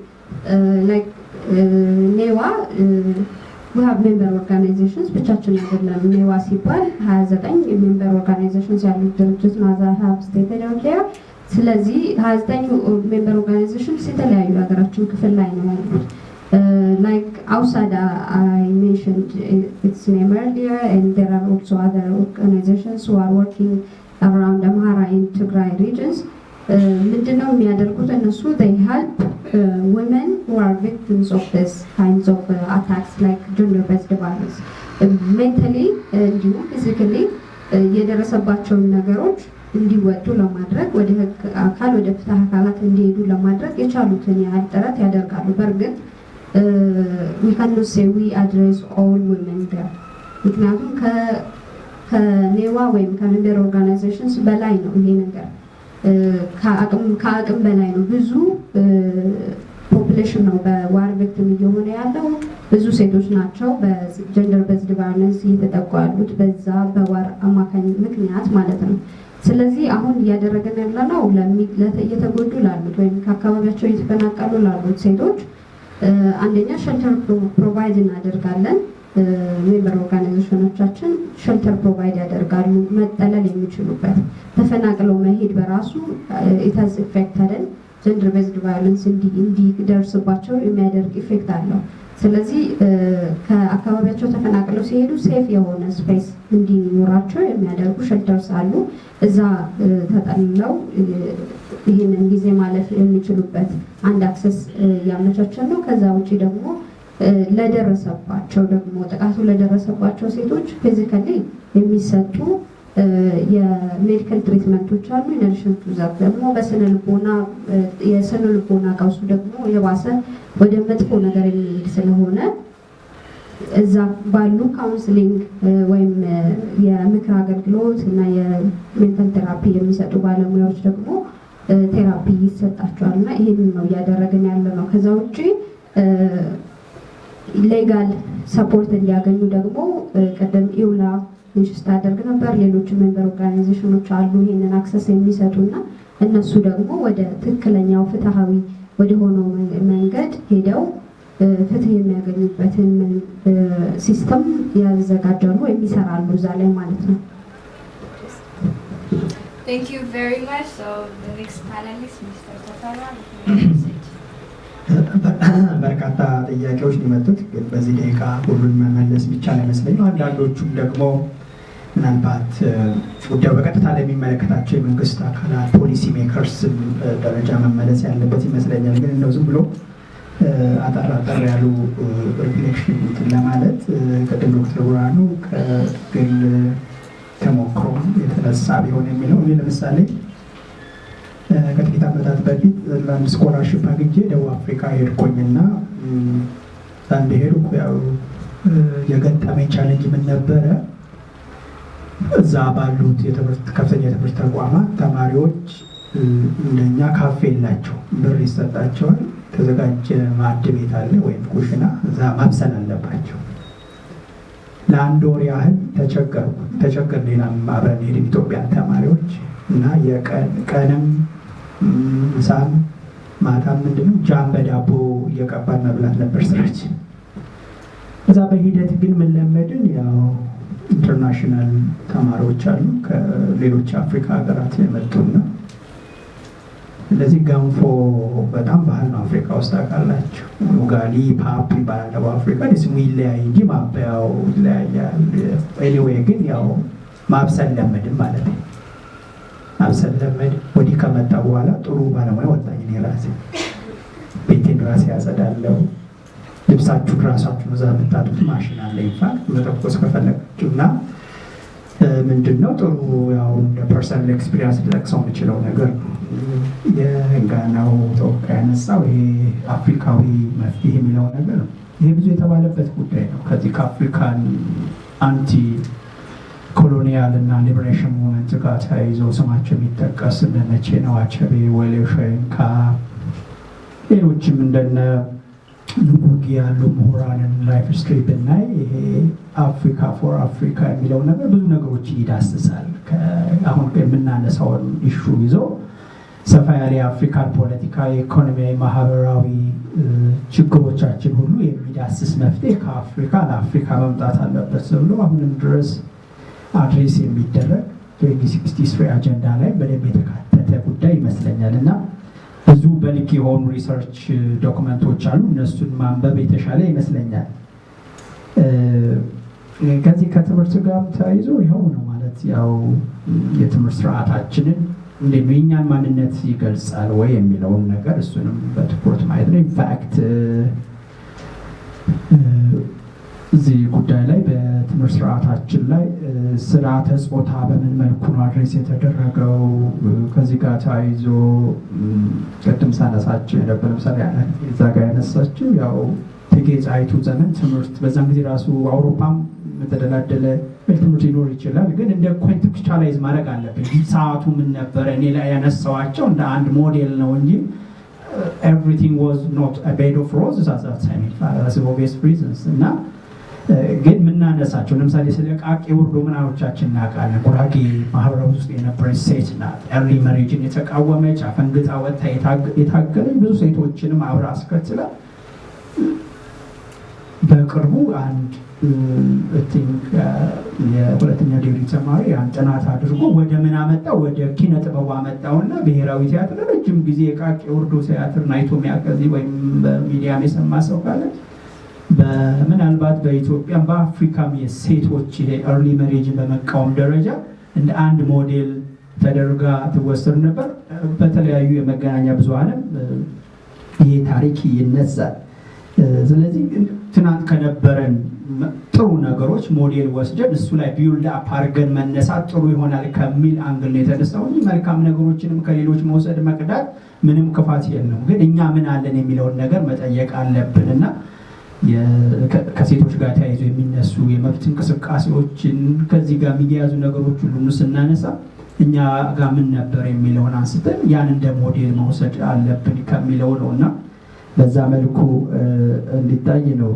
like Newa, we have member organizations, ብቻችን አይደለም። ኔዋ ሲባል 29 member organizations ያሉት ድርጅት ነው። as I have stated earlier። ስለዚህ 29 member organizations የተለያዩ ሀገራችን ክፍል ላይ ነው ያሉት። Like outside, I mentioned its name earlier, and there are also other organizations who are working around Amhara and Tigray regions. ምንድነው የሚያደርጉት እነሱ? they help women who are victims of this kinds of attacks like gender-based violence, mentally እንዲሁም physically የደረሰባቸውን ነገሮች እንዲወጡ ለማድረግ ወደ ህግ አካል ወደ ፍትህ አካላት እንዲሄዱ ለማድረግ የቻሉትን ያህል ጥረት ያደርጋሉ። በእርግጥ we cannot say we address all women there. ምክንያቱም ከኔዋ ወይም ከሜምበር ኦርጋናይዜሽንስ በላይ ነው ይሄ ነገር። ከአቅም በላይ ነው። ብዙ ፖፑሌሽን ነው በዋር ቪክቲም እየሆነ ያለው። ብዙ ሴቶች ናቸው በጀንደር ቤዝድ ቫዮለንስ እየተጠቁ ያሉት በዛ በዋር አማካኝ ምክንያት ማለት ነው። ስለዚህ አሁን እያደረገን ያለነው እየተጎዱ ላሉት ወይም ከአካባቢያቸው እየተፈናቀሉ ላሉት ሴቶች አንደኛ ሸልተር ፕሮቫይድ እናደርጋለን። ሜምበር ኦርጋናይዜሽኖቻችን ሸልተር ፕሮቫይድ ያደርጋሉ፣ መጠለል የሚችሉበት። ተፈናቅለው መሄድ በራሱ ኢት ሃዝ ኢፌክትድ ጀንደር ቤዝድ ቫዮለንስ እንዲደርስባቸው የሚያደርግ ኢፌክት አለው። ስለዚህ ከአካባቢያቸው ተፈናቅለው ሲሄዱ ሴፍ የሆነ ስፔስ እንዲኖራቸው የሚያደርጉ ሸልተርስ አሉ። እዛ ተጠልለው ይህንን ጊዜ ማለፍ የሚችሉበት አንድ አክሰስ ያመቻቸን ነው። ከዛ ውጭ ደግሞ ለደረሰባቸው ደግሞ ጥቃቱ ለደረሰባቸው ሴቶች ፊዚካሊ የሚሰጡ የሜዲካል ትሪትመንቶች አሉ። ኢነርሽን ቱዛት ደግሞ የስነ ልቦና ቀውሱ ደግሞ የባሰ ወደ መጥፎ ነገር የሚሄድ ስለሆነ እዛ ባሉ ካውንስሊንግ ወይም የምክር አገልግሎት እና የሜንታል ቴራፒ የሚሰጡ ባለሙያዎች ደግሞ ቴራፒ ይሰጣቸዋል እና ይህንን ነው እያደረግን ያለ ነው። ከዛ ውጭ ሌጋል ሰፖርት እንዲያገኙ ደግሞ ቀደም ኢውላ ስታደርግ ነበር። ሌሎች ሜምበር ኦርጋናይዜሽኖች አሉ ይህንን አክሰስ የሚሰጡና እነሱ ደግሞ ወደ ትክክለኛው ፍትሃዊ ወደ ሆነው መንገድ ሄደው ፍትህ የሚያገኙበትን ሲስተም ያዘጋጃሉ ወይም ይሰራሉ እዛ ላይ ማለት ነው። Thank you very much. So the next panelist, Mr. Tafara. በርካታ ጥያቄዎች ሊመጡት ግን በዚህ ደቂቃ ሁሉን መመለስ ይቻል አይመስለኝም። አንዳንዶቹም ደግሞ ምናልባት ጉዳዩ በቀጥታ ለሚመለከታቸው የመንግስት አካላት ፖሊሲ ሜከርስ ደረጃ መመለስ ያለበት ይመስለኛል። ግን እንደው ዝም ብሎ አጠር ያሉ ሪፍሌክሽን ለማለት ቅድም ዶክተር ብርሃኑ ከግል ተሞክሮ የተነሳ ቢሆን የሚለው እኔ ለምሳሌ ከጥቂት ዓመታት በፊት ለአንድ ስኮላርሽፕ አግኝቼ ደቡብ አፍሪካ ሄድኩኝና አንድ ሄድኩ። ያው የገጠመኝ ቻሌንጅ ምን ነበረ? እዛ ባሉት ከፍተኛ የትምህርት ተቋማት ተማሪዎች እንደኛ ካፌ የላቸው፣ ብር ይሰጣቸዋል። ተዘጋጀ ማዕድ ቤት አለ ወይም ኩሽና፣ እዛ ማብሰል አለባቸው። ለአንድ ወር ያህል ተቸገር ሌላም አብረን ሄድን ኢትዮጵያን ተማሪዎች እና የቀንም ምሳም ማታም ምንድነው ጃም በዳቦ እየቀባን መብላት ነበር ስራችን። እዛ በሂደት ግን ምን ለመድን? ያው ኢንተርናሽናል ተማሪዎች አሉ ከሌሎች አፍሪካ ሀገራት የመጡና እንደዚህ ገንፎ በጣም ባህል ነው አፍሪካ ውስጥ አውቃላችሁ። ኡጋሊ ፓፕ ይባላል ደቡብ አፍሪካ። ስሙ ይለያይ እንጂ ማበያው ይለያያል። ኤኒዌይ ግን ያው ማብሰል ለመድን ማለት ነው። ማብሰል ለመድ ወዲህ ከመጣ በኋላ ጥሩ ባለሙያ ወጣኝ። እኔ ራሴ ቤቴን ራሴ ያጸዳለው፣ ልብሳችሁ ራሳችሁ እዛ የምታጡት ማሽን አለ ኢንፋክት መተኮስ ከፈለጋችሁ እና ምንድነው ጥሩ ያው እንደ ፐርሰናል ኤክስፒሪየንስ ልጠቅሰው የምችለው ነገር የጋናው ተወካይ ያነሳው ይሄ አፍሪካዊ መፍትሄ የሚለው ነገር ነው። ይሄ ብዙ የተባለበት ጉዳይ ነው። ከዚህ ከአፍሪካን አንቲ ኮሎኒያል እና ሊበሬሽን ሙቭመንት ጋር ተያይዞ ስማቸው የሚጠቀስ እንደነ ኔዋ አቸቤ፣ ወሌ ሾይንካ፣ ሌሎችም እንደነ ሉጉጊ ያሉ ምሁራንን ላይፍ ስትሪ ብናይ ይሄ አፍሪካ ፎር አፍሪካ የሚለው ነገር ብዙ ነገሮችን ይዳስሳል። አሁን የምናነሳውን ኢሹ ይዞ ሰፋ ያለ የአፍሪካን ፖለቲካዊ፣ ኢኮኖሚያዊ፣ ማህበራዊ ችግሮቻችን ሁሉ የሚዳስስ መፍትሄ ከአፍሪካ ለአፍሪካ መምጣት አለበት ብሎ አሁንም ድረስ አድሬስ የሚደረግ 2063 አጀንዳ ላይ በደንብ የተካተተ ጉዳይ ይመስለኛል እና ብዙ በልክ የሆኑ ሪሰርች ዶክመንቶች አሉ። እነሱን ማንበብ የተሻለ ይመስለኛል። ከዚህ ከትምህርት ጋር ተያይዞ ይኸው ነው ማለት ያው የትምህርት ስርዓታችንን እንዴት ነው የእኛን ማንነት ይገልጻል ወይ የሚለውን ነገር እሱንም በትኩረት ማየት ነው። ኢንፋክት እዚህ ጉዳይ ላይ በትምህርት ስርዓታችን ላይ ስርዓተ ጾታ በምን መልኩ ነው አድሬስ የተደረገው? ከዚህ ጋር ተያይዞ ቅድም ሳነሳቸው የነበር ለምሳሌ እዛ ጋር ያነሳችው ያው እቴጌ ጣይቱ ዘመን ትምህርት በዛም ጊዜ ራሱ አውሮፓም የተደላደለ ትምህርት ሊኖር ይችላል፣ ግን እንደ ኮንቴክስቹዋላይዝ ማድረግ አለብን። ሰዓቱ ምን ነበረ? እኔ ላይ ያነሳዋቸው እንደ አንድ ሞዴል ነው እንጂ everything was not a bed of roses at that time for obvious reasons እና ግን ምናነሳቸው ለምሳሌ ስለ ቃቂ ወርዶ ምናዎቻችን እናውቃለን። ጉራጌ ማህበረሰብ ውስጥ የነበረች ሴት ናት። ኤርሊ ማሬጅን የተቃወመች አፈንግጣ ወጥታ የታገለች ብዙ ሴቶችንም አብራ አስከትላ በቅርቡ አንድ የሁለተኛ ዲግሪ ተማሪ ያን ጥናት አድርጎ ወደ ምን አመጣው? ወደ ኪነ ጥበቡ አመጣውና ብሔራዊ ቲያትር ረጅም ጊዜ የቃቂ ወርዶ ቲያትር ናይቶ የሚያቀዚ ወይም በሚዲያም የሰማ ሰው ካለ ምናልባት በኢትዮጵያ በአፍሪካም የሴቶች ይሄ ኤርሊ ሜሬጅን በመቃወም ደረጃ እንደ አንድ ሞዴል ተደርጋ ትወሰድ ነበር። በተለያዩ የመገናኛ ብዙሃንም ይሄ ታሪክ ይነሳል። ስለዚህ ትናንት ከነበረን ጥሩ ነገሮች ሞዴል ወስደን እሱ ላይ ቢውልድ አፕ አድርገን መነሳት ጥሩ ይሆናል ከሚል አንግል ነው የተነሳው እንጂ መልካም ነገሮችንም ከሌሎች መውሰድ መቅዳት ምንም ክፋት የለውም። ግን እኛ ምን አለን የሚለውን ነገር መጠየቅ አለብንና ከሴቶች ጋር ተያይዞ የሚነሱ የመብት እንቅስቃሴዎችን ከዚህ ጋር የሚያያዙ ነገሮች ሁሉ ስናነሳ እኛ ጋር ምን ነበር የሚለውን አንስተን ያን እንደ ሞዴል መውሰድ አለብን ከሚለው ነውና በዛ መልኩ እንዲታይ ነው።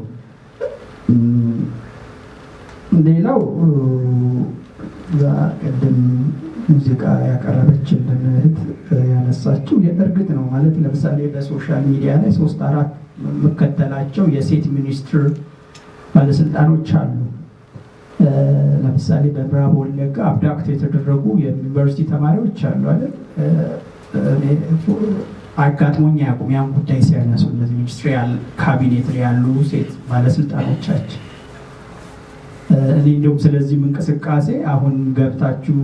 ሌላው ቅድም ሙዚቃ ያቀረበችልን እህት ያነሳችው የእርግጥ ነው ማለት ለምሳሌ በሶሻል ሚዲያ ላይ 3-4 መከተላቸው የሴት ሚኒስትር ባለስልጣኖች አሉ። ለምሳሌ በምዕራብ ወለጋ አብዳክት የተደረጉ የዩኒቨርሲቲ ተማሪዎች አሉ አይደል? አጋጥሞኝ ያቁም ያን ጉዳይ ሲያነሱ እነዚህ ሚኒስትሪያል ካቢኔት ላይ ያሉ ሴት ባለስልጣኖቻችን እኔ እንደውም ስለዚህ እንቅስቃሴ አሁን ገብታችሁ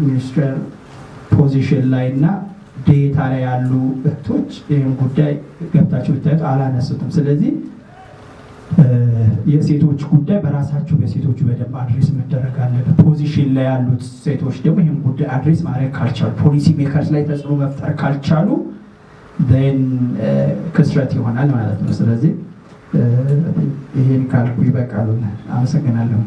ሚኒስትሪያል ፖዚሽን ላይ እና ዴታ ላይ ያሉ እህቶች ይህን ጉዳይ ገብታችሁ ብታዩት አላነሱትም። ስለዚህ የሴቶች ጉዳይ በራሳቸው በሴቶቹ በደንብ አድሬስ መደረግ አለበት። ፖዚሽን ላይ ያሉት ሴቶች ደግሞ ይህን ጉዳይ አድሬስ ማድረግ ካልቻሉ፣ ፖሊሲ ሜከርስ ላይ ተጽዕኖ መፍጠር ካልቻሉ ን ክስረት ይሆናል ማለት ነው። ስለዚህ ይሄን ካልኩ ይበቃል። አመሰግናለሁ።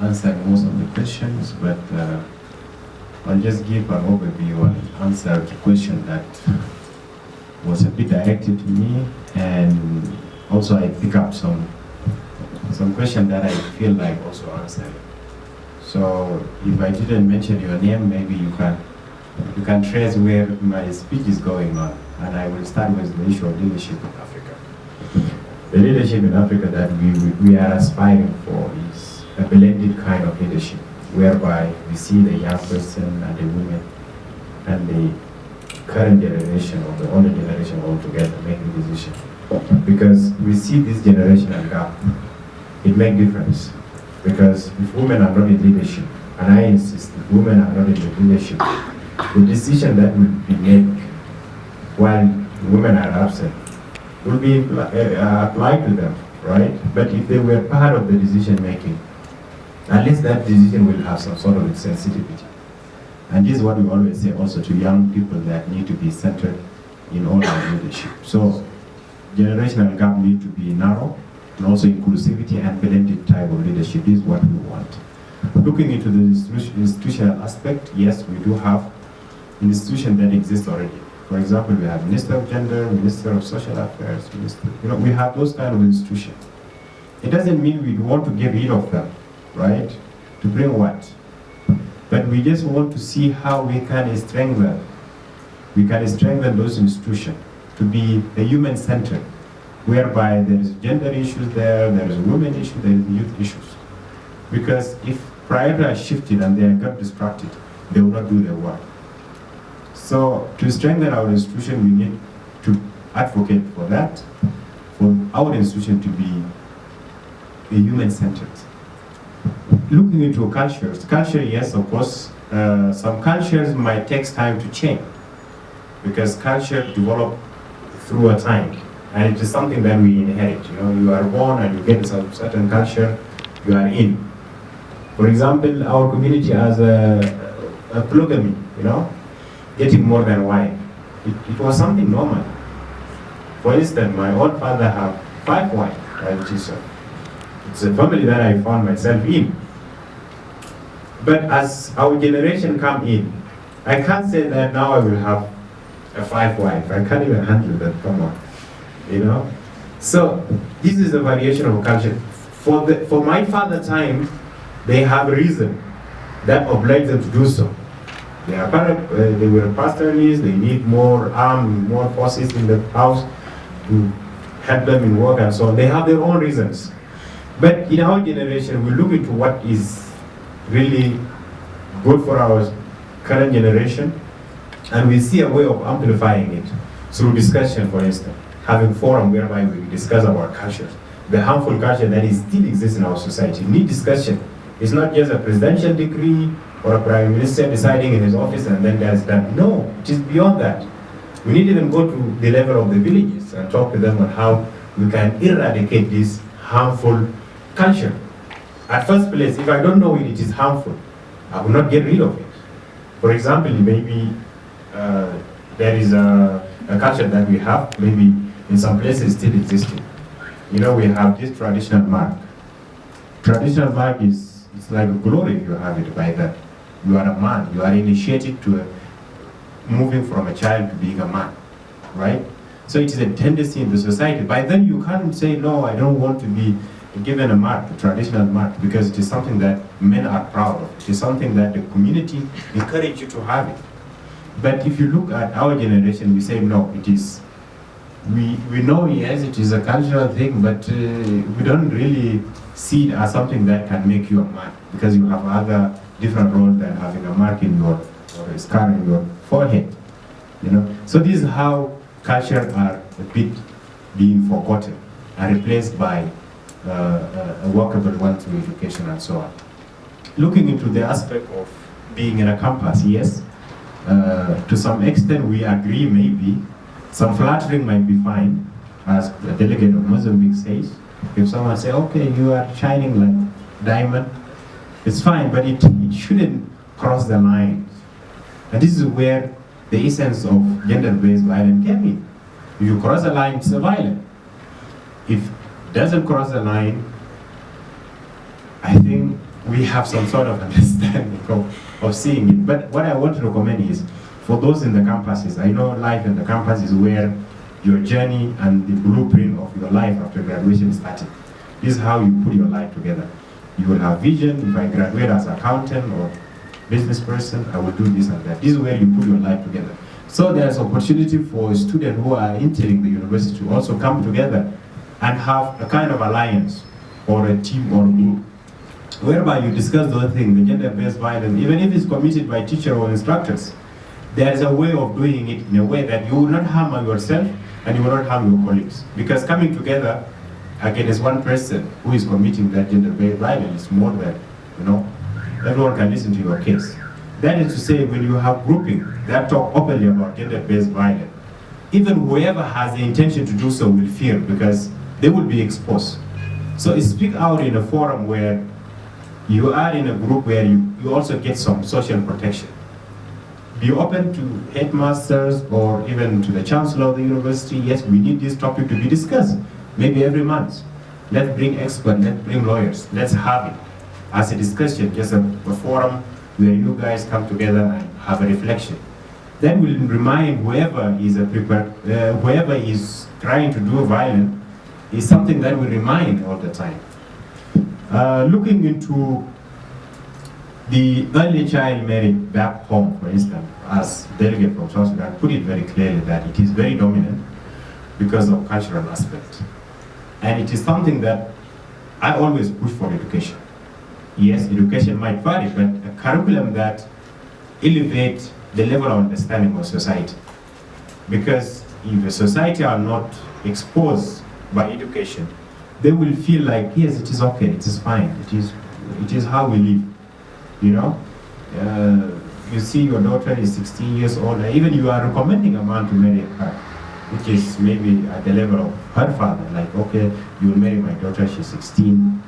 Answer most of the questions, but I'll just give an overview and answer the question that was a bit directed to me, and also I pick up some question that I feel like also answering. So if I didn't mention your name, maybe you can trace where my speech is going on, and I will start with the issue of leadership in Africa. The leadership in Africa that we are aspiring for is a blended kind of leadership, whereby we see the young person and the women and the current generation or the older generation all together making decisions. Because we see this generational gap, it makes difference. Because if women are not in leadership, and I insist, if women are not in the leadership, the decision that will be made while women are absent will be applied to them, right? But if they were part of the decision making, at least that decision will have some sort of sensitivity. And this is what we always say also to young people that need to be centered in all our leadership. So generational gap need to be narrow, and also inclusivity and blended type of leadership is what we want. Looking into the institutional aspect, yes, we do have institutions that exist already. For example, we have Minister of Gender, Minister of Social Affairs, we have those kind of institutions. It doesn't mean we want to get rid of them, right? To bring what? But we just want to see how we can strengthen those institutions to be a human-centered, whereby there is gender issues there is women issues, there is youth issues. Because if priorities are shifted and they got distracted, they will not do their work. So to strengthen our institution, we need to advocate for that, for our institution to be a human-centered. Looking into culture, yes, of course, some cultures might take time to change, because culture develops through a time, and it is something that we inherit. You are born and you get some certain culture, you are in. For example, our community has a polygamy, getting more than wife. It was something normal. For instance, my old father had 5 wives, it's a family that I found myself in. But as our generation come in, I can't say that now I will have a 5 wife. I can't even handle that, come on. So this is a variation of culture. For my father time, they have reason that obliged them to do so. They were pastoralists, they need more forces in the house to help them in work and so on. They have their own reasons. But in our generation, we look into what is really good for our current generation, and we see a way of amplifying it through discussion, for instance, having forum whereby we discuss about cultures, the harmful culture that is still exists in our society. Need discussion. It's not just a presidential decree or a prime minister deciding in his office and then that's done. No, it is beyond that. We need to even go to the level of the villages and talk to them on how we can eradicate this harmful culture. At first place, if I don't know it is harmful, I will not get rid of it. For example, maybe there is a culture that we have, maybe in some places still existing. You know, we have this traditional mark. Traditional mark is, it's like a glory if you have it by that. You are a man, you are initiated to moving from a child to being a man, right? So it is a tendency in the society. By then you can't say, no, I don't want to be given a mark, a traditional mark, because it is something that men are proud of. It is something that the community encourage you to have it. But if you look at our generation, we say, no, it is, we know, yes, it is a cultural thing, but we don't really see it as something that can make you a man, because you have other different roles than having a mark in your, or a scar in your forehead, you know. So this is how culture are a bit being forgotten and replaced by a workable one through education and so on. Looking into the aspect of being in a campus, yes, to some extent we agree maybe. Some flattering might be fine, as the delegate of Mozambique says. If someone say, okay, you are shining like diamond, it's fine, but it shouldn't cross the line. And this is where the essence of gender-based violence came in. If you cross the line, it's a violence. If it doesn't cross the line, I think we have some sort of understanding of seeing it. But what I want to recommend is, for those in the campuses, I know life in the campus is where your journey and the blueprint of your life after graduation started. This is how you put your life together. You will have vision. If I graduate as an accountant or business person, I will do this and that. This is where you put your life together. So there's opportunity for students who are entering the university to also come together and have a kind of alliance or a team or a group, whereby you discuss those things, the gender-based violence, even if it's committed by teachers or instructors. There's a way of doing it in a way that you will not harm yourself and you will not harm your colleagues. Because coming together against one person who is committing that gender-based violence is more than, you know, everyone can listen to your case. That is to say, when you have grouping that talk openly about gender-based violence, even whoever has the intention to do so will fear because they will be exposed. So speak out in a forum where you are in a group where you also get some social protection. Be open to headmasters or even to the chancellor of the university. Yes, we need this topic to be discussed, maybe every month. Let's bring experts, let's bring lawyers, let's have it as a discussion, just a forum where you guys come together and have a reflection. That will remind whoever is whoever is trying to do violence is something that will remind all the time. Looking into the early child marriage back home, for instance, as delegate from South Sudan put it very clearly that it is very dominant because of cultural aspect. And it is something that I always push for education. Yes, education might vary, but a curriculum that elevates the level of understanding of society. Because if the society are not exposed by education, they will feel like, yes, it is okay, it is fine, it is how we live. You know, you see your daughter is 16 years old, and even you are recommending a man to marry her, which is maybe at the level of her father, like, okay, you will marry my daughter, she's 16.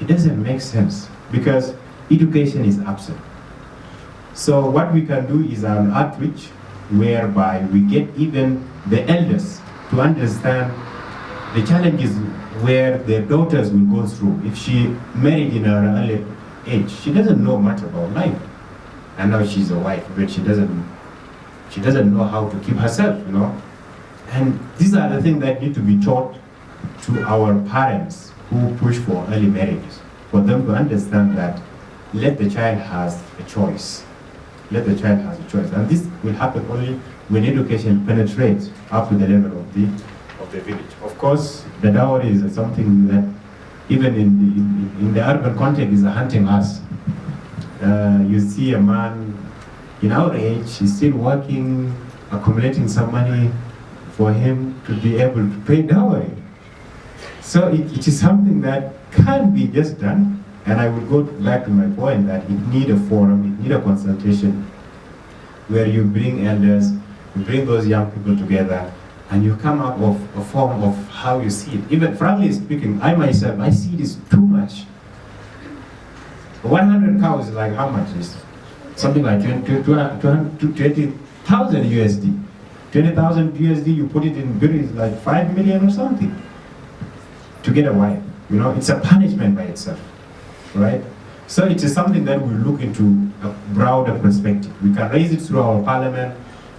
It doesn't make sense because education is absent. So what we can do is an outreach whereby we get even the elders to understand the challenges where their daughters will go through. If she married in her early age, she doesn't know much about life. And now she's a wife, but she doesn't know how to keep herself, you know. And these are the things that need to be taught to our parents who push for early marriages, for them to understand that let the child has a choice. Let the child has a choice. And this will happen only when education penetrates up to the level of the village. Of course, the dowry is something that even in the urban context, is hunting us. You see a man in our age, he's still working, accumulating some money for him to be able to pay dowry. So it is something that can't be just done. And I will go back to my point that it need a forum, it need a consultation where you bring elders, you bring those young people together, and you come up with a form of how you see it. Even frankly speaking, I myself, I see this too much. 100 cows is like how much is? Something like 20,000 USD. 20,000 USD, you put it in berries, like 5 million or something to get a wife. You know, it's a punishment by itself, right? So it is something that we look into a broader perspective. We can raise it through our parliament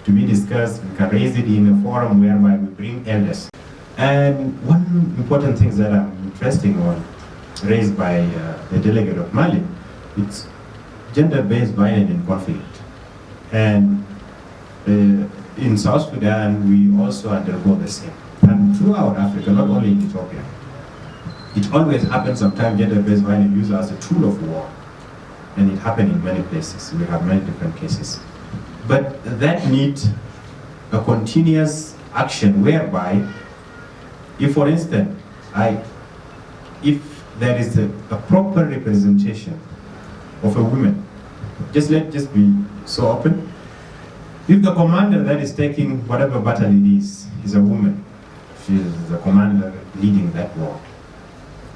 to be discussed. We can raise it in a forum whereby we bring elders. And one important thing that I'm interested on, raised by the delegate of Mali, it's gender-based violence in conflict. And in South Sudan, we also undergo the same. And throughout Africa, not only in Ethiopia. It always happens sometimes gender-based violence used as a tool of war. And it happens in many places. We have many different cases. But that needs a continuous action whereby, if for instance, if there is a proper representation of a woman, let's just be so open. If the commander that is taking whatever battle it is a woman, she is the commander leading that war,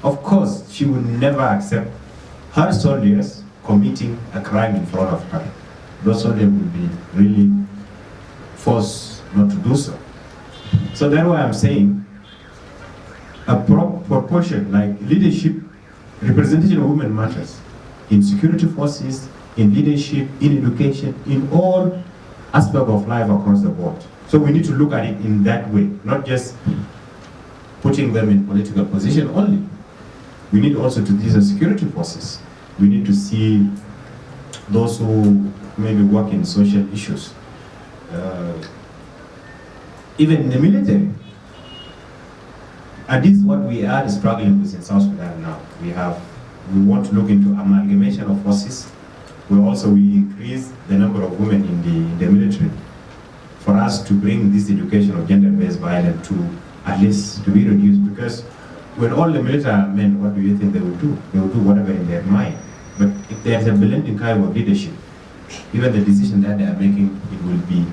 of course, she will never accept her soldiers committing a crime in front of her. Those soldiers will be really forced not to do so. So that's why I'm saying a proportion, like leadership, representation of women matters. In security forces, in leadership, in education, in all aspects of life across the board. So we need to look at it in that way, not just putting them in political position only. We need also to these security forces. We need to see those who maybe work in social issues. Even in the military. And this is what we are struggling with in South Sudan now. We want to look into amalgamation of forces, where also we increase the number of women in the military, for us to bring this education of gender-based violence to at least to be reduced. Because when all the military are men, what do you think they will do? They will do whatever in their mind. But if there's a blending kind of leadership, even the decision that they are making, it will be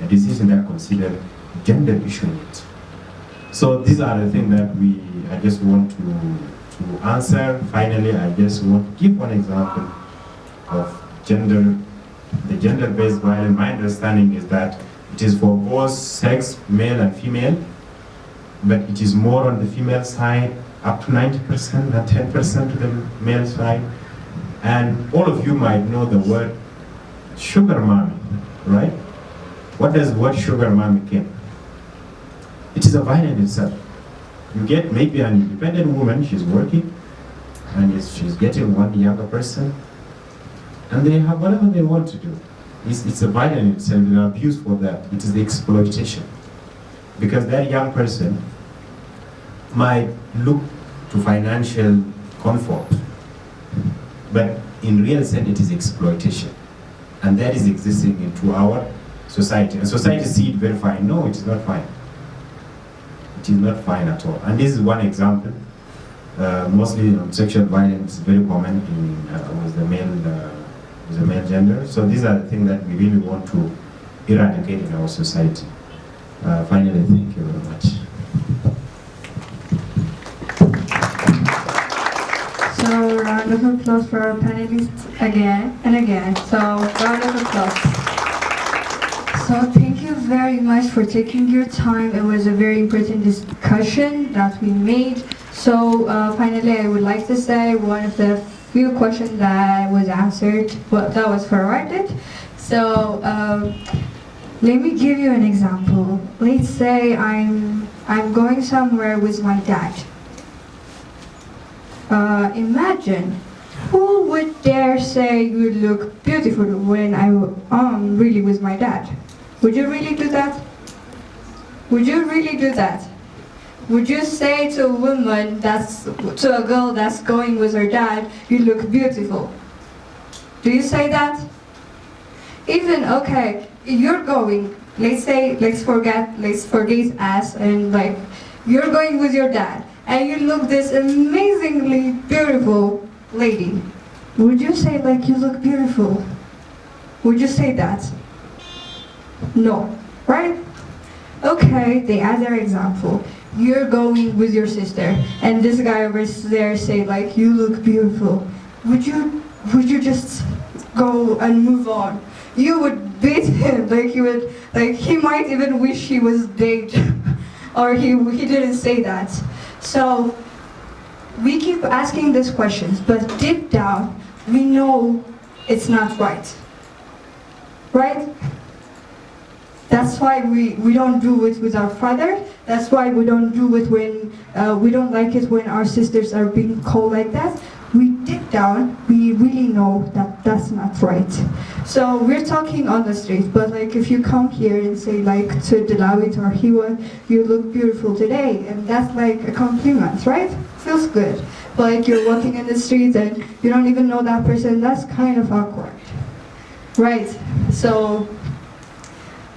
a decision that considers gender issue in it. So these are the things that I just want to answer. Finally, I just want to give one example of the gender-based violence. My understanding is that it is for both sex, male and female, but it is more on the female side, up to 90% and 10% to the male side. And all of you might know the word sugar mommy, right? What does the word sugar mommy mean? It is a violence itself. You get maybe an independent woman, she's working, and she's getting one younger person, and they have whatever they want to do. It's a violence itself, an abuse for that. It is the exploitation. Because that young person might look to financial comfort, but in real sense it is exploitation. And that is existing into our society. And society see it very fine. No, it is not fine. It is not fine at all. And this is one example. Mostly sexual violence is very common with the male gender. So these are the things that we really want to eradicate in our society. Finally, thank you very much. So round of applause for our panelists again and again. So round of applause. So thank you very much for taking your time. It was a very important discussion that we made. So finally, I would like to say one of the few questions that was answered, that was forwarded. So let me give you an example. Let's say I'm going somewhere with my dad. Imagine, who would dare say you look beautiful when I'm really with my dad? Would you really do that? Would you really do that? would you say to a woman to a girl that's going with her dad, you look beautiful? Do you say that? Even, okay, you're going, let's forget us, and like, you're going with your dad, and you look this amazingly beautiful lady. Would you say like, you look beautiful? Would you say that? No, right? Okay, the other example. You're going with your sister, and this guy over there say like, you look beautiful. Would you just go and move on? You would beat him, he might even wish he was dead, or he didn't say that. So we keep asking these questions, but deep down, we know it's not right. Right? That's why we don't do it with our father. That's why we don't do it when, we don't like it when our sisters are being called like that. We deep down, we really know that that's not right. So we're talking on the street, but like if you come here and say like to Delawit or Hiwa, you look beautiful today, and that's like a compliment, right? Feels good. But like you're walking in the street and you don't even know that person, that's kind of awkward. Right, so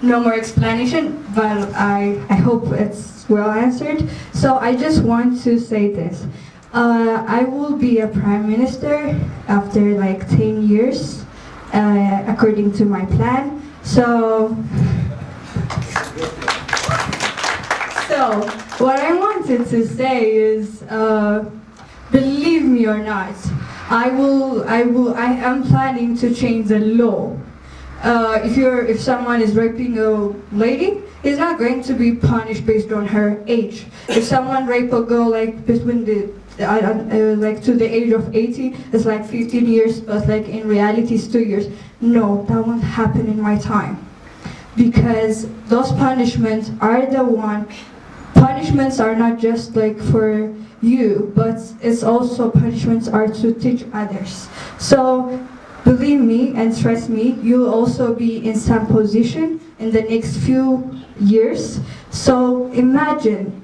no more explanation, but I hope it's well answered. So I just want to say this. I will be a prime minister after like 10 years, according to my plan. So what I wanted to say is, believe me or not, I am planning to change the law. If someone is raping a lady, it's not going to be punished based on her age. If someone rape a girl like between like to the age of 80, it's like 15 years, but like in reality it's 2 years. No, that won't happen in my time. Because those punishments are punishments are not just like for you, but it's also punishments are to teach others. So believe me and trust me, you'll also be in some position in the next few years. So imagine,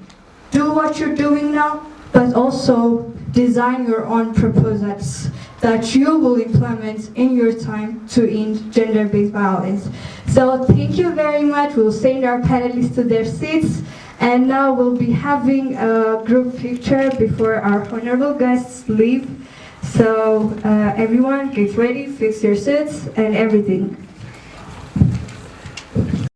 do what you're doing now, but also design your own proposals that you will implement in your time to end gender-based violence. So thank you very much. We'll send our panelists to their seats, and now we'll be having a group picture before our honorable guests leave. So everyone get ready, fix your seats and everything.